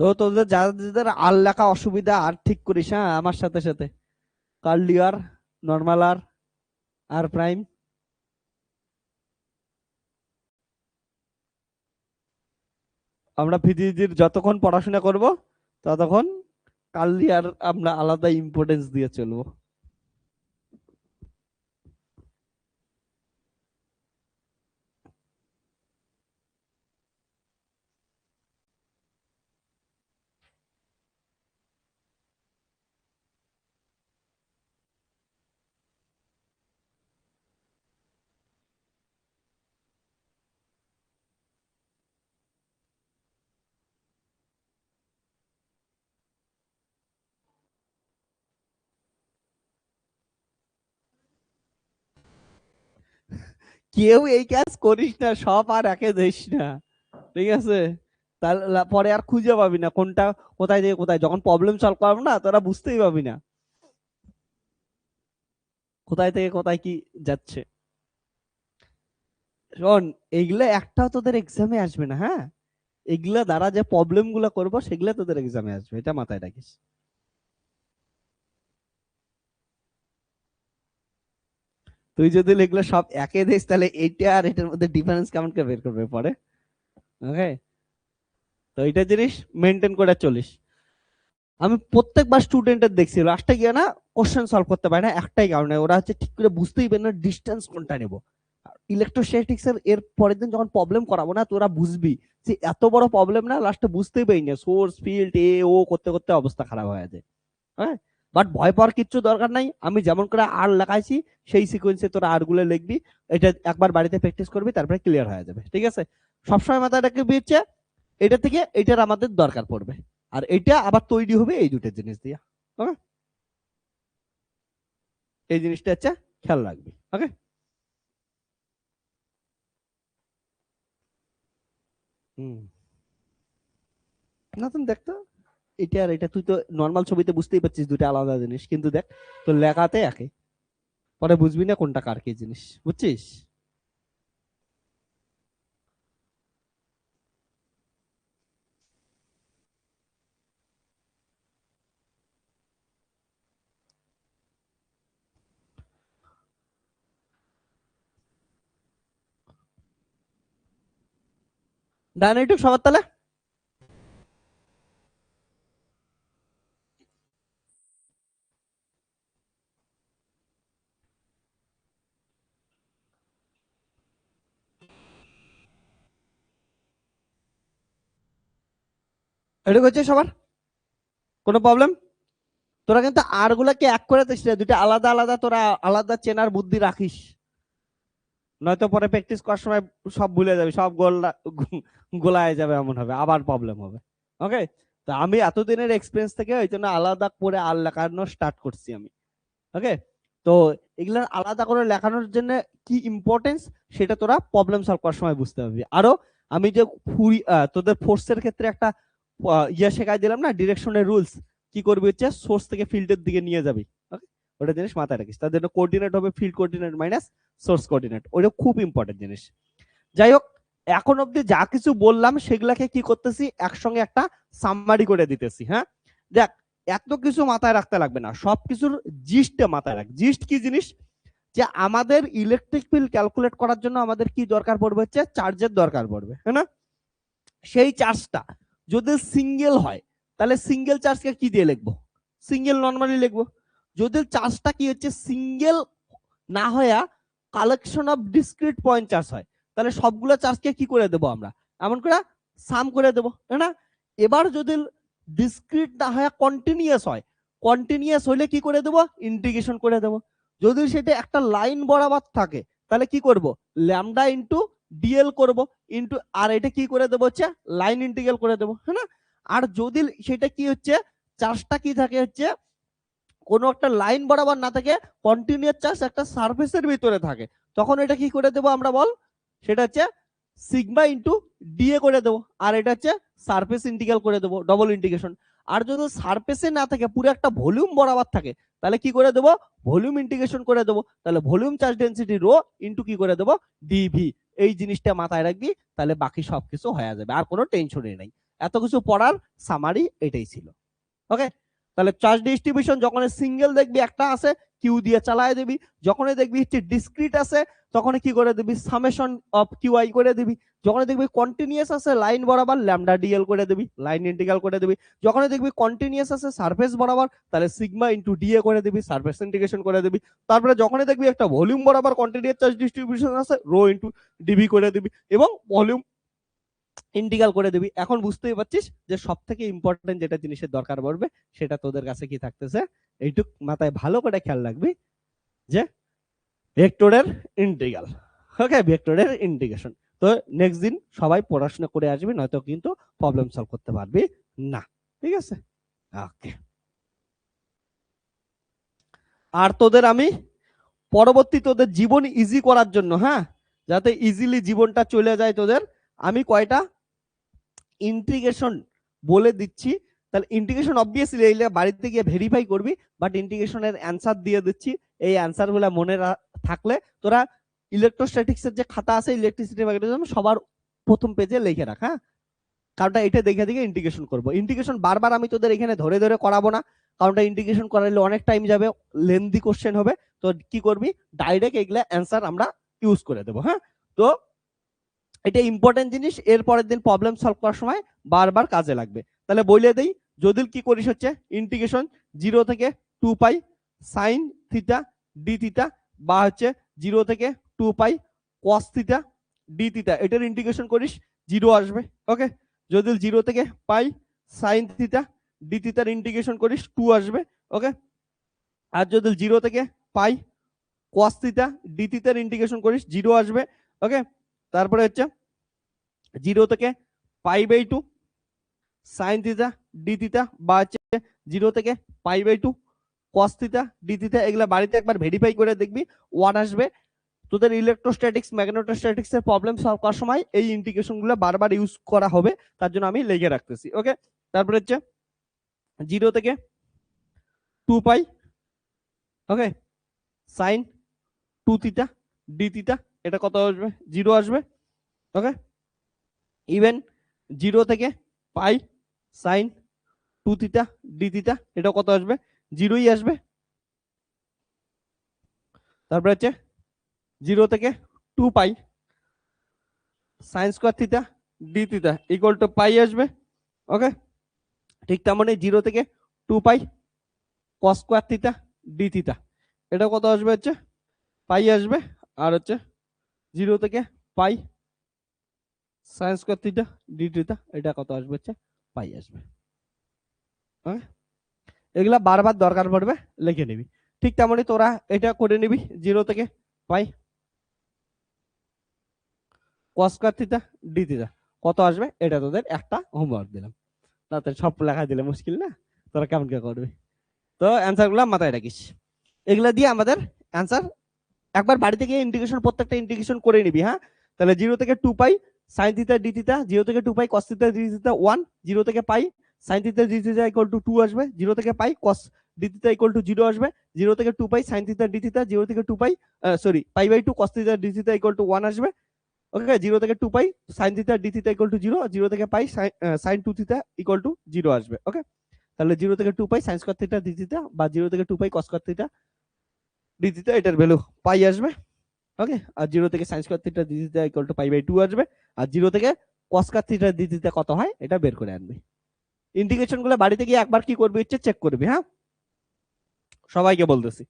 তো তোদের যাদের আর লেখা অসুবিধা আর ঠিক করিস, হ্যাঁ আমার সাথে সাথে, কার্লি আর, নর্মাল আর, আর প্রাইম। আমরা ফিজিক্সের যতক্ষণ পড়াশোনা করব ততক্ষণ কার্লি আর আমরা আলাদা ইম্পর্টেন্স দিয়ে চলবো। কেউ এই কাজ করিস না, সব আর একে দিস না, ঠিক আছে? তাহলে পরে আর খুঁজে পাবি না কোনটা কোথায় থেকে কোথায়, যখন প্রবলেম সলভ করবো না তোরা বুঝতেই পাবি না কোথায় থেকে কোথায় কি যাচ্ছে। শোন, এইগুলা একটাও তোদের এক্সামে আসবে না, হ্যাঁ? এগুলা দ্বারা যে প্রবলেম গুলা করবো সেগুলা তোদের এক্সামে আসবে, এটা মাথায় রাখিস। তুই যদি এগুলো সব একে দিস তাহলে এইটা আর এটার মধ্যে ডিফারেন্স কেমন করে বের করবে পরে? ওকে, তো এইটা জিনিস মেনটেন করে চলিস। আমি প্রত্যেকবার স্টুডেন্টের দেখছি লাস্টে গিয়ে না কোশ্চেন সলভ করতে পারে না, একটাই কারণে ওরা হচ্ছে ঠিক করে বুঝতেই পারে না ডিস্টেন্স কোনটা নেব। ইলেকট্রোস্ট্যাটিক্স এর এর পরের দিন যখন প্রবলেম করাবো না তোরা বুঝবি যে এত বড় প্রবলেম না, লাস্টে বুঝতেই পারি না, সোর্স ফিল্ড এ ও করতে করতে অবস্থা খারাপ হয়ে যায়। হ্যাঁ, বাট ভয় পাওয়ার কিচ্ছু দরকার নাই, আমি যেমন করে আর লেখাইছি সেই সিকোয়েন্সে তোরা আর গুলো লিখবি। এটা একবার বাড়িতে প্র্যাকটিস করবি, তারপরে ক্লিয়ার হয়ে যাবে, ঠিক আছে? সবসময় মাথায় রাখবি হচ্ছে এটা থেকে এটার আমাদের দরকার পড়বে, আর এটা আবার তৈরি হবে এই দুটো জিনিস দিয়ে। ওকে, এই জিনিসটা হচ্ছে খেয়াল রাখবি। ওকে, হুম, না তুমি দেখতো এটা আর এটা তুই তো নর্মাল ছবিতে বুঝতেই পারছিস দুটো আলাদা জিনিস, কিন্তু দেখ তোর লেখাতে একই, পরে বুঝবি না কোনটা কার কি জিনিস, বুঝছিস? ডায়নাইটিক সবার তাহলে এটা হচ্ছে সবার কোনো প্রবলেম? তোরা কিন্তু আর গুলাকে এক করে দিস না, দুটো আলাদা আলাদা তোরা আলাদা চেনার বুদ্ধি রাখিস, নয়তো পরে প্র্যাকটিস করার সময় সব ভুলে যাবে, সব গোলায় যাবে, এমন হবে আবার প্রবলেম হবে। ওকে, তো আমি এতদিনের এক্সপিরিয়েন্স থেকে ওই জন্য আলাদা করে আর লেখানো স্টার্ট করছি আমি। ওকে, তো এগুলো আলাদা করে লেখানোর জন্য কি ইম্পর্টেন্স সেটা তোরা প্রবলেম সলভ করার সময় বুঝতে পারবি। আরো আমি যে তোদের ফোর্সের ক্ষেত্রে একটা ইয়ে শেখাই দিলাম না, ডিরেকশনের রুলস, কি করবি হচ্ছে সোর্স থেকে ফিল্ডের দিকে নিয়ে যাবি। ওকে, ওটা জিনিস মাথায় রাখিস, তার জন্য কোঅর্ডিনেট হবে field coordinate minus source coordinate, ওটা খুব ইম্পর্টেন্ট জিনিস। যাই হোক, এখন অব্দি যা কিছু বললাম সেগুলাকে কি করতেছি একসঙ্গে একটা সামারি করে দিতেছি। হ্যাঁ, দেখ, এত কিছু মাথায় রাখতে লাগবে না, সবকিছুর জিস্টটা মাথায় রাখ। জিস্ট কি জিনিস? যে আমাদের ইলেকট্রিক ফিল্ড ক্যালকুলেট করার জন্য আমাদের কি দরকার পড়বে হচ্ছে চার্জের দরকার পড়বে, হ্যাঁ না? সেই চার্জটা যদি সিঙ্গেল হয় তাহলে সিঙ্গেল চার্জকে কি দিয়ে লিখবো? সিঙ্গেল নর্মালি লিখবো। যদি চার্জটা কি হচ্ছে সিঙ্গেল না হয়ে collection of discrete point charge হয়, তাহলে সবগুলো চার্জকে কি করে দেবো আমরা? এমন করে সাম করে দেবো, তাই না? এবার যদি ডিসক্রিট না হয় কন্টিনিউয়াস হয়, কন্টিনিউয়াস হলে কি করে দেবো? ইন্টিগ্রেশন করে দেবো। যদি সেটা একটা লাইন বরাবর থাকে তাহলে কি করব? ল্যামডা ইন্টু ডিএল করব, ইন্টু আর এটা কি করে দেবো হচ্ছে লাইন ইন্টিগ্রাল করে দেবো, হ্যাঁ না? আর যদি সেটা কি হচ্ছে চার্জটা কি থাকে হচ্ছে কোনো একটা লাইন বরাবর না থাকে, কন্টিনিউয়াস চার্জ একটা সারফেসের ভিতরে থাকে, তখন এটা কি করে দেবো আমরা বল? সেটা হচ্ছে সিগমা ইন্টু ডিএ করে দেবো, আর এটা হচ্ছে সারফেস ইন্টিগ্রাল করে দেবো, ডবল ইন্টিগ্রেশন। আর যদি সারফেসে না থাকে, পুরো একটা ভলিউম বরাবর থাকে, তাহলে কি করে দেবো? ভলিউম ইন্টিগ্রেশন করে দেবো, তাহলে volume charge density rho into কি করে দেবো? ডিভি। এই জিনিসটা মাথায় রাখবি, তাহলে বাকি সবকিছু হয়ে যাবে, আর কোনো টেনশনই নেই। এত কিছু পড়ার সামারি এটাই ছিল। ওকে, তাহলে চার্জ ডিস্ট্রিবিউশন যখন সিঙ্গেল দেখবি একটা আছে কিউ দিয়ে চালায় দিবি, যখন দেখবি হচ্ছে ডিসক্রিট আছে তখন কি করে দিবি? সামেশন অফ কিউ আই করে দিবি। যখন দেখবি কন্টিনিউয়াস আছে লাইন বরাবর, ল্যামডা ডিএল করে দিবি, লাইন ইন্টিগ্রাল করে দিবি। যখন দেখবি কন্টিনিউয়াস আছে সারফেস বরাবর, তাহলে সিগমা ইন্টু ডিএ করে দিবি, সারফেস ইন্টিগ্রেশন করে দিবি। তারপরে যখন দেখবি একটা ভলিউম বরাবর কন্টিনিউয়াস চার্জ ডিস্ট্রিবিউশন আছে, রো ইন্টু ডিবি করে দিবি, এবং ভলিউম ইন্টিগ্রাল করে দিবি। এখন বুঝতেই পারছিস যে সব থেকে ইম্পর্টেন্ট যেটা জিনিসের দরকার পড়বে সেটা তোদের কাছে কি থাকতেছে, এইটুক মাথায় ভালো করে খেয়াল রাখবি, যে ভেক্টরের ইন্টিগ্রাল। ওকে, ভেক্টরের ইন্টিগ্রেশন। তো নেক্সট দিন সবাই পড়াশোনা করে আসবি, নয়তো কিন্তু প্রবলেম সলভ করতে পারবি না, ঠিক আছে? ওকে, আর তোদের আমি পরবর্তী তোদের জীবন ইজি করার জন্য, হ্যাঁ, যাতে ইজিলি জীবনটা চলে যায় তোদের, আমি কয়টা ইন্টিগ্রেশন বলে দিচ্ছি। তাহলে ইন্টিগ্রেশন অবভিয়াসলি এইলে বাড়িতে গিয়ে ভেরিফাই করবি, বাট ইন্টিগ্রেশনের অ্যান্সার দিয়ে দিচ্ছি। এই অ্যান্সার গুলা মনে থাকলে তোরা ইলেকট্রোস্ট্যাটিক্সের যে খাতা আছে ইলেকট্রিসিটি ম্যাগনেটিজম সবার প্রথম পেজে লিখে রাখ। হ্যাঁ, কারণটা এটা দেখে দেখে ইন্টিগ্রেশন করব। ইন্টিগ্রেশন বারবার আমি তোদের এখানে ধরে ধরে করাবো না, কারণটা ইন্টিগ্রেশন করালে অনেক টাইম যাবে, লেন্দি কোশ্চেন হবে। তো কি করবি, ডাইরেক্ট এগুলা অ্যান্সার আমরা ইউজ করে দেবো। হ্যাঁ, তো এটা ইম্পর্টেন্ট জিনিস, এর পরের দিন প্রবলেম সলভ করার সময় বারবার কাজে লাগবে। তাহলে বলে দেই, যদি কি করিস হচ্ছে ইন্টিগ্রেশন 0 থেকে 2 pi sign theta D theta, বা হচ্ছে 0 থেকে 2 pi cos theta D theta, এটার ইন্টিগ্রেশন করিস 0 আসবে। ওকে, যদি 0 থেকে পাই সাইন থিটা ডি থিটার ইন্টিগ্রেশন করিস 2 আসবে। ওকে, আর যদি 0 থেকে পাই কস থিটা ডি থিটার ইন্টিগ্রেশন করিস 0 আসবে। ওকে, তারপরে হচ্ছে 0 থেকে pi by 2 sin theta D theta, বা হচ্ছে 0 থেকে pi by 2 cos theta D theta, এগুলা বাড়িতে একবার ভেরিফাই করে দেখবি 1 আসবে। তোদের ইলেকট্রোস্ট্যাটিক্স ম্যাগনেটোস্ট্যাটিক্স এর প্রবলেম সলভ করার সময় এই ইন্টিগ্রেশন গুলো বারবার ইউজ করা হবে, তার জন্য আমি লিখে রাখতেছি। ওকে, তারপরে হচ্ছে 0 থেকে 2 পাই ওকে সাইন 2 থিটা ডি থিটা, এটা কত আসবে, 0 আসবে। ওকে, ইভেন 0 থেকে pi sine 2 theta D theta, এটা কত আসবে, 0ই আসবে। তারপরে হচ্ছে 0 থেকে 2 pi sine square theta D theta equal to pi আসবে। ওকে, ঠিক তেমনি 0 থেকে 2 pi cos square theta D theta, এটা কত আসবে, হচ্ছে পাই আসবে। আর হচ্ছে 0 থেকে pi sine square theta D theta, এটা কত আসবে, হচ্ছে পাই আসবে। ওকে, এগুলা বারবার দরকার পড়বে, লিখে নিবি। ঠিক তেমনি তোরা এটা করে নিবি, 0 থেকে pi cos square theta D theta কত আসবে, এটা তোদের একটা হোমওয়ার্ক দিলাম। তাতে সব লেখা দিলে মুশকিল না, তোরা কেমন কে করবি। তো অ্যান্সার গুলা মাথায় রাখিস, এগুলা দিয়ে আমাদের অ্যান্সার একবার বাড়িতে গিয়ে ইন্টিগ্রেশন প্রত্যেকটা ইন্টিগ্রেশন করে নিবি। হ্যাঁ, তাহলে 0 থেকে 2 pi sign theta D theta, 0 থেকে 2 pi cos theta D theta 1, 0 থেকে pi sign theta D theta equal to 2 আসবে, 0 থেকে pi cos D theta equal to 0 আসবে, 0 থেকে 2 pi sign theta D theta, 0 থেকে 2 pi sorry pi by 2 cos theta D theta equal to 1 আসবে। Okay, 0 থেকে 2 pi sign theta D theta equal to 0, 0 থেকে pi sine 2 theta equal to 0 আসবে। Okay, তাহলে 0 থেকে 2 pi sine square theta D theta, বা 0 থেকে 2 pi cos square theta D theta, এটার value pi আসবে। ওকে, আর 0 থেকে sin square theta D theta equal to pi by 2 আসবে, আর 0 থেকে cos square theta D theta কত হয় এটা বের করে আনবি। ইন্টিগ্রেশন গুলো বাড়িতে গিয়ে একবার কি করবি, হচ্ছে চেক করবি। হ্যাঁ, সবাইকে বলতেছি,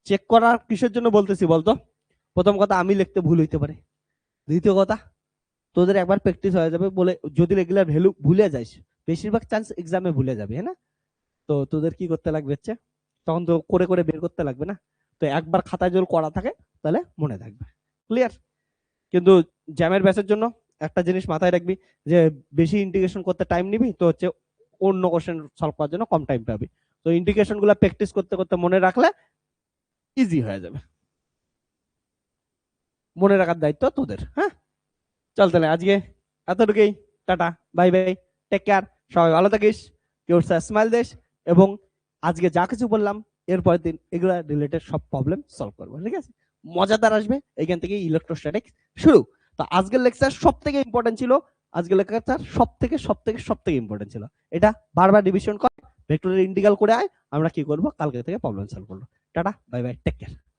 চেক করার কিসের জন্য বলতেছি বলতো? প্রথম কথা, আমি লিখতে ভুল হইতে পারে। দ্বিতীয় কথা, তোদের একবার প্র্যাকটিস হয়ে যাবে বলে, যদি রেগুলার ভ্যালু ভুলে যাস বেশিরভাগ চান্স এক্সামে ভুলে যাবে। হ্যাঁ না, তো তোদের কি করতে লাগবে হচ্ছে তখন তো করে করে বের করতে লাগবে না, তো একবার খাতায় যদি করা থাকে তাহলে মনে থাকবে। ক্লিয়ার? কিন্তু জ্যামের ব্যাচের জন্য একটা জিনিস মাথায় রাখবি, যে বেশি ইন্টিগ্রেশন করতে টাইম নিবি তো হচ্ছে অন্য কোশ্চেন সলভ করার জন্য কম টাইম পাবি। তো ইন্টিগ্রেশন গুলো প্র্যাকটিস করতে করতে মনে রাখলে ইজি হয়ে যাবে। মনে রাখার দায়িত্ব তোদের। হ্যাঁ, চল তাহলে আজকে এতটুকুই, tata bye bye, take care, সবাই ভালো থাকিস, কেউ স্মাইল দেশ, এবং আজকে যা কিছু বললাম এরপরের দিন এগুলা রিলেটেড সব প্রবলেম সলভ করবো। ঠিক আছে, মজাদার আসবে এখান থেকে ইলেকট্রোস্ট্যাটিক্স শুরু। তো আজকের লেকচার সব থেকে ইম্পর্টেন্ট ছিল, আজকের লেকচার সব থেকে ইম্পর্টেন্ট ছিল। এটা বারবার রিভিশন কর, ভেক্টরের ইন্টিগ্রাল করে আয়, আমরা কি করব কালকে থেকে প্রবলেম সলভ করবো। Tata bye bye, take care.